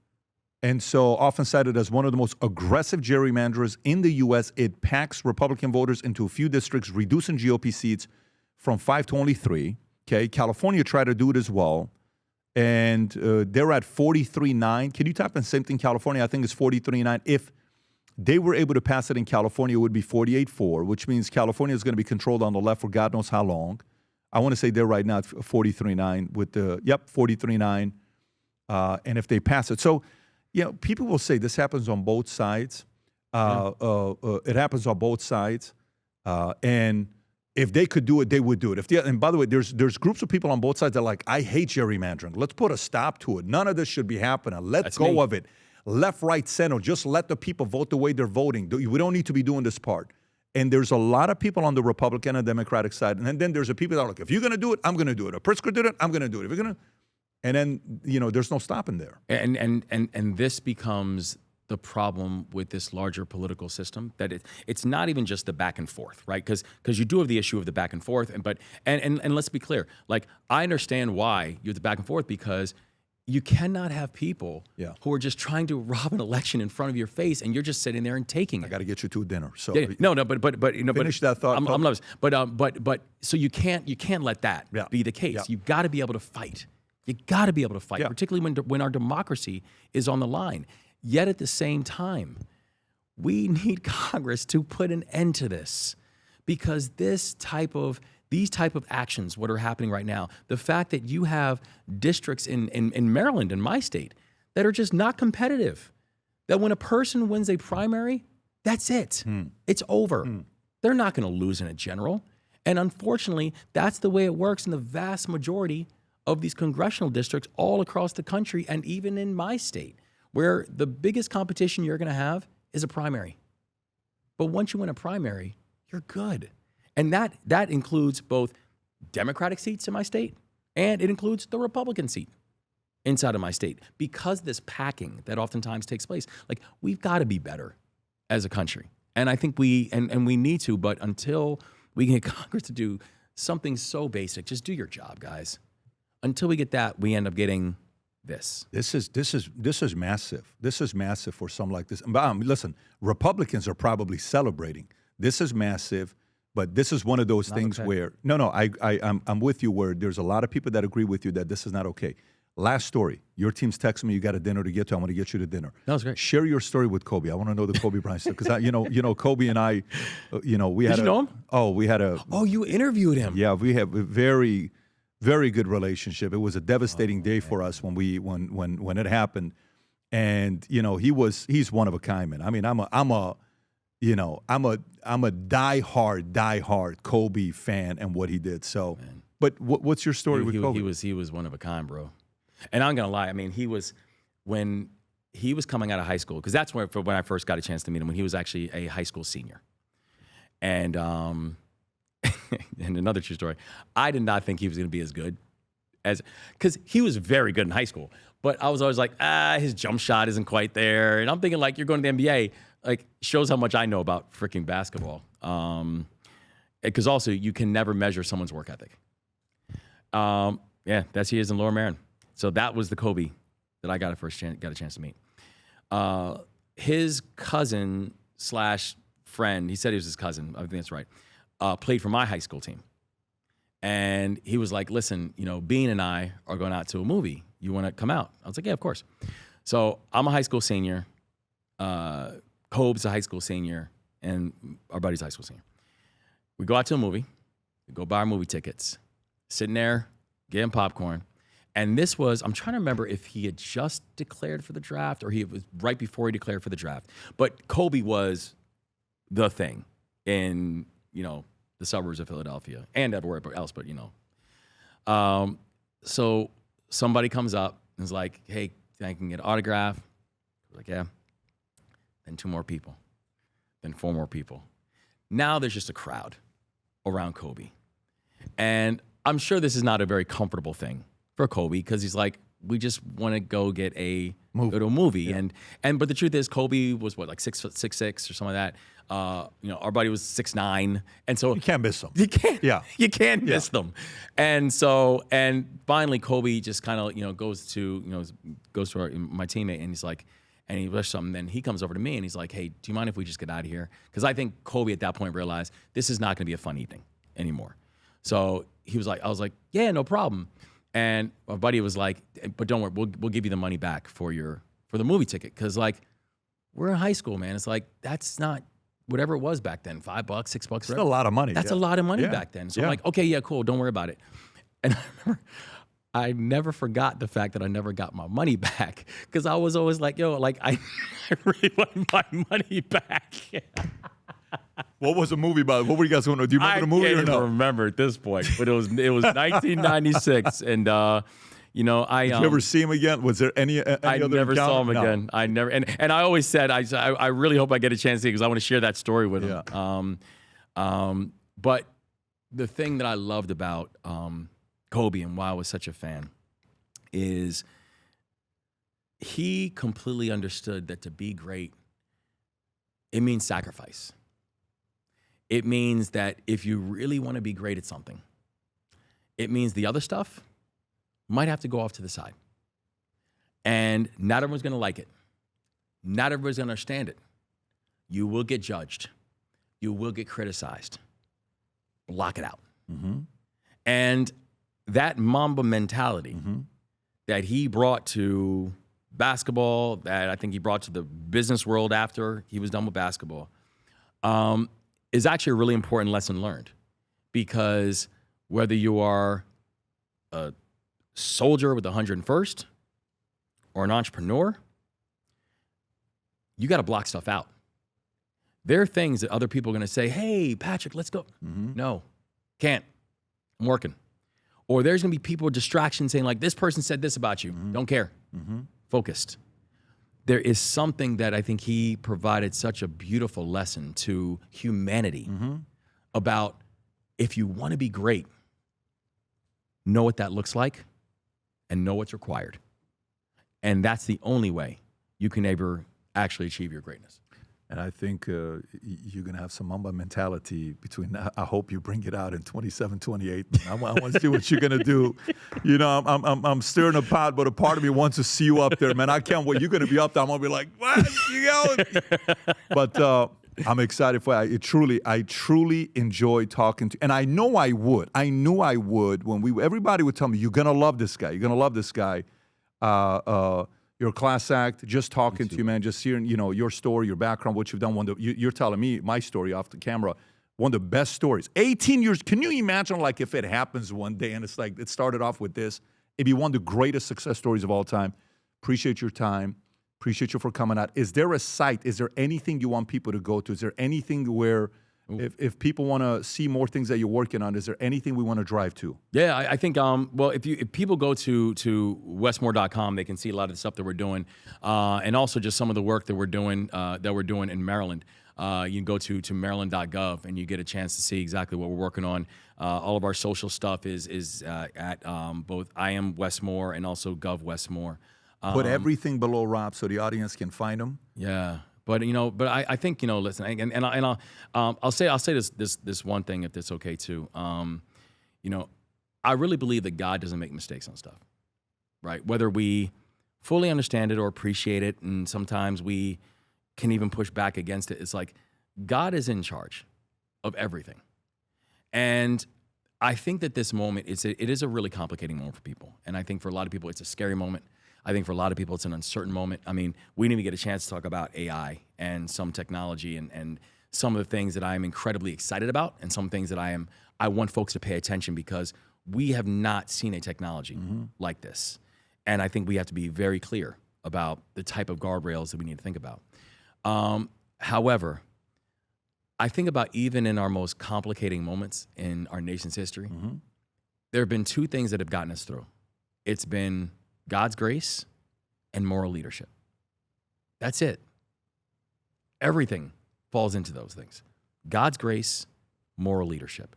And so often cited as one of the most aggressive gerrymanderers in the U.S., it packs Republican voters into a few districts, reducing GOP seats from 5 to only 3. Okay, California tried to do it as well. And they're at 43-9. Can you type in same thing, California? I think it's 43-9. If they were able to pass it in California, it would be 48-4, which means California is going to be controlled on the left for God knows how long. I want to say they're right now at 43-9 with the, 43-9. And if they pass it. So, people will say this happens on both sides. It happens on both sides. And if they could do it, they would do it. And by the way, there's groups of people on both sides that are like, I hate gerrymandering. Let's put a stop to it. None of this should be happening. Let go of it. Left, right, center. Just let the people vote the way they're voting. We don't need to be doing this part. And there's a lot of people on the Republican and Democratic side. And then there's the people that are like, if you're going to do it, I'm going to do it. If Pritzker did it, I'm going to do it. If you're going to, and then, there's no stopping there. And this becomes the problem with this larger political system, that it's not even just the back and forth, right? Because you do have the issue of the back and forth, and let's be clear, like, I understand why you have the back and forth, because you cannot have people who are just trying to rob an election in front of your face, and you're just sitting there and taking it. I got to get you to dinner. So finish that thought. I'm nervous. But so you can't let that be the case. You got to be able to fight. You got to be able to fight, particularly when our democracy is on the line. Yet at the same time, we need Congress to put an end to this, because these type of actions, what are happening right now, the fact that you have districts in Maryland, in my state, that are just not competitive, that when a person wins a primary, that's it. It's over. They're not going to lose in a general. And unfortunately, that's the way it works in the vast majority of these congressional districts all across the country, and even in my state, where the biggest competition you're going to have is a primary. But once you win a primary, you're good. And that includes both Democratic seats in my state, and it includes the Republican seat inside of my state. Because this packing that oftentimes takes place, like, we've got to be better as a country. And I think we need to, but until we can get Congress to do something so basic, just do your job, guys. Until we get that, we end up getting this. This is massive. This is massive for something like this. Listen, Republicans are probably celebrating. This is massive, but this is one of those things where I'm with you, where there's a lot of people that agree with you that this is not okay. Last story. Your team's texting me, you got a dinner to get to. I'm going to get you to dinner. That was great. Share your story with Kobe. I want to know the Kobe Bryant stuff, because Kobe and I, we had. Did you know him? Oh, we had a. Oh, you interviewed him. Yeah, we have a very, very good relationship. It was a devastating day for us when it happened, and he's one of a kind, man. I mean, I'm a diehard Kobe fan and what he did. So, man. But what's your story with Kobe? He was one of a kind, bro. And I'm gonna lie. I mean, when he was coming out of high school, because that's when I first got a chance to meet him, when he was actually a high school senior. And and another true story, I did not think he was gonna be as good because he was very good in high school. But I was always like, his jump shot isn't quite there. And I'm thinking, like, you're going to the NBA, like, shows how much I know about freaking basketball. Because also, you can never measure someone's work ethic. That's he is in Lower Merion. So that was the Kobe that I got a chance to meet. His cousin / friend, he said he was his cousin, I think that's right, played for my high school team. And he was like, listen, Bean and I are going out to a movie. You want to come out? I was like, yeah, of course. So I'm a high school senior. Kobe's a high school senior. And our buddy's a high school senior. We go out to a movie. We go buy our movie tickets. Sitting there, getting popcorn. And this was, I'm trying to remember if he had just declared for the draft or he was right before he declared for the draft. But Kobe was the thing in, the suburbs of Philadelphia and everywhere else, but so somebody comes up and is like, hey, I can get an autograph. We're like, yeah. Then 2 more people. Then 4 more people. Now there's just a crowd around Kobe. And I'm sure this is not a very comfortable thing for Kobe, because he's like, we just want to go get a movie. Yeah. But the truth is, Kobe was what, like 6'6" or something like that. Our buddy was 6'9", and so you can't miss them. You can't. Yeah, you can't miss them. And so, finally, Kobe just kind of goes to my teammate, and he's like, and he wished something. Then he comes over to me and he's like, hey, do you mind if we just get out of here? Because I think Kobe at that point realized this is not going to be a fun evening anymore. So he was like, I was like, yeah, no problem. And my buddy was like, but don't worry, we'll give you the money back for the movie ticket. Because, like, we're in high school, man. It's like, that's not whatever it was back then, $5, $6, whatever. It's a lot of money. That's a lot of money back then. So I'm like, okay, yeah, cool. Don't worry about it. And I never forgot the fact that I never got my money back, because I was always like, yo, like I really want my money back. What was the movie about? What were you guys going to do? Do you remember the movie or I can't no? even remember at this point, but it was 1996, and you know, Did you ever see him again? Was there any I other never encounter? saw him No. again. I never, and I always said, I really hope I get a chance to see it, because I want to share that story with him. But the thing that I loved about Kobe and why I was such a fan is he completely understood that to be great, it means sacrifice. It means that if you really want to be great at something, it means the other stuff might have to go off to the side. And not everyone's going to like it. Not everybody's going to understand it. You will get judged. You will get criticized. Block it out. Mm-hmm. And that Mamba mentality that he brought to basketball, that I think he brought to the business world after he was done with basketball, is actually a really important lesson learned. Because whether you are a soldier with the 101st or an entrepreneur, you got to block stuff out. There are things that other people are going to say, hey, Patrick, let's go. No, can't. I'm working. Or there's going to be people with distractions saying, like, this person said this about you. Don't care. Focused. There is something that I think he provided such a beautiful lesson to humanity about, if you want to be great, know what that looks like and know what's required. And that's the only way you can ever actually achieve your greatness. And I think you're going to have some Mamba mentality between, I hope you bring it out in 27, 28. I want to see what you're going to do. You know, I'm stirring the pot, but a part of me wants to see you up there, man. I can't wait. You're going to be up there. I'm going to be like, what? You going? But I'm excited for it. I truly enjoy talking to you. And I know I would. I knew I would when everybody would tell me, you're going to love this guy. You're going to love this guy. You're a class act, just talking to you, man, just hearing, you know, your story, your background, what you've done. You're telling me my story off the camera, one of the best stories. 18 years, can you imagine, like, if it happens one day and it's like, it started off with this, it'd be one of the greatest success stories of all time. Appreciate your time. Appreciate you for coming out. Is there a site? Is there anything you want people to go to? Is there anything where, if people want to see more things that you're working on, is there anything we want to drive to? Yeah, I think, well, if people go to wesmore.com, they can see a lot of the stuff that we're doing, and also just some of the work that we're doing in Maryland. You can go to maryland.gov and you get a chance to see exactly what we're working on. All of our social stuff is at both I Am Wes Moore and also Gov Wes Moore. Put everything below Rob so the audience can find them. Yeah. But I think, listen, and I'll say this one thing, if that's okay too. I really believe that God doesn't make mistakes on stuff, right? Whether we fully understand it or appreciate it, and sometimes we can even push back against it. It's like God is in charge of everything, and I think that this moment it is a really complicating moment for people, and I think for a lot of people it's a scary moment. I think for a lot of people, it's an uncertain moment. I mean, we didn't even get a chance to talk about AI and some technology and some of the things that I'm incredibly excited about, and some things that I want folks to pay attention, because we have not seen a technology like this. And I think we have to be very clear about the type of guardrails that we need to think about. However, I think about even in our most complicating moments in our nation's history, there have been two things that have gotten us through. It's been God's grace and moral leadership. That's it. Everything falls into those things. God's grace, moral leadership.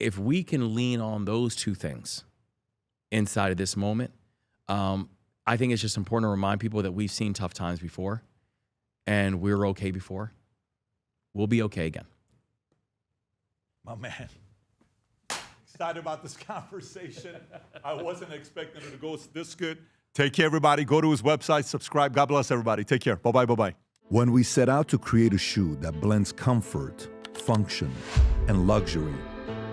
If we can lean on those two things inside of this moment, I think it's just important to remind people that we've seen tough times before, and we're okay before. We'll be okay again. My man. Excited about this conversation. I wasn't expecting it to go this good. Take care, everybody. Go to his website, subscribe. God bless everybody. Take care. Bye-bye, bye-bye. When we set out to create a shoe that blends comfort, function, and luxury,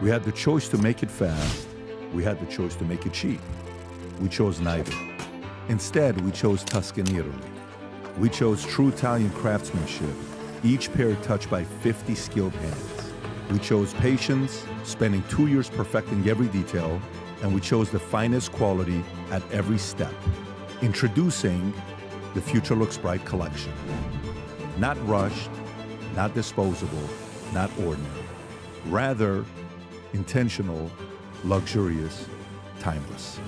we had the choice to make it fast. We had the choice to make it cheap. We chose neither. Instead, we chose Tuscany, Italy. We chose true Italian craftsmanship, each pair touched by 50 skilled hands. We chose patience, spending 2 years perfecting every detail, and we chose the finest quality at every step. Introducing the Future Looks Bright collection. Not rushed, not disposable, not ordinary. Rather, intentional, luxurious, timeless.